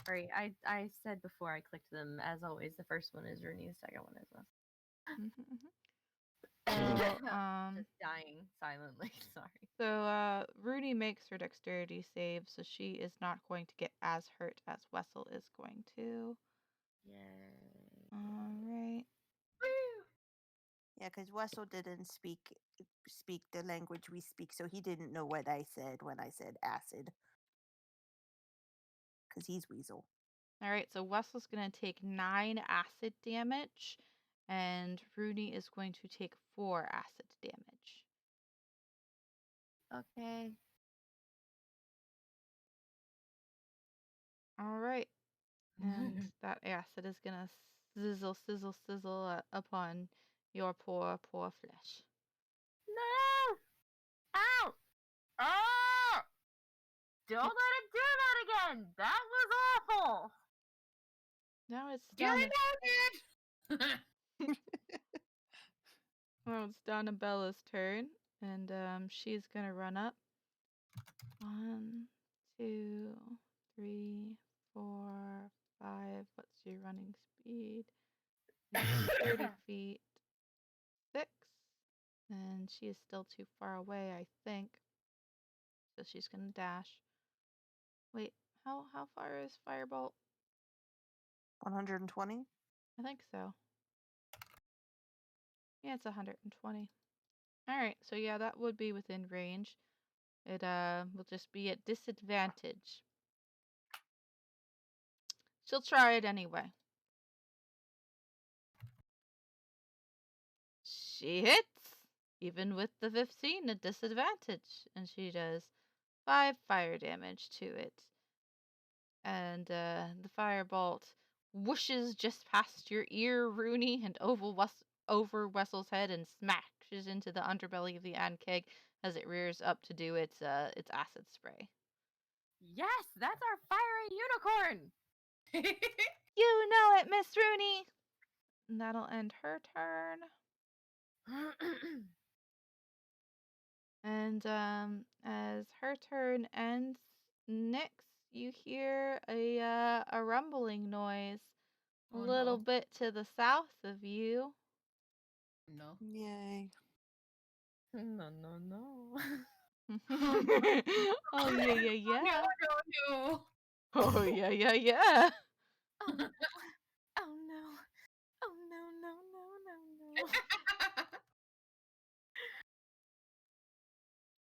Sorry, I said before I clicked them, as always, the first one is Rooney, the second one is us. So, Just dying silently, sorry. So Rooney makes her dexterity save, so she is not going to get as hurt as Wessel is going to. Yay. Alright. Yeah, because Wessel didn't speak the language we speak, so he didn't know what I said when I said acid. Because he's Weasel. Alright, so Wessel's going to take 9 acid damage, and Rooney is going to take 4 acid damage. Okay. Alright. And that acid is going to sizzle upon your poor flesh. No! Ow! Oh! Don't let him do that again! That was awful! Now it's Yeah, down. I know, dude. Well, it's down to Bella's turn, and she's gonna run up. 1, 2, 3, 4, 5. What's your running speed? 30 feet. 6. And she is still too far away, I think. So she's gonna dash. Wait, how far is Firebolt? 120? I think so. Yeah, it's 120. Alright, so yeah, that would be within range. It will just be at disadvantage. She'll try it anyway. She hits, even with the 15 at disadvantage, and she does 5 fire damage to it. And the firebolt whooshes just past your ear, Rooney, and over Wessel's head and smashes into the underbelly of the Ankeg as it rears up to do its acid spray. Yes, that's our fiery unicorn! You know it, Miss Rooney! And that'll end her turn. And as her turn ends, Nyx, you hear a rumbling noise a little bit to the south of you. No. Yay. No, no, no. Oh yeah. No. Oh yeah. Oh no. Oh no. Oh no, no, no, no, no.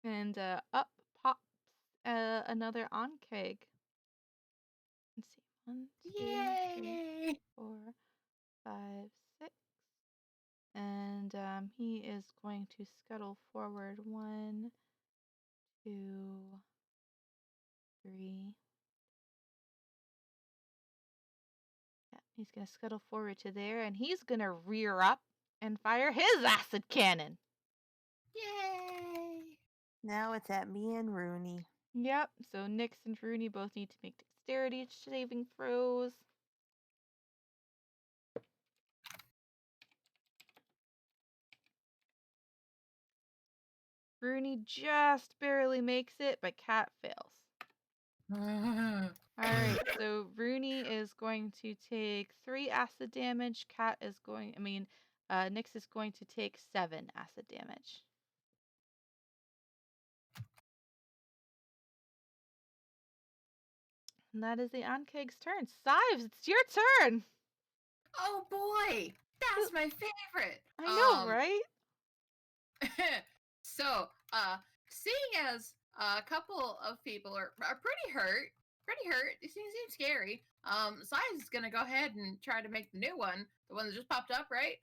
And up pops another Ankeg. Let's see. 1, 2, 3, Yay! 4, 5, 6. And he is going to scuttle forward 1, 2, 3. Yeah, he's going to scuttle forward to there, and he's going to rear up and fire his acid cannon. Yay! Now it's at me and Rooney. Yep, so Nyx and Rooney both need to make dexterity saving throws. Rooney just barely makes it, but Cat fails. All right, so Rooney is going to take 3 acid damage. Nyx is going to take 7 acid damage. And that is the Ankeg's turn. Sives, it's your turn. Oh boy, that's my favorite. I know, right? So, seeing as a couple of people are pretty hurt, it seems scary. Size is gonna go ahead and try to make the new one, the one that just popped up, right?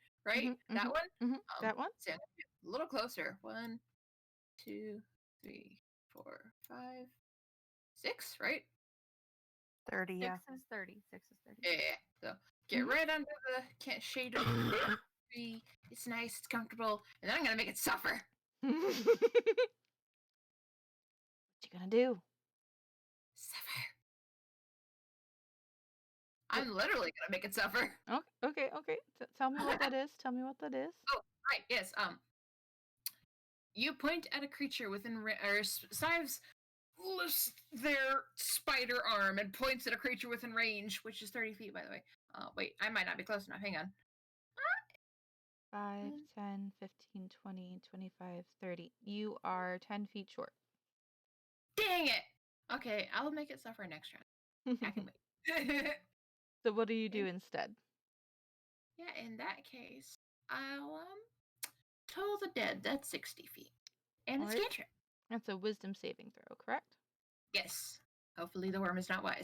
That one. That one. So a little closer. 1, 2, 3, 4, 5, 6. Right? 30, yeah. 6 is 30. 6 is 30. Yeah. So get right under the shade of the tree. It's nice. It's comfortable, and then I'm gonna make it suffer. What you gonna do? Suffer. I'm literally gonna make it suffer. Okay. Tell me what that is. Tell me what that is. Oh, right. Yes. You point at a creature within Sives lifts their spider arm and points at a creature within range, which is 30 feet, by the way. Wait, I might not be close enough. Hang on. 5, 10, 15, 20, 25, 30. You are 10 feet short. Dang it! Okay, I'll make it suffer next round. I can wait. So what do you do instead? Yeah, in that case, I'll Toll the Dead. That's 60 feet. And it's Alright. cantrip. That's a wisdom saving throw, correct? Yes. Hopefully the worm is not wise.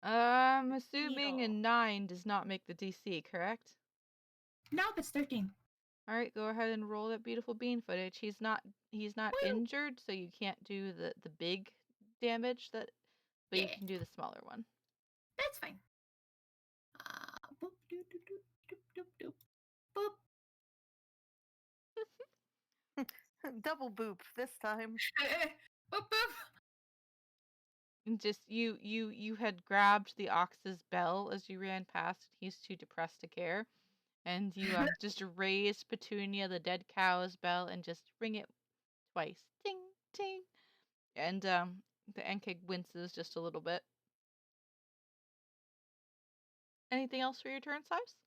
I'm assuming a Needle. 9 does not make the DC, correct? Nope, it's 13. All right, go ahead and roll that beautiful bean footage. He's not Woo! injured, so you can't do the big damage but you Yeah. can do the smaller one. That's fine. Boop, doop, doop, doop, doop, doop, doop. Boop. Double boop this time. Boop, boop. And just you had grabbed the ox's bell as you ran past. He's too depressed to care. And you just raised Petunia, the dead cow's bell, and just ring it twice. Ding, ding. And the Enkig winces just a little bit. Anything else for your turn, Sives?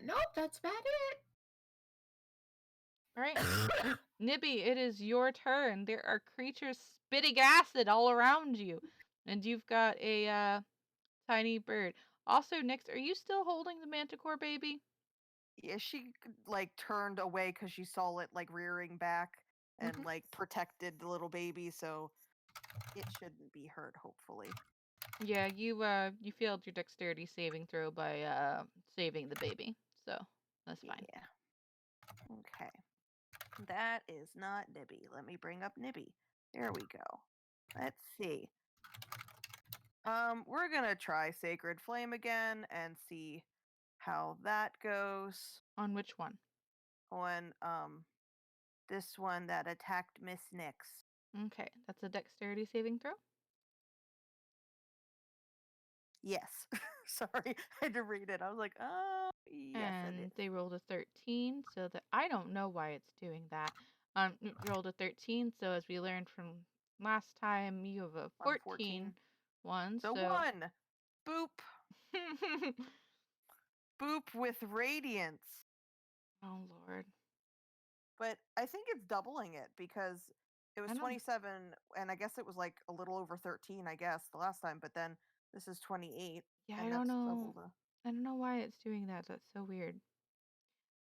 Nope, that's about it. All right. Nibby, it is your turn. There are creatures spitting acid all around you. And you've got a tiny bird. Also, Nyx, are you still holding the manticore baby? Yeah, she turned away because she saw it rearing back and protected the little baby, so it shouldn't be hurt, hopefully. Yeah, you failed your dexterity saving throw by saving the baby, so that's fine. Yeah. Okay. That is not Nibby. Let me bring up Nibby. There we go. Let's see. We're gonna try Sacred Flame again and see how that goes. On which one? On this one that attacked Miss Nyx. Okay, that's a dexterity saving throw. Yes. Sorry, I had to read it. I was like, oh, yes, And it is. they rolled a 13, so that I don't know why it's doing that. It rolled a 13, so as we learned from last time, you have a 14 one. So 1. Boop. Boop with radiance. Oh Lord. But I think it's doubling it because it was 27 and I guess it was a little over 13, I guess, the last time, but then this is 28. Yeah, and I don't that's know. double the... I don't know why it's doing that. That's so weird.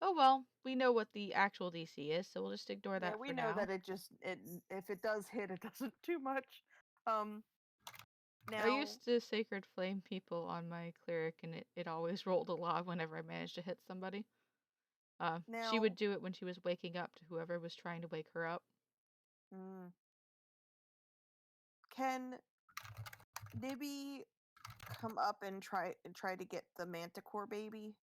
Oh well, we know what the actual DC is, so we'll just ignore that we for know now. that if it does hit, it doesn't do much. Now, I used to Sacred Flame people on my cleric, and it always rolled a lot whenever I managed to hit somebody. She now, would do it when she was waking up to whoever was trying to wake her up. can Nibby come up and try to get the Manticore baby?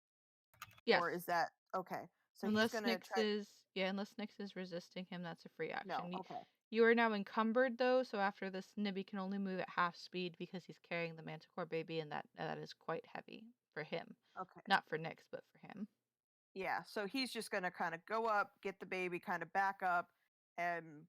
Yes. Or is that okay? So unless he's gonna try. unless Nyx is resisting him, that's a free action. No, okay. You are now encumbered though, so after this, Nibby can only move at half speed because he's carrying the Manticore baby, and that is quite heavy for him. Okay. Not for Nyx, but for him. Yeah, so he's just gonna kind of go up, get the baby, kind of back up, and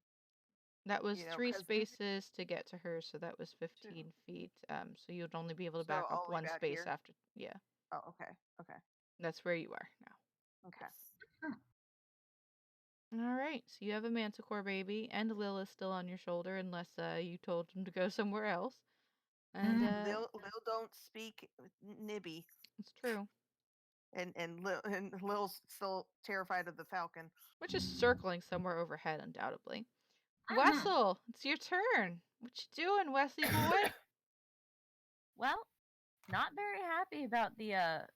that was 3 'cause spaces to get to her, so that was 15 feet. So you'd only be able to back up only one back space here? after. Yeah, Oh, okay, okay, that's where you are now. okay. All right, so you have a Manticore baby, and Lil is still on your shoulder, unless you told him to go somewhere else. And Lil don't speak Nibby, it's true. and Lil's still terrified of the falcon. Which is circling somewhere overhead, undoubtedly. Wessel, it's your turn. What you doing, Wesley boy? Well, not very happy about the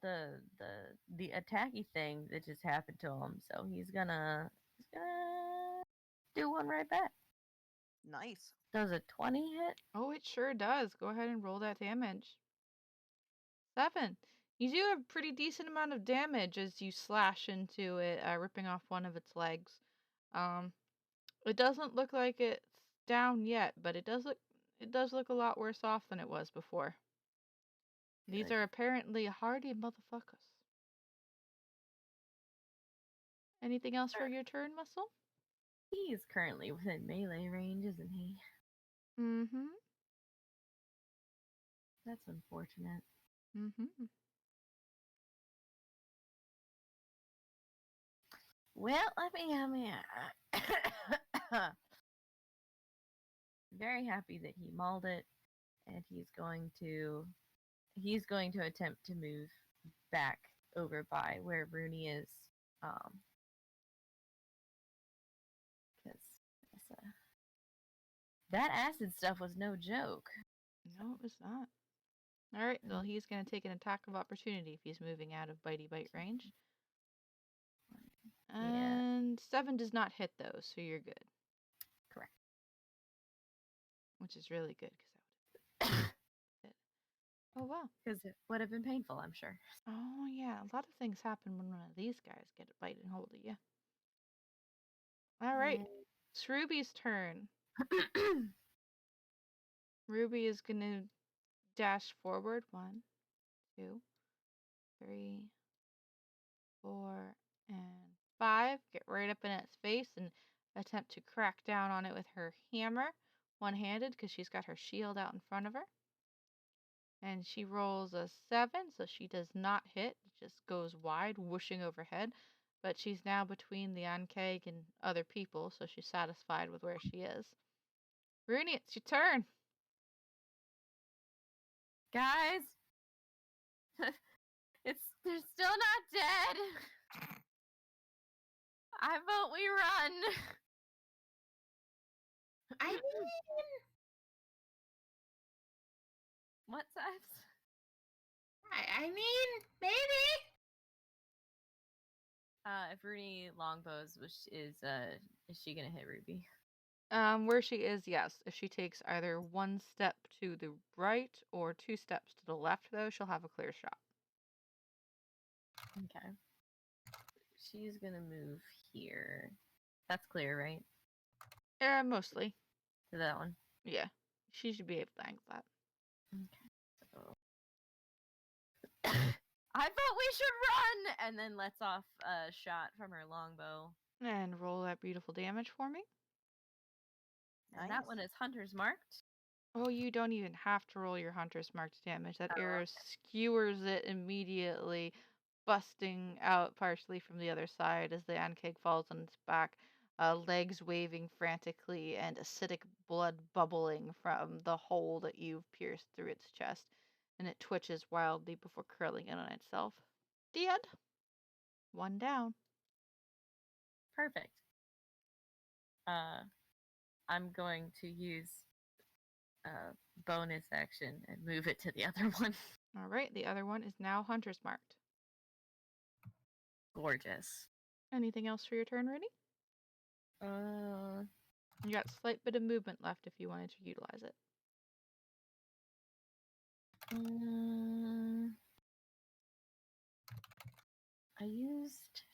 attacky thing that just happened to him. So he's gonna do one right back. Nice. Does a 20 hit? Oh, it sure does. Go ahead and roll that damage. 7. You do a pretty decent amount of damage as you slash into it, ripping off one of its legs. It doesn't look like it's down yet, but it does look a lot worse off than it was before. These Good. are apparently hardy motherfuckers. Anything else for your turn, Muscle? He's currently within melee range, isn't he? Mm-hmm. That's unfortunate. Mm-hmm. Well, let me. Very happy that he mauled it, and he's going to attempt to move back over by where Rooney is, because that acid stuff was no joke. No, it was not. All right, well, he's going to take an attack of opportunity if he's moving out of bitey bite range. And 7 does not hit those, so you're good. Correct. Which is really good because that would hit. Oh wow. Because it would have been painful, I'm sure. Oh yeah, a lot of things happen when one of these guys get a bite and hold of you. All right, it's Ruby's turn. Ruby is gonna dash forward. 1, 2, 3, 4, and 5. Get right up in its face and attempt to crack down on it with her hammer, one-handed, because she's got her shield out in front of her. And she rolls a 7, so she does not hit. It just goes wide, whooshing overhead. But she's now between the Ankeg and other people, so she's satisfied with where she is. Rooney, it's your turn. Guys, they're still not dead. I vote we run. I mean, What, Sives? I mean, maybe. If Rooney longbows, is she gonna hit Ruby? Where she is, yes. If she takes either 1 step to the right or 2 steps to the left, though, she'll have a clear shot. Okay. She's gonna move here. That's clear, right? Mostly. To that one. Yeah. She should be able to angle that. Okay. So I vote we should run, and then lets off a shot from her longbow. And roll that beautiful damage for me. And that one is Hunter's marked. Oh, you don't even have to roll your Hunter's marked damage. That arrow okay. skewers it immediately, busting out partially from the other side as the Ankeg falls on its back, legs waving frantically and acidic blood bubbling from the hole that you've pierced through its chest. And it twitches wildly before curling in on itself. Dead. 1 down. Perfect. I'm going to use bonus action and move it to the other one. All right, the other one is now hunter's marked. Gorgeous. Anything else for your turn, Rudy? You got a slight bit of movement left if you wanted to utilize it. I used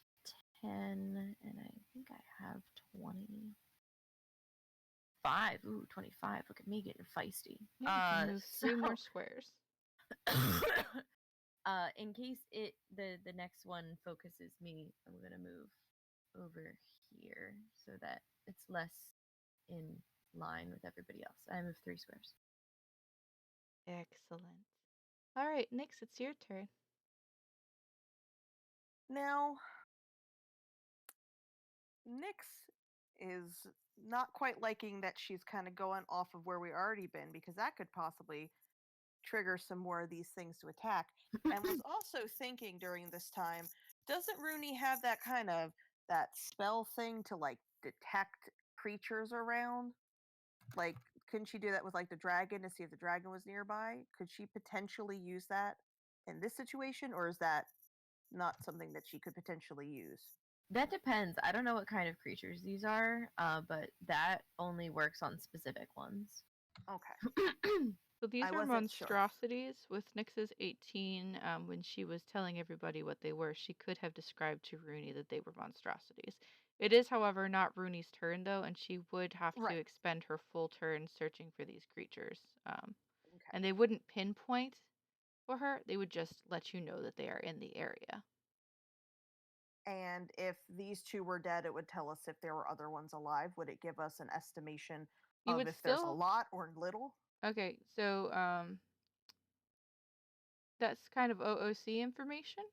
10, and I think I have 25. Ooh, 25. Look at me getting feisty. Yeah, you can move 3 more squares. In case the next one focuses me, I'm gonna move over here so that it's less in line with everybody else. I move 3 squares. Excellent. All right, Nyx, it's your turn. Now, Nyx is not quite liking that she's kind of going off of where we already been, because that could possibly trigger some more of these things to attack. And was also thinking during this time, doesn't Rooney have that kind of that spell thing to like detect creatures around? Like, couldn't she do that with like the dragon to see if the dragon was nearby? Could she potentially use that in this situation, or is that not something that she could potentially use? That depends. I don't know what kind of creatures these are, but that only works on specific ones. Okay. So these I are wasn't sure. monstrosities. With Nyx's 18, when she was telling everybody what they were, she could have described to Rooney that they were monstrosities. It is, however, not Rooney's turn, though, and she would have to expend her full turn searching for these creatures. Okay. And they wouldn't pinpoint for her. They would just let you know that they are in the area. And if these two were dead, it would tell us if there were other ones alive. Would it give us an estimation You of would if there's a still... lot or little? Okay, so that's kind of OOC information.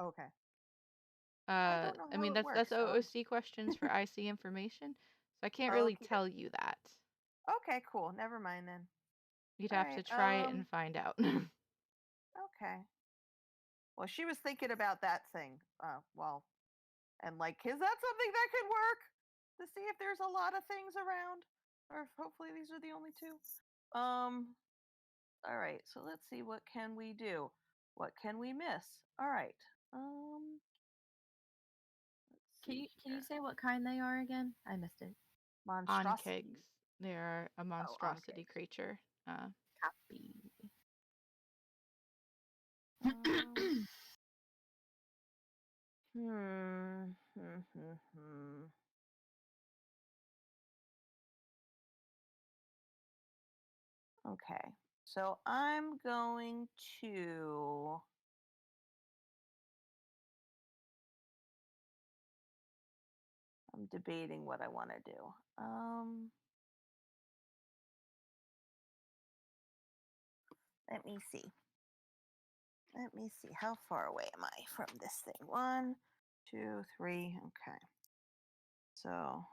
Okay. I don't know I how mean, it that's works, so- OOC questions for IC information, so I can't really Okey-doke. tell you that. Okay, cool. Never mind then. You'd have to try it and find out. Okay. Well, she was thinking about that thing. And like, is that something that could work? To see if there's a lot of things around, or if hopefully these are the only two. All right. So let's see, what can we do? What can we miss? All right. Can you say what kind they are again? I missed it. Monstrosity. Onkegs. They are a monstrosity onkegs. creature. Copy. Okay. So I'm going to I'm debating what I want to do. Let me see. Let me see. How far away am I from this thing? 1, 2, 3. Okay. So,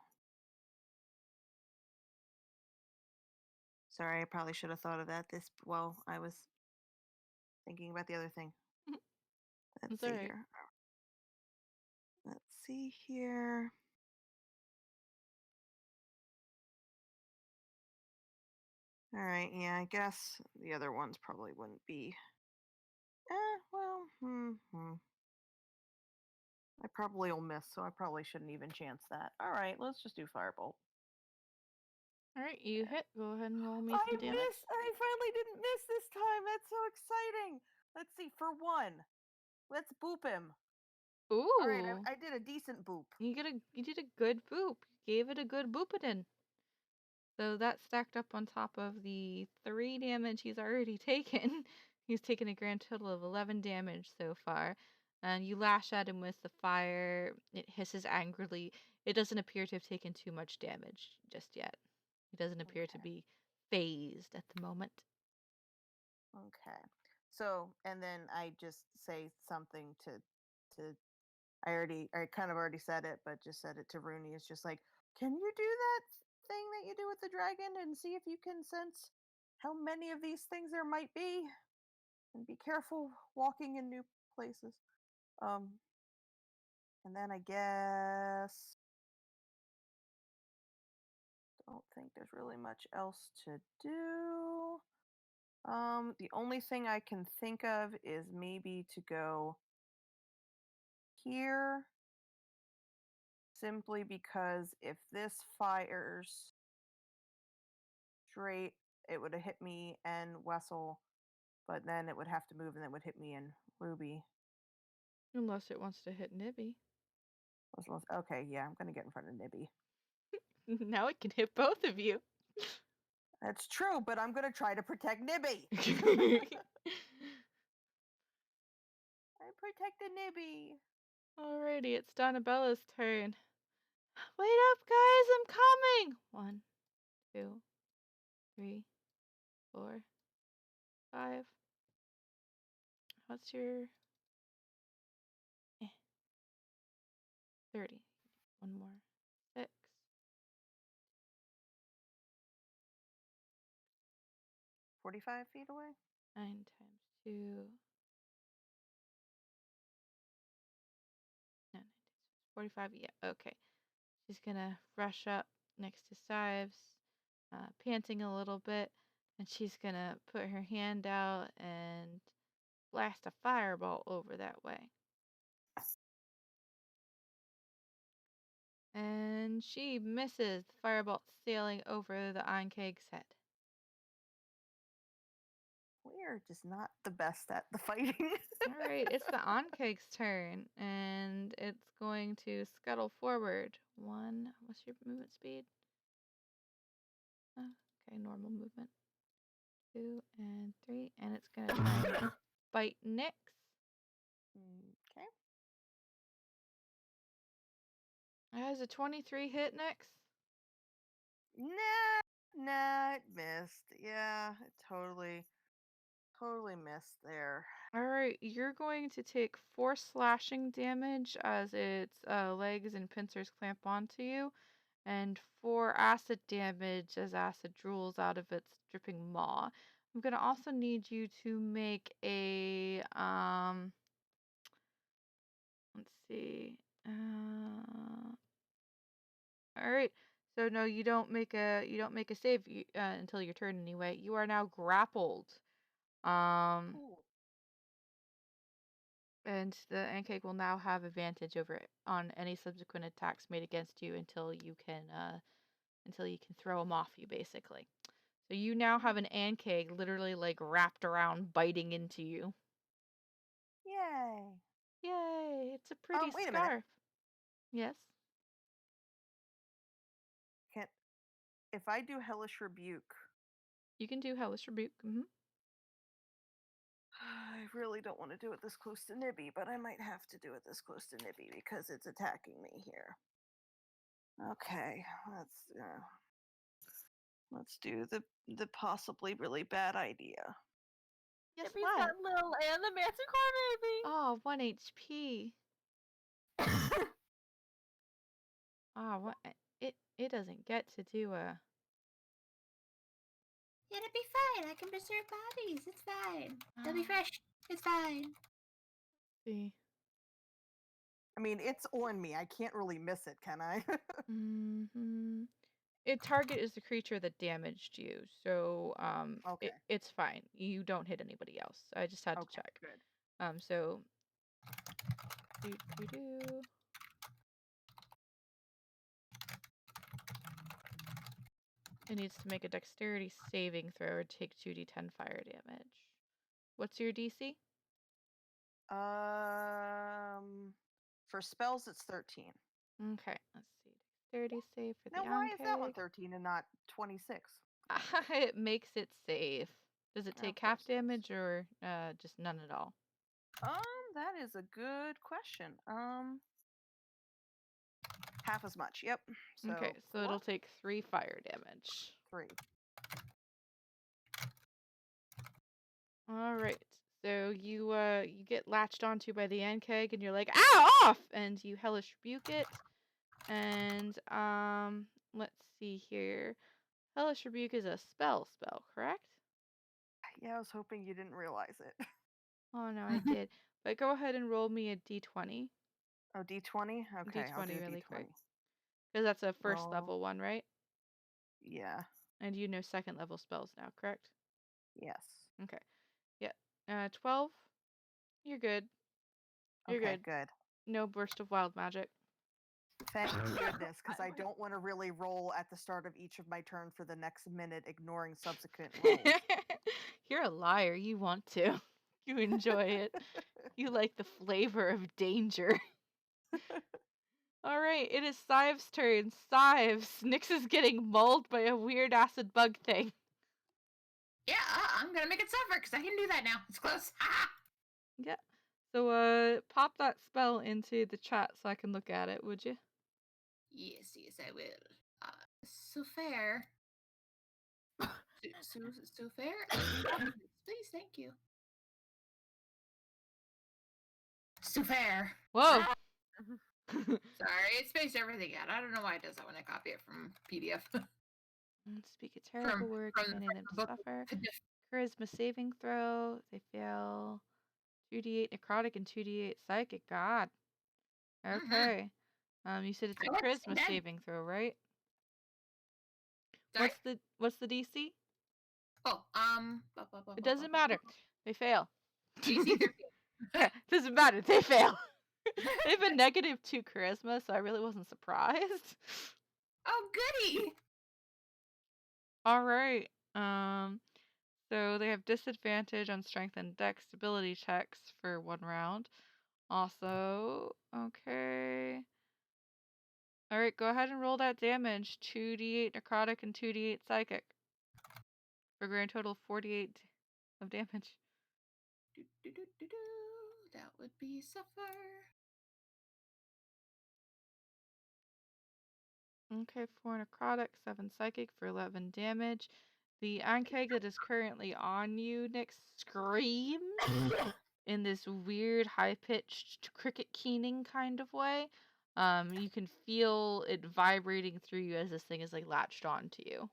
sorry, I probably should have thought of that while I was thinking about the other thing. Let's It's see all right. here. Let's see here. All right, yeah, I guess the other ones probably wouldn't be. I probably will miss, so I probably shouldn't even chance that. All right, let's just do Firebolt. All right, you hit. Go ahead and roll me I some damage. missed! I finally didn't miss this time! That's so exciting! Let's see, for 1. Let's boop him. Ooh. All right, I did a decent boop. You did a good boop. You gave it a good boopidin. So that stacked up on top of the 3 damage he's already taken. He's taken a grand total of 11 damage so far. And you lash at him with the fire. It hisses angrily. It doesn't appear to have taken too much damage just yet. He doesn't appear to be phased at the moment. Okay. So, and then I just say something to I kind of already said it, but just said it to Rooney. It's just like, can you do that thing that you do with the dragon and see if you can sense how many of these things there might be? And be careful walking in new places. And then I guess don't think there's really much else to do. The only thing I can think of is maybe to go here, simply because if this fires straight, it would have hit me and Wessel, but then it would have to move and it would hit me and Ruby. Unless it wants to hit Nibby. Okay, yeah, I'm gonna get in front of Nibby. Now it can hit both of you. That's true, but I'm gonna try to protect Nibby. I protected Nibby. Alrighty, it's Donnabella's turn. Wait up, guys, I'm coming! 1, 2, 3, 4, 5. What's your 30? One more. 6. 45 feet away? 9 times 2. No, 45. Yeah, okay. She's gonna rush up next to Sives, panting a little bit, and she's gonna put her hand out and blast a fireball over that way. And she misses. The fireball sailing over the Ankeg's head. We're just not the best at the fighting. Alright, it's the Ankeg's turn, and it's going to scuttle forward. 1, what's your movement speed? Okay, normal movement. 2 and 3, and it's gonna try and bite Nyx. Okay. Has a 23 hit Nyx? Nah, it missed. Yeah, it totally missed there. Alright, you're going to take 4 slashing damage as its legs and pincers clamp onto you, and 4 acid damage as acid drools out of its dripping maw. I'm gonna also need you to make a let's see. All right. So no, you don't make a save until your turn anyway. You are now grappled. Ooh. And the Ankeg will now have advantage over it on any subsequent attacks made against you until you can throw them off you, basically. So you now have an Ankeg literally like wrapped around, biting into you. Yay! Yay! It's a pretty wait a scarf. minute. Yes. If I do Hellish Rebuke, You can do Hellish Rebuke. Mm-hmm. I really don't want to do it this close to Nibby, but I might have to do it this close to Nibby because it's attacking me here. Okay, let's do the possibly really bad idea. Yes, Nibby's what? got Lil and the Manticore baby. Oh, 1 HP. What? It doesn't get to do a. It'll be fine. I can preserve bodies. It's fine. They'll be fresh. It's fine. See. I mean, it's on me. I can't really miss it, can I? Mm-hmm. Target is the creature that damaged you, so Okay. it's fine. You don't hit anybody else. I just had to check. Good. So do. It needs to make a dexterity saving throw or take 2d10 fire damage. What's your DC? For spells, it's 13. Okay, let's see. Dexterity save for Now, the why is that one Ankeg. 13 and not 26? It makes it safe. Does it take Of half course it does. damage or just none at all? That is a good question. Half as much. Yep. So Okay, so 4, it'll take 3 fire damage. 3. All right. So you get latched onto by the Ankeg and you're like, "Ow, off!" And you hellish rebuke it. And let's see here. Hellish rebuke is a spell, correct? Yeah, I was hoping you didn't realize it. Oh no, I did. But go ahead and roll me a d20. Oh, D20? Okay, I'll do D20 really D20. quick. Because that's a first Roll. level one, right? Yeah. And you know second level spells now, correct? Yes. Okay. Yeah. 12. You're good. You're Okay, good. good. No burst of wild magic. Thank goodness, because I don't want to really roll at the start of each of my turn for the next minute, ignoring subsequent rolls. You're a liar. You want to. You enjoy it. You like the flavor of danger. All right, it is Sives' turn. Sives, Nyx is getting mauled by a weird acid bug thing. Yeah, I'm gonna make it suffer because I can do that now. It's close. Yeah. So, pop that spell into the chat so I can look at it, would you? Yes, I will. So fair. So fair. Please, thank you. So fair. Whoa. Sorry, it spaced everything out. I don't know why it does that when I copy it from PDF. Speak a terrible word, from commanding them the to book. suffer. Charisma saving throw. They fail. 2d8 necrotic and 2d8 psychic. God. Okay. You said it's a charisma saving throw, right? Sorry? What's the DC? Oh, It doesn't matter. They fail. DC 13. Yeah, doesn't matter. They fail. They have a -2 charisma, so I really wasn't surprised. Oh, goody! All right. So they have disadvantage on strength and dex ability checks for 1 round. Also, okay. All right, go ahead and roll that damage. 2d8 necrotic and 2d8 psychic. For a grand total of 48 of damage. That would be suffer. Okay, 4 necrotic, 7 psychic for 11 damage. The ankeg that is currently on you, Nyx, screams in this weird, high-pitched cricket keening kind of way. You can feel it vibrating through you as this thing is like latched onto you.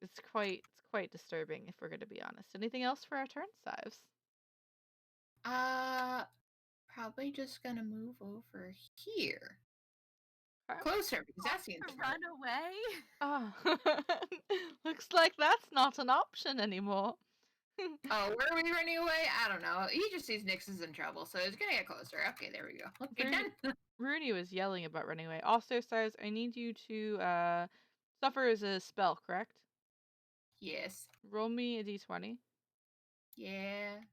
It's quite disturbing, if we're going to be honest. Anything else for our turn, Sives? Probably just gonna move over here. Okay. Closer, because that seems to run away. Oh, looks like that's not an option anymore. Oh, where are we running away? I don't know. He just sees Nyx is in trouble, so he's gonna get closer. Okay, there we go. Okay, done. Rooney was yelling about running away. Also, Sives, I need you to suffer as a spell, correct? Yes. Roll me a d20. Yeah.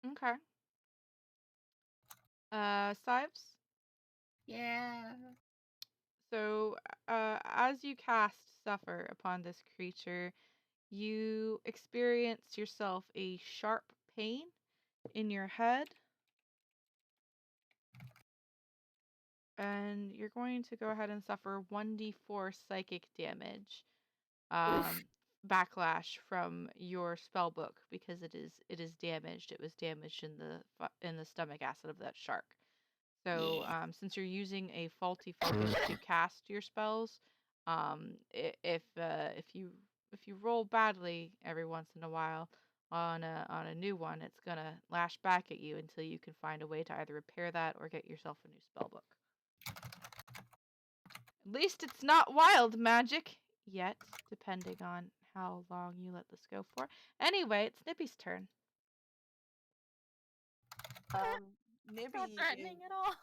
Okay. Sives? Yeah. So, as you cast Suffer upon this creature, you experience yourself a sharp pain in your head. And you're going to go ahead and suffer 1d4 psychic damage. Backlash from your spell book because it is damaged. It was damaged in the stomach acid of that shark. So since you're using a faulty focus to cast your spells, if you roll badly every once in a while on a new one, it's gonna lash back at you until you can find a way to either repair that or get yourself a new spell book. At least it's not wild magic yet, depending on how long you let this go for. Anyway, it's Nippy's turn. Nibby Not threatening at all.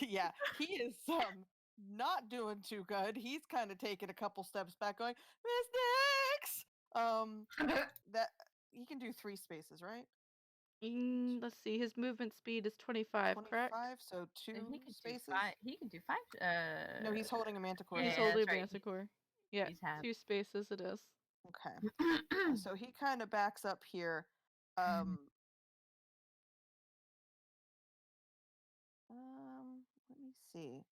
Yeah, he is not doing too good. He's kind of taking a couple steps back, going, Miss Nyx! That he can do 3 spaces, right? Let's see. His movement speed is 25, correct? 25, so 2 And he can spaces. do 5. He can do 5. No, he's holding a manticore. He's Yeah, holding a that's right. manticore. Yeah, He's half. 2 spaces it is. Okay. So he kind of backs up here. Let me see.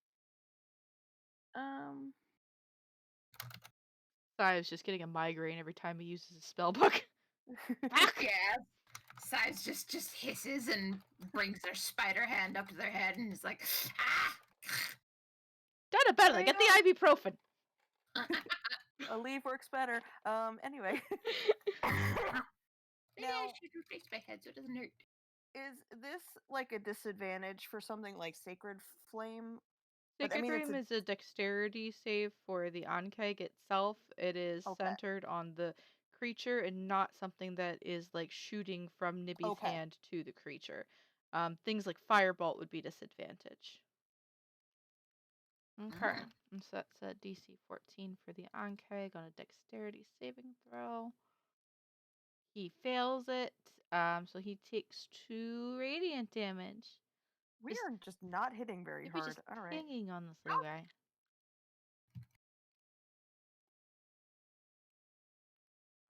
Sive's just getting a migraine every time he uses a spell book. Yeah. Size just hisses and brings their spider hand up to their head and is like, ah! Better. Get the ibuprofen. A leave works better. Anyway. Maybe I should replace my head so it doesn't hurt. is this like a disadvantage for something like Sacred Flame? But, I Sacred mean, it's Flame is a dexterity save for the Ankeg itself. It is Okay. centered on the creature and not something that is like shooting from Nibby's Okay. hand to the creature. Things like Firebolt would be disadvantage. Okay, and so that's a DC 14 for the Ankeg on a dexterity saving throw. He fails it, so he takes 2 radiant damage. We Just- are just not hitting very Maybe hard. just All right. hanging on this little guy.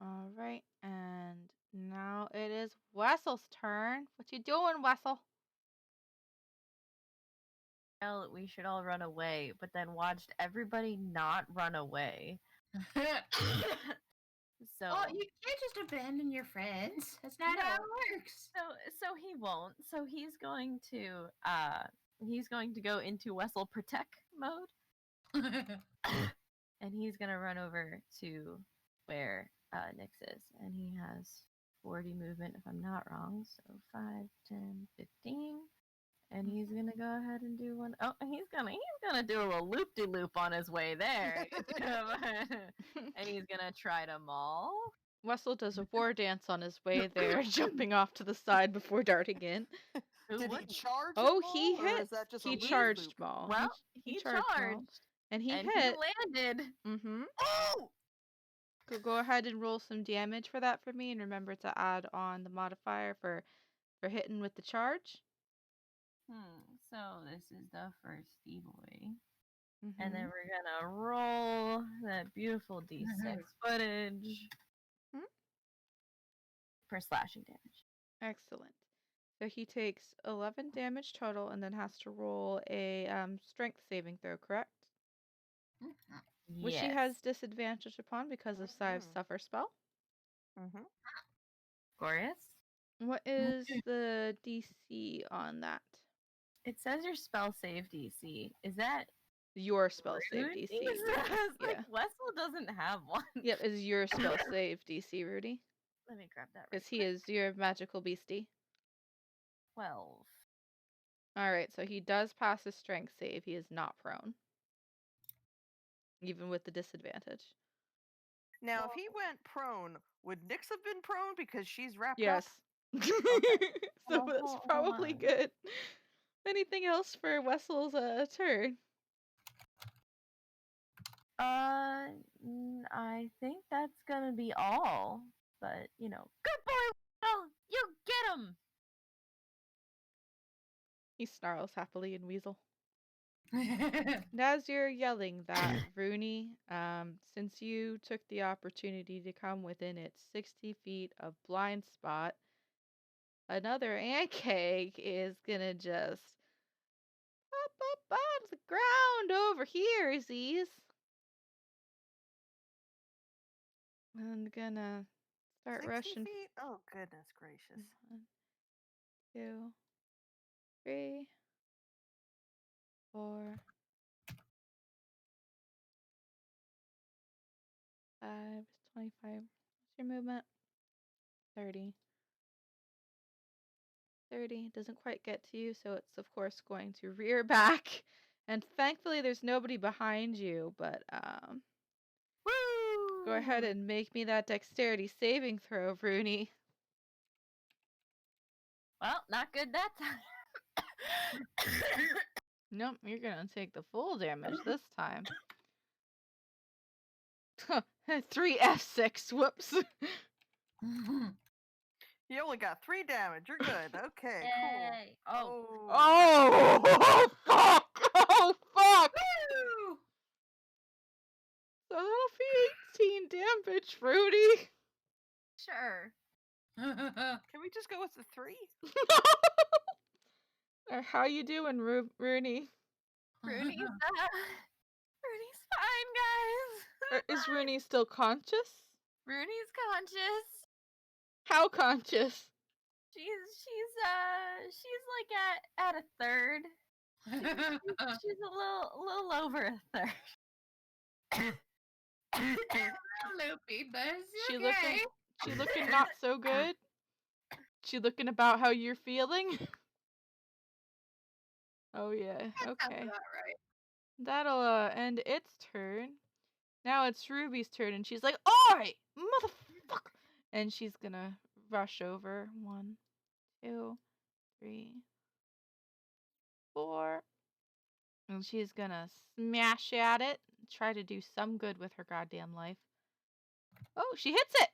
All right, and now it is Wessel's turn. What you doing, Wessel? Well, we should all run away, but then watched everybody not run away. So Oh, you can't just abandon your friends. That's not how No. it works. so he won't. So he's going to go into Wessel Protect mode, and he's gonna run over to where Nyx is, and he has 40 movement if I'm not wrong. So 5, 10, 15. And he's gonna go ahead and do one. Oh, and he's gonna do a little loop-de-loop on his way there, and he's gonna try to maul. Wessel does a war dance on his way there, jumping off to the side before darting in. Who Did he wouldn't? charge? Oh, at he Maul, or hit. is that just He a loop charged loop? Maul. Well, he charged Maul. charged, And he and hit. he landed. Mm-hmm. Oh! Go ahead and roll some damage for that for me, and remember to add on the modifier for hitting with the charge. So this is the first D-boy. Mm-hmm. And then we're gonna roll that beautiful D6 footage for slashing damage. Excellent. So he takes 11 damage total, and then has to roll a strength saving throw, correct? Which he has disadvantage upon because of Sives' Suffer spell. Mm-hmm. Glorious. What is the DC on that? It says your spell save DC. Is that Your spell save rude? DC. Like Yeah. Wessel doesn't have one. Yep, is your spell save DC, Rudy? Let me grab that. Because he is your magical beastie. 12. Alright, so he does pass his strength save. He is not prone. Even with the disadvantage. Now, if he went prone, would Nyx have been prone because she's wrapped Yes. up? So Hold that's on. probably good. Anything else for Wessel's turn? I think that's gonna be all. But good boy. Well, you get him. He snarls happily in Weasel. And as you're yelling that, Rooney, since you took the opportunity to come within its 60 feet of blind spot, another ant cake is gonna just up on the ground over here, Z's. I'm gonna start 60 rushing. feet? Oh, goodness gracious. 1, 2, 3, 4, 5, 25. What's your movement? 30. 30 doesn't quite get to you, so it's of course going to rear back. And thankfully there's nobody behind you, but Woo! go ahead and make me that dexterity saving throw, Rooney. Well, not good that time. Nope, you're gonna take the full damage this time. 3 F6, whoops. You only got 3 damage. You're good. Okay, Yay. cool. Oh, fuck! Oh, fuck! Woo! So that'll be 18 damage, Rudy. Sure. Can we just go with the 3? Or how you doing, Rooney? Rooney's fine, guys. Is Rooney still conscious? Rooney's conscious. How conscious? She's like at a third. She's a little over a third. Loopy, but She okay. looking not so good. She looking about how you're feeling? Oh yeah, Sounds okay. about right. That'll end its turn. Now it's Ruby's turn, and she's like, "Oi, motherfucker!" And she's gonna rush over. 1, 2, 3, 4. And she's gonna smash at it, try to do some good with her goddamn life. Oh, she hits it!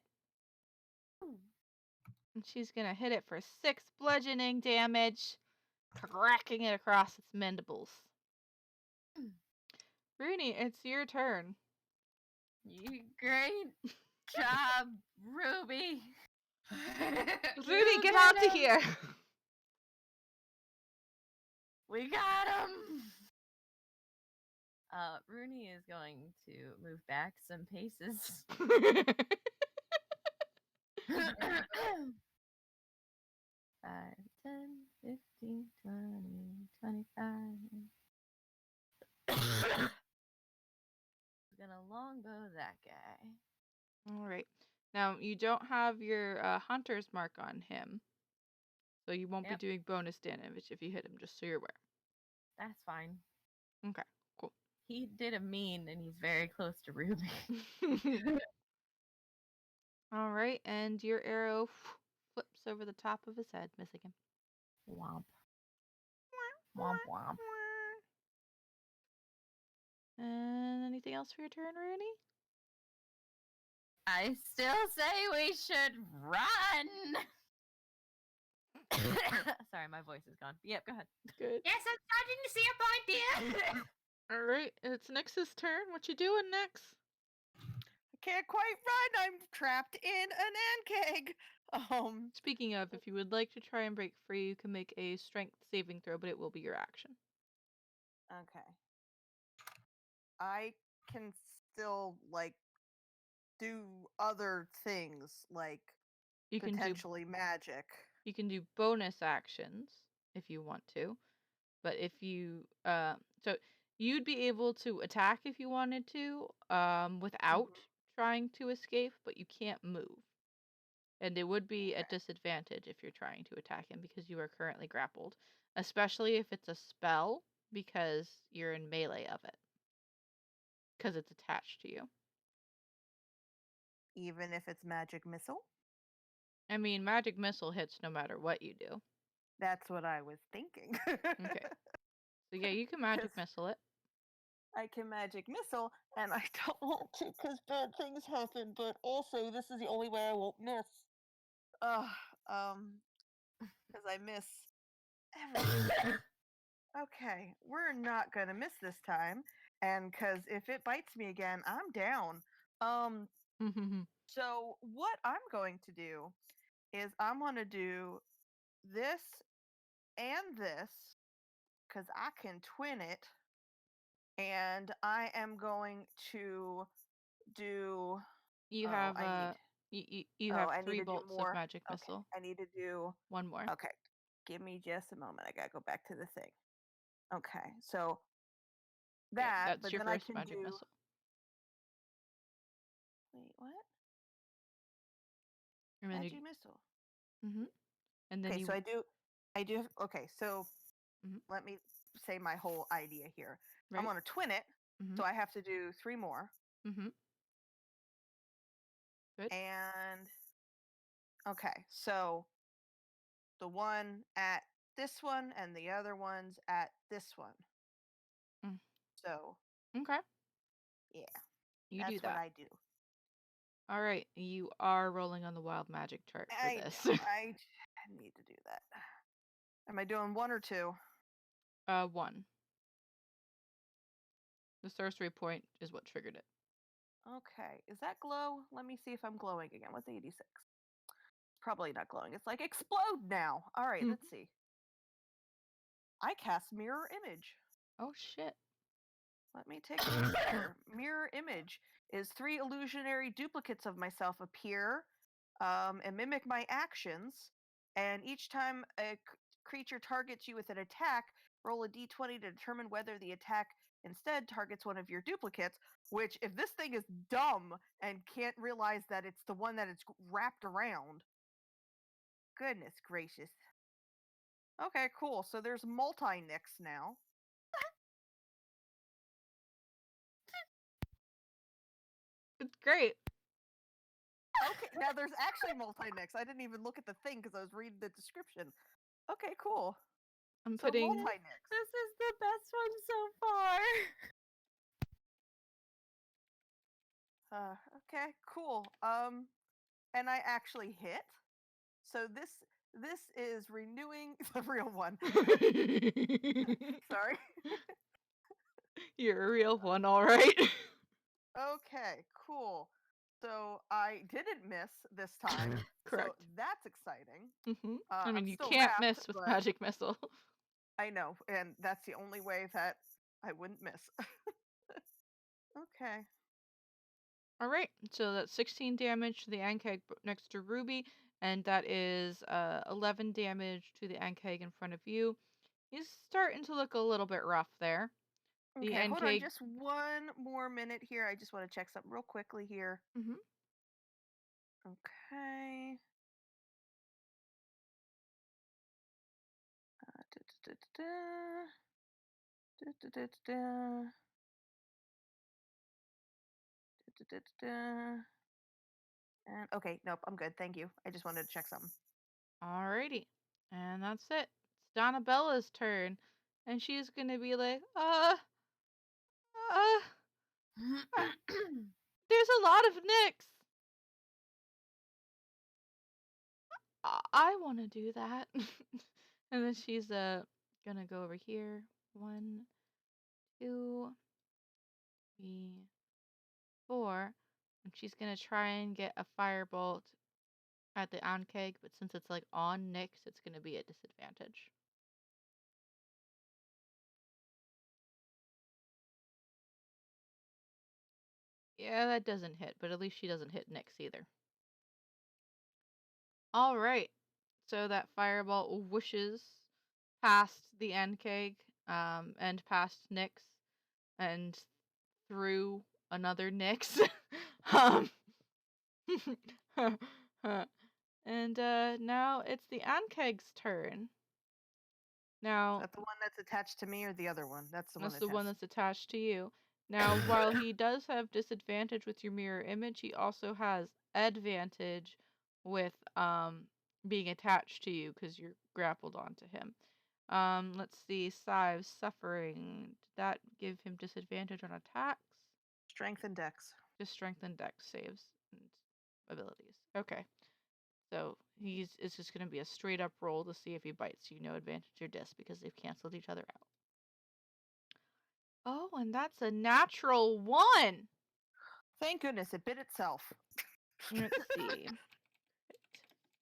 And she's gonna hit it for 6 bludgeoning damage, cracking it across its mandibles. Rooney, it's your turn. Great job, Ruby. Ruby, get out of here! We got him. Rooney is going to move back some paces. 5, 10, 15, 20, 25. Gonna longbow that guy. All right. Now, you don't have your hunter's mark on him, so you won't be doing bonus damage if you hit him, just so you're aware. That's fine. Okay, cool. He did a mean, and he's very close to Ruby. All right, and your arrow flips over the top of his head, missing him. Womp. Womp womp. And anything else for your turn, Rooney? I still say we should run. Sorry, my voice is gone. Yep, go ahead. Good. Yes, I'm starting to see a point, dear. All right, it's Nyx's turn. What you doing, Nyx? I can't quite run. I'm trapped in an ant keg. Speaking of, if you would like to try and break free, you can make a strength saving throw, but it will be your action. Okay. I can still do other things like You can potentially magic. You can do bonus actions if you want to, but if you so you'd be able to attack if you wanted to without trying to escape, but you can't move. And it would be at disadvantage if you're trying to attack him because you are currently grappled, especially if it's a spell because you're in melee of it. Because it's attached to you. Even if it's magic missile? I mean, magic missile hits no matter what you do. That's what I was thinking. Okay. So yeah, you can magic missile it. I can magic missile, and I don't want to because bad things happen, but also this is the only way I won't miss. Because I miss everything. Okay, we're not gonna miss this time, and because if it bites me again, I'm down. So what I'm going to do is I'm gonna do this and this, because I can twin it, and I am going to do. You have you have 3 bolts of magic missile. I need to do 1 more. Okay, give me just a moment. I gotta go back to the thing. Okay, so that's but your then first I can magic do. missile. Wait, what? And then Magic missile. And then Okay, you. so I do. Okay, so Mhm. let me say my whole idea here. Right. I'm gonna twin it, so I have to do 3 more. Good. And okay, so the one at this one and the other one's at this one. So Okay. yeah, You do that's that. what I do. All right, you are rolling on the wild magic chart for this. I need to do that. Am I doing 1 or 2? 1. The sorcery point is what triggered it. Okay, is that glow? Let me see if I'm glowing again. What's 86? Probably not glowing. It's like explode now. All right, let's see. I cast mirror image. Oh shit. Let me take a look here. Mirror image is 3 illusionary duplicates of myself appear and mimic my actions. And each time a creature targets you with an attack, roll a d20 to determine whether the attack instead targets one of your duplicates. Which, if this thing is dumb and can't realize that it's the one that it's wrapped around, Goodness gracious. Okay, cool. So there's multi-nicks now. It's great. Okay, now there's actually multi-nicks. I didn't even look at the thing because I was reading the description. Okay, cool. I'm So putting. multi-nicks. This is the best one so far. Okay, cool. And I actually hit. So this is renewing the real one. Sorry. You're a real one, all right. Okay, cool. So I didn't miss this time. Correct. So that's exciting. Mm-hmm. I mean, I'm you still can't wrapped, miss with but magic missile. I know, and that's the only way that I wouldn't miss. Okay. All right, so that's 16 damage to the Ankeg next to Ruby, and that is 11 damage to the Ankeg in front of you. He's starting to look a little bit rough there. The Okay, hold on Ankeg. just one more minute here. I just want to check something real quickly here. Mhm. Okay. And okay, nope, I'm good. Thank you. I just wanted to check something. Alrighty, and that's it. It's Donnabella's turn, and she's gonna be like, there's a lot of nicks. I want to do that. And then she's gonna go over here. 1, 2, 3, 4, and she's gonna try and get a firebolt at the Ankeg, but since it's like on Nyx, it's gonna be a disadvantage. Yeah, that doesn't hit, but at least she doesn't hit Nyx either. All right, so that firebolt whooshes past the Ankeg, and past Nyx, and through another Nyx. And now it's the Ankeg's turn. Now, Is that the one that's attached to me or the other one? That's the one that's the one attached. that's attached to you. Now, while he does have disadvantage with your mirror image, he also has advantage with being attached to you because you're grappled onto him. Let's see, Sives suffering. Did that give him disadvantage on attacks? Strength and dex. Just strength and dex saves and abilities. Okay. So it's just gonna be a straight up roll to see if he bites you. No advantage or dis because they've canceled each other out. Oh, and that's a natural 1. Thank goodness it bit itself. Let's see.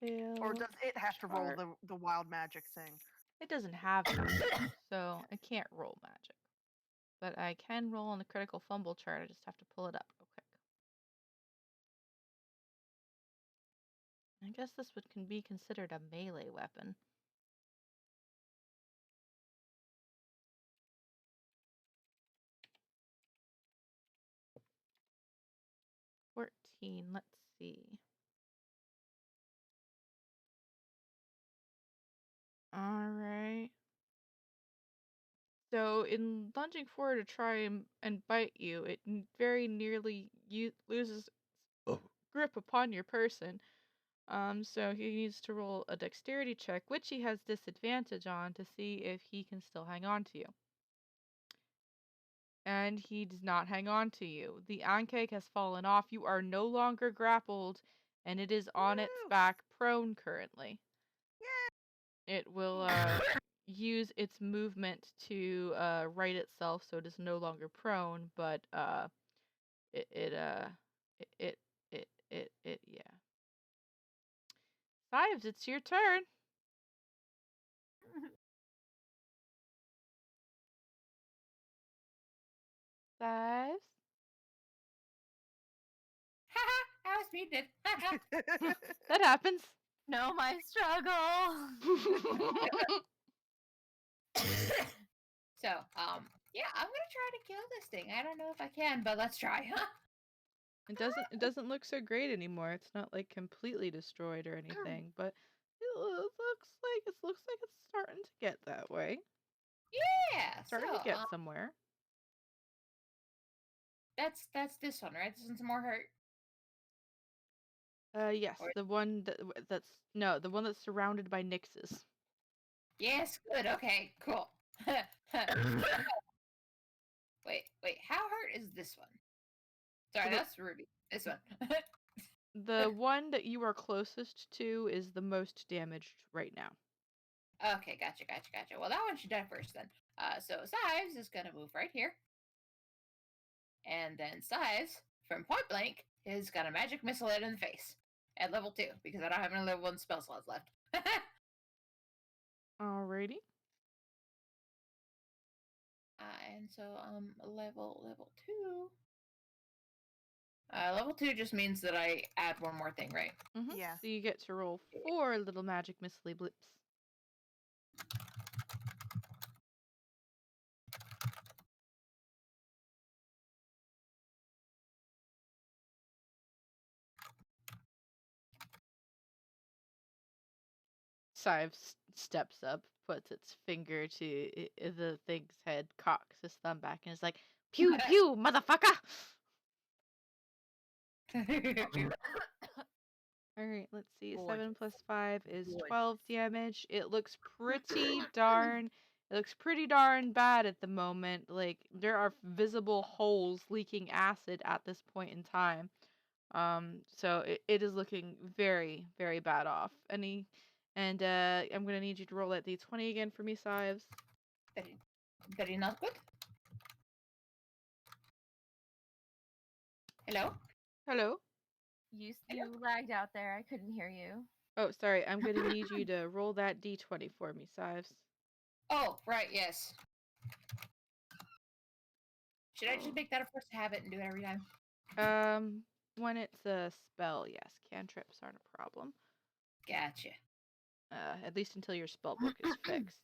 Fail. Or does it have to roll chart. the wild magic thing? It doesn't have magic, so I can't roll magic. But I can roll on the critical fumble chart. I just have to pull it up real quick. I guess this can be considered a melee weapon. Let's see. All right. So in lunging forward to try and bite you, it very nearly loses grip upon your person. So he needs to roll a dexterity check, which he has disadvantage on, to see if he can still hang on to you. And he does not hang on to you. The Ankeg has fallen off. You are no longer grappled, and it is on its back, prone currently. It will use its movement to right itself, so it is no longer prone, but yeah. Sives, it's your turn. Sives. Haha, I was muted. That happens. Know my struggle. So, yeah, I'm gonna try to kill this thing. I don't know if I can, but let's try, huh? It doesn't look so great anymore. It's not like completely destroyed or anything, but it It looks like it's starting to get that way. Yeah, Starting to get somewhere. That's this one, right? This one's more hurt. Yes, the one the one that's surrounded by Nyxes. Yes, good. Okay, cool. Wait. How hurt is this one? Sorry, that's Ruby. This one. The one that you are closest to is the most damaged right now. Okay, gotcha. Well, that one should die first then. So Sives is gonna move right here. And then Sives, from point blank, is gonna magic missile it in the face. At level 2, because I don't have any level 1 spell slots left. Alrighty. And so level 2. Level 2 just means that I add one more thing, right? Mm-hmm. Yeah. So you get to roll 4 little magic missile blips. Sives steps up, puts its finger to the thing's head, cocks his thumb back, and is like, "Pew pew, motherfucker!" Alright, let's see. 7 plus 5 is 12 damage. It looks pretty darn bad at the moment. Like, there are visible holes leaking acid at this point in time. So it is looking very, very bad off. I'm gonna need you to roll that d20 again for me, Sives. Very not good. Hello? You lagged out there. I couldn't hear you. Oh, sorry. I'm gonna need you to roll that d20 for me, Sives. Oh, right, yes. Should I just make that a first habit and do it every time? When it's a spell, yes. Cantrips aren't a problem. Gotcha. At least until your spell book is fixed.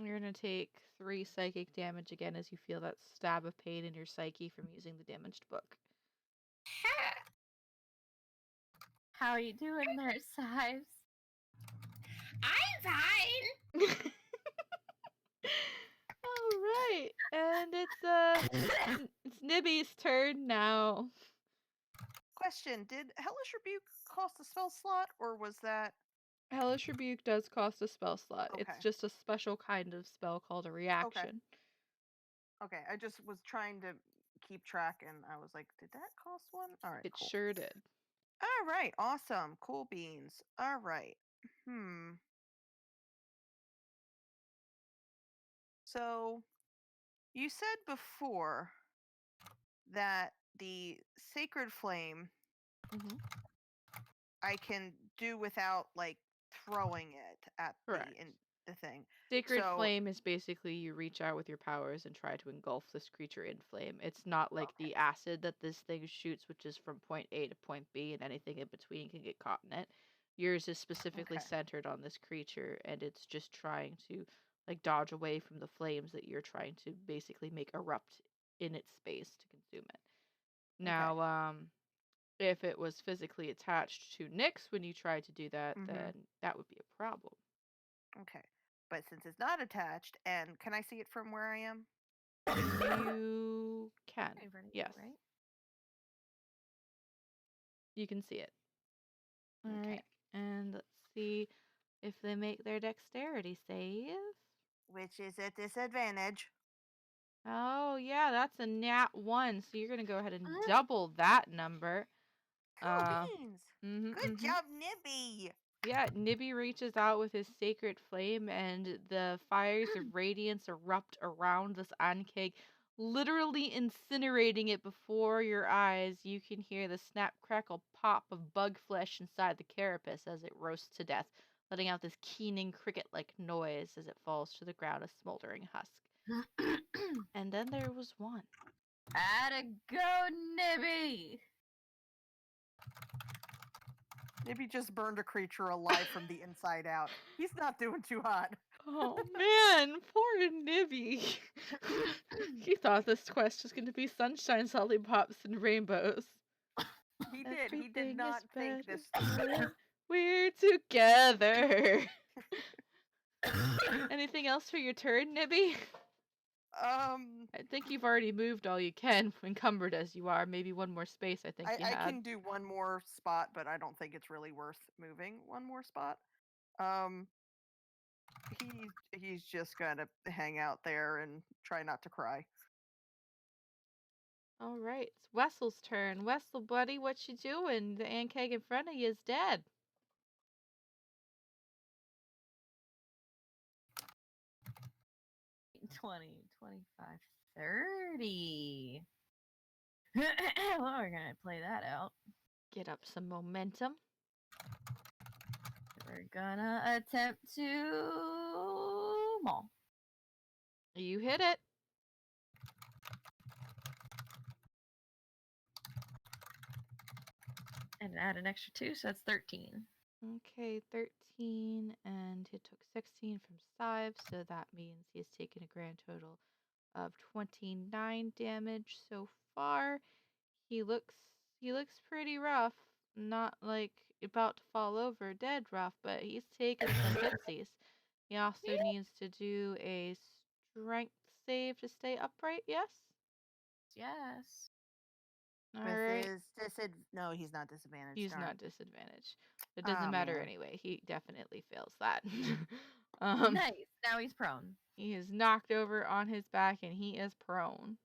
You're gonna take 3 psychic damage again as you feel that stab of pain in your psyche from using the damaged book. How are you doing there, Sives? I'm fine. All right, and it's Nibby's turn now. Question: did Hellish Rebuke cost a spell slot, or was that? Hellish Rebuke does cost a spell slot. Okay. It's just a special kind of spell called a reaction. Okay, I just was trying to keep track, and I was like, did that cost one? All right, It cool. sure did. All right, awesome, cool beans. All right, So, you said before that the sacred flame Mm-hmm. I can do without like throwing it at Correct. the thing. Sacred Flame is basically you reach out with your powers and try to engulf this creature in flame. It's not like the acid that this thing shoots, which is from point A to point B, and anything in between can get caught in it. Yours is specifically centered on this creature, and it's just trying to like dodge away from the flames that you're trying to basically make erupt in its space to consume it. Now, if it was physically attached to Nyx when you tried to do that, then that would be a problem. Okay. But since it's not attached, and can I see it from where I am? You can. Yes. Right? You can see it. All right. And let's see if they make their dexterity save. Which is a disadvantage. Oh, yeah, that's a nat 1. So you're going to go ahead and double that number. Cool beans. Good job, Nibby. Yeah, Nibby reaches out with his sacred flame, and the fires of radiance erupt around this Ankeg, literally incinerating it before your eyes. You can hear the snap, crackle, pop of bug flesh inside the carapace as it roasts to death, letting out this keening cricket-like noise as it falls to the ground, a smoldering husk. And then there was one. Atta go, Nibby! Nibby just burned a creature alive from the inside out. He's not doing too hot. Oh man, poor Nibby. He thought this quest was going to be sunshine, lollipops, and rainbows. He did. He Everything did not is think better this. when we're together. Anything else for your turn, Nibby? I think you've already moved all you can, encumbered as you are. Maybe one more space I think you I had. can do one more spot, but I don't think it's really worth moving one more spot. He's just gonna hang out there and try not to cry. All right, it's Wessel's turn. Wessel, buddy, what you doing? The ant keg in front of you is dead. $20, $25, $30. Well, we're gonna play that out. Get up some momentum. We're gonna attempt to maul. You hit it. And add an extra 2, so that's 13. Okay, 13, and he took 16 from Sives, so that means he's taken a grand total of 29 damage so far. He looks pretty rough. Not like about to fall over dead rough, but he's taken some hitsies. He also needs to do a strength save to stay upright, yes? Yes. Alright. No, he's not disadvantaged. He's darn. not disadvantaged. It doesn't matter man. anyway. He definitely fails that. Nice. Now he's prone. He is knocked over on his back and he is prone.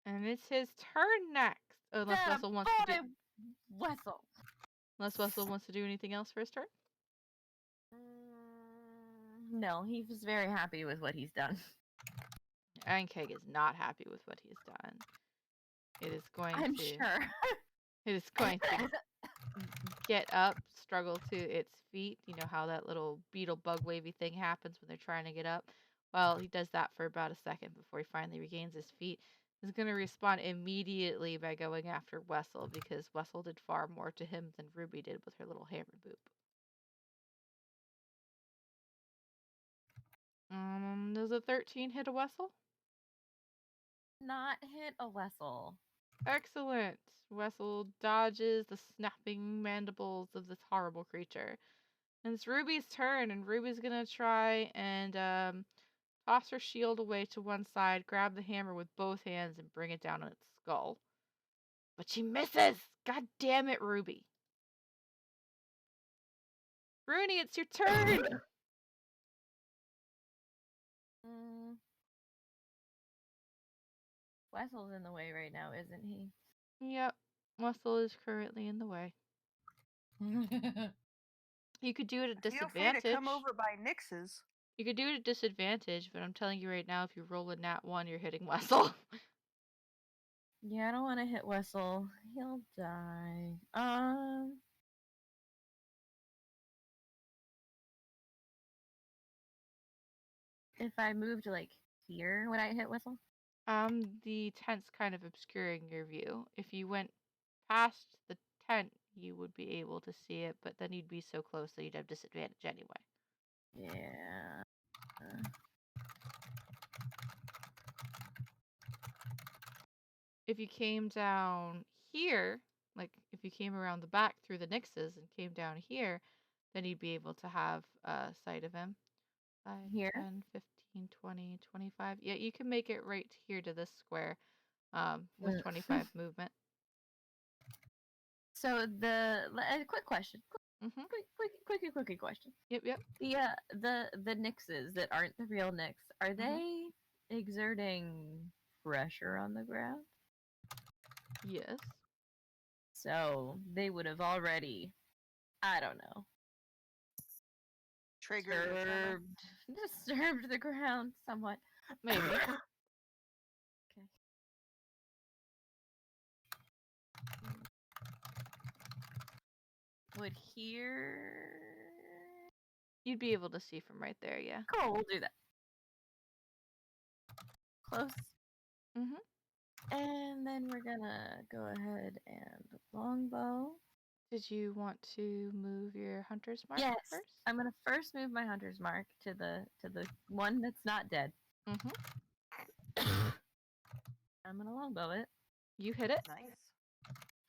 And it's his turn next. Unless That Wessel wants to do Wessel. Unless Wessel wants to do anything else for his turn. No, he was very happy with what he's done. Ironkeg is not happy with what he's done. It is going I'm to sure. It is going to get up, struggle to its feet. You know how that little beetle bug wavy thing happens when they're trying to get up? Well, he does that for about a second before he finally regains his feet. He's going to respond immediately by going after Wessel because Wessel did far more to him than Ruby did with her little hammer boop. Does a 13 hit a Wessel? Not hit a Wessel. Excellent. Wessel dodges the snapping mandibles of this horrible creature. And it's Ruby's turn, and Ruby's gonna try and toss her shield away to one side, grab the hammer with both hands, and bring it down on its skull. But she misses! God damn it, Ruby. Rooney, it's your turn! Wessel's in the way right now, isn't he? Yep. Wessel is currently in the way. You could do it at Feel disadvantage. free to come over by Nix's. You could do it at disadvantage, but I'm telling you right now, if you roll a nat 1, you're hitting Wessel. Yeah, I don't want to hit Wessel. He'll die. If I moved like here, would I hit Wessel? The tent's kind of obscuring your view. If you went past the tent, you would be able to see it, but then you'd be so close that you'd have disadvantage anyway. Yeah. If you came down here, like if you came around the back through the Nixes and came down here, then you'd be able to have sight of him. 5, Here? 10, 15, 20, 25. Yeah, you can make it right here to this square with 25 movement. So quick question. Quick question. Yep. The Nixes that aren't the real Nix, are they exerting pressure on the ground? Yes. So they would have already, I don't know, disturbed the ground somewhat. Maybe. Okay. Would here. You'd be able to see from right there, yeah. Cool, we'll do that. Close. And then we're gonna go ahead and longbow. Did you want to move your hunter's mark Yes, first? I'm gonna first move my hunter's mark to the one that's not dead. Mm-hmm. I'm gonna longbow it. You hit it. Nice.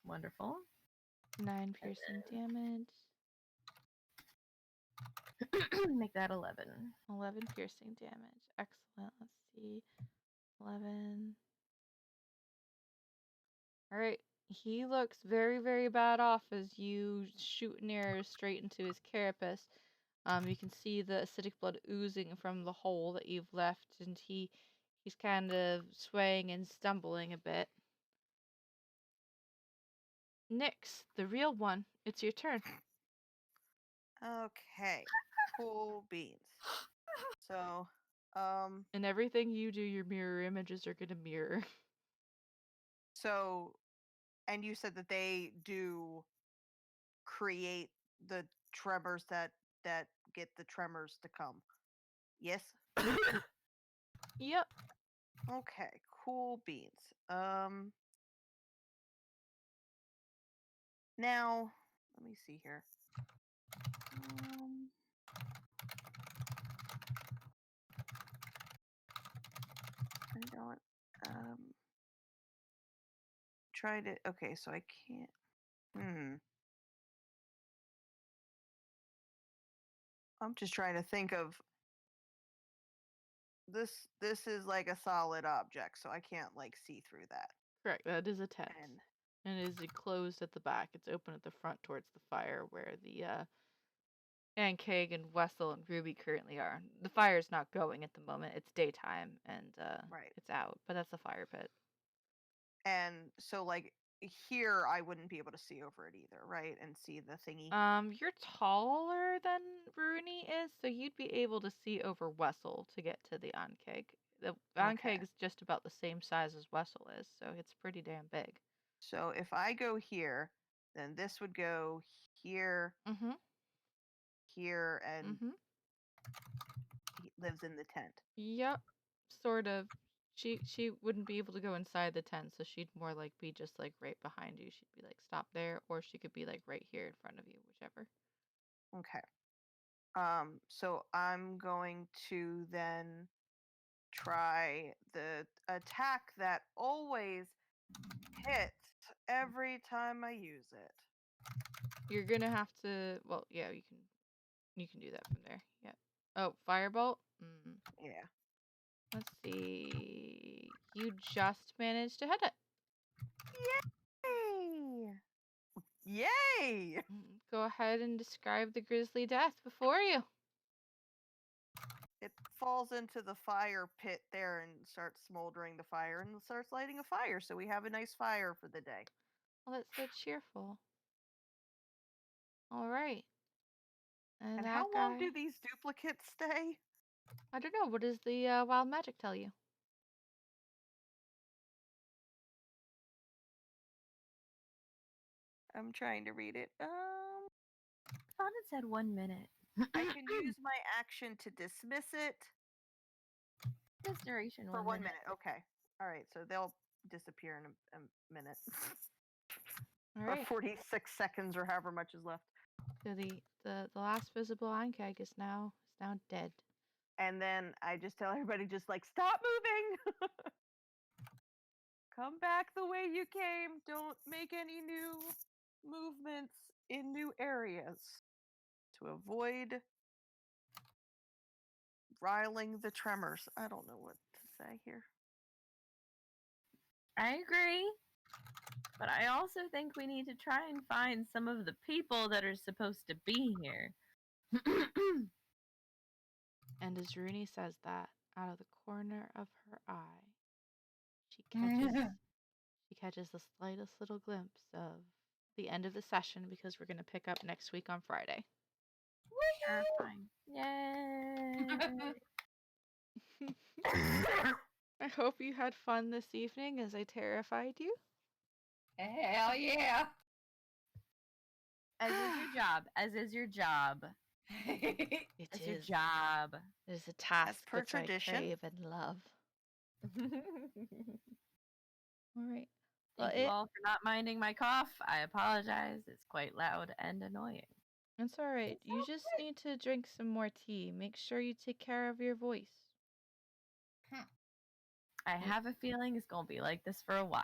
Wonderful. 9 piercing damage. Make that 11. 11 piercing damage. Excellent. Let's see. 11. All right. He looks very, very bad off as you shoot an arrow straight into his carapace. You can see the acidic blood oozing from the hole that you've left, and he's kind of swaying and stumbling a bit. Nyx, the real one. It's your turn. Okay. Cool beans. So, And everything you do, your mirror images are gonna mirror. so, and you said that they do create the tremors that get the tremors to come. Yes. Yep. Okay. Cool beans. Now, let me see here. I don't. Try to. Okay, so I can't. I'm just trying to think of this. This is like a solid object, so I can't like see through that. Correct. That is a tent. And it is enclosed at the back. It's open at the front towards the fire where the Ankeg and Wessel and Ruby currently are. The fire's not going at the moment. It's daytime and right. it's out, but that's a fire pit. And so like here I wouldn't be able to see over it either, right? And see the thingy. You're taller than Bruni is, so you'd be able to see over Wessel to get to the Ankeg. The Ankeg is just about the same size as Wessel is, so it's pretty damn big. So if I go here, then this would go here, here, and he lives in the tent. Yep, sort of. She wouldn't be able to go inside the tent, so she'd more like be just like right behind you. She'd be like stop there, or she could be like right here in front of you, whichever. Okay. So I'm going to then try the attack that always hits every time I use it. You're gonna have to. Well, yeah, you can do that from there. Yeah. Oh, firebolt. Yeah. Let's see. You just managed to hit it. Yay! Yay! Go ahead and describe the grisly death before you. It falls into the fire pit there and starts smoldering the fire and starts lighting a fire. So we have a nice fire for the day. Well, that's so cheerful. All right. And how long do these duplicates stay? I don't know. What does the wild magic tell you? I'm trying to read it. I thought it said 1 minute. I can use my action to dismiss it. This duration for 1 minute. Okay. All right. So they'll disappear in a minute. All right. Or 46 seconds, or however much is left. So the last visible Ankeg is now dead. And then I just tell everybody, just like, stop moving. Come back the way you came. Don't make any new movements in new areas to avoid riling the tremors. I don't know what to say here. I agree. But I also think we need to try and find some of the people that are supposed to be here. And as Rooney says that, out of the corner of her eye, she catches the slightest little glimpse of the end of the session, because we're going to pick up next week on Friday. Terrifying. Yay! I hope you had fun this evening as I terrified you. Hell yeah! As is your job. As is your job. It's your job. It is a task per which tradition. I crave and love. All right. Well, Thank you all for not minding my cough. I apologize. It's quite loud and annoying. It's all right. You just need to drink some more tea. Make sure you take care of your voice. I have a feeling it's gonna be like this for a while.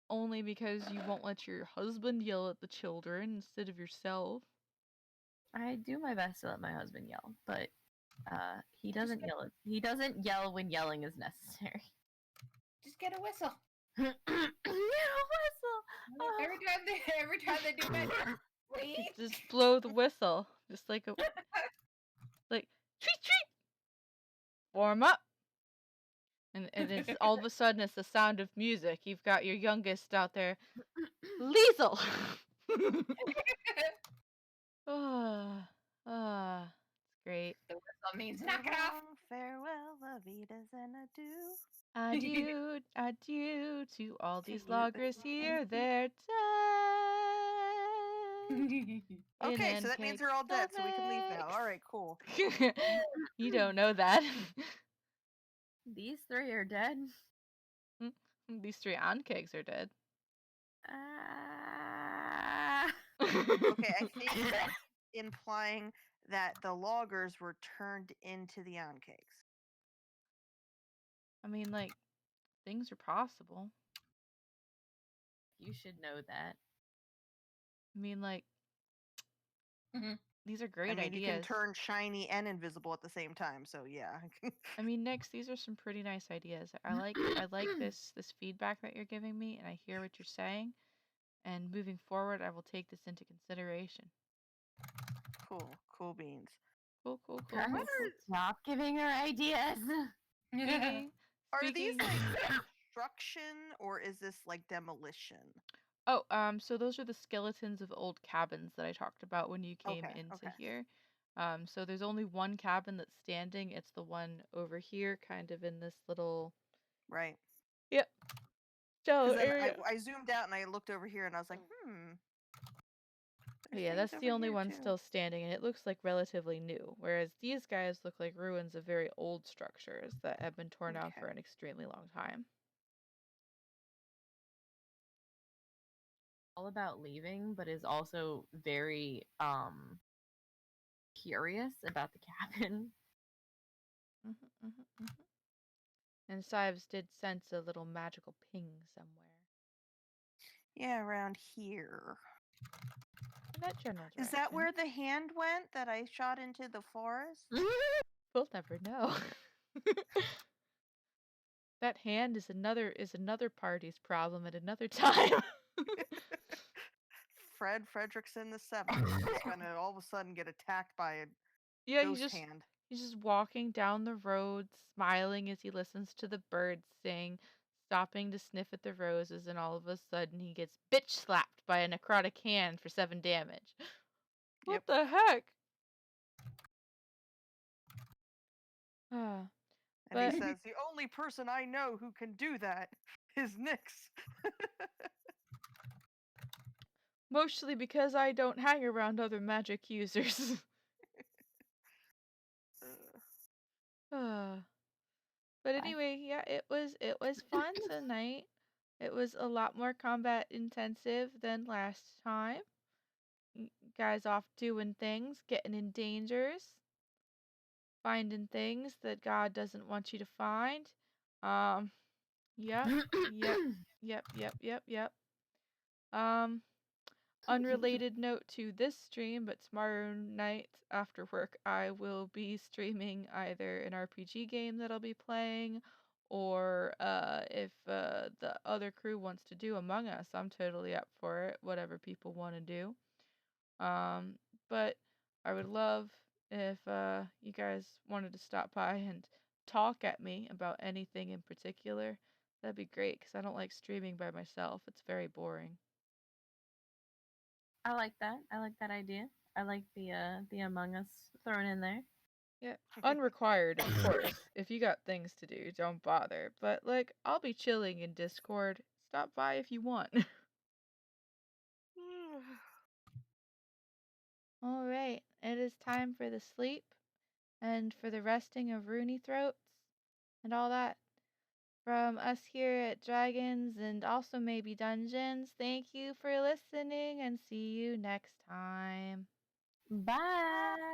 Only because you won't let your husband yell at the children instead of yourself. I do my best to let my husband yell, but he doesn't yell. He doesn't yell when yelling is necessary. Just get a whistle. Yeah, whistle. Oh. Every time they do that, Just blow the whistle, just like a like treat treat. Warm up. And it's all of a sudden it's the sound of music. You've got your youngest out there, Liesel. It's great. The whistle means knock it off. Farewell, Avidas, and adieu. Adieu, adieu to all these you. loggers here. They're dead. Okay, so that means they're all dead, so we can leave now. All right, cool. You don't know that. These three are dead. These 3 ankegs are dead. Okay, I think that's implying that the loggers were turned into the Onkegs. I mean, like, things are possible. You should know that. I mean, like, these are great I mean, ideas. you can turn shiny and invisible at the same time, so yeah. I mean, Nix, these are some pretty nice ideas. I like this feedback that you're giving me, and I hear what you're saying. And moving forward, I will take this into consideration. Cool beans. Cool. Stop giving her ideas. Are these like construction or is this like demolition? Oh, so those are the skeletons of old cabins that I talked about when you came into here. So there's only one cabin that's standing. It's the one over here, kind of in this little. Right. Yep. So I zoomed out and I looked over here and I was like, Yeah, that's the only one still standing, and it looks like relatively new. Whereas these guys look like ruins of very old structures that have been torn down for an extremely long time. All about leaving, but is also very curious about the cabin. And Sives did sense a little magical ping somewhere. Yeah, around here. In that general direction. Is that where the hand went that I shot into the forest? We'll never know. That hand is another party's problem at another time. Fred Fredrickson the Seventh is gonna all of a sudden get attacked by a ghost hand. He's just walking down the road, smiling as he listens to the birds sing, stopping to sniff at the roses, and all of a sudden he gets bitch slapped by a necrotic hand for 7 damage. What the heck? And he says, the only person I know who can do that is Nyx. Mostly because I don't hang around other magic users. But anyway, yeah, it was fun tonight. It was a lot more combat intensive than last time. Guys off doing things, getting in dangers, finding things that God doesn't want you to find. Yep. Unrelated note to this stream, but tomorrow night after work, I will be streaming either an RPG game that I'll be playing, or if the other crew wants to do Among Us, I'm totally up for it. Whatever people want to do. But I would love if you guys wanted to stop by and talk at me about anything in particular. That'd be great, because I don't like streaming by myself. It's very boring. I like that. I like that idea. I like the Among Us thrown in there. Yeah, unrequired, of course. If you got things to do, don't bother. But, like, I'll be chilling in Discord. Stop by if you want. Alright, it is time for the sleep, and for the resting of Rooney throats, and all that. From us here at Dragons and also maybe Dungeons, thank you for listening and see you next time. Bye.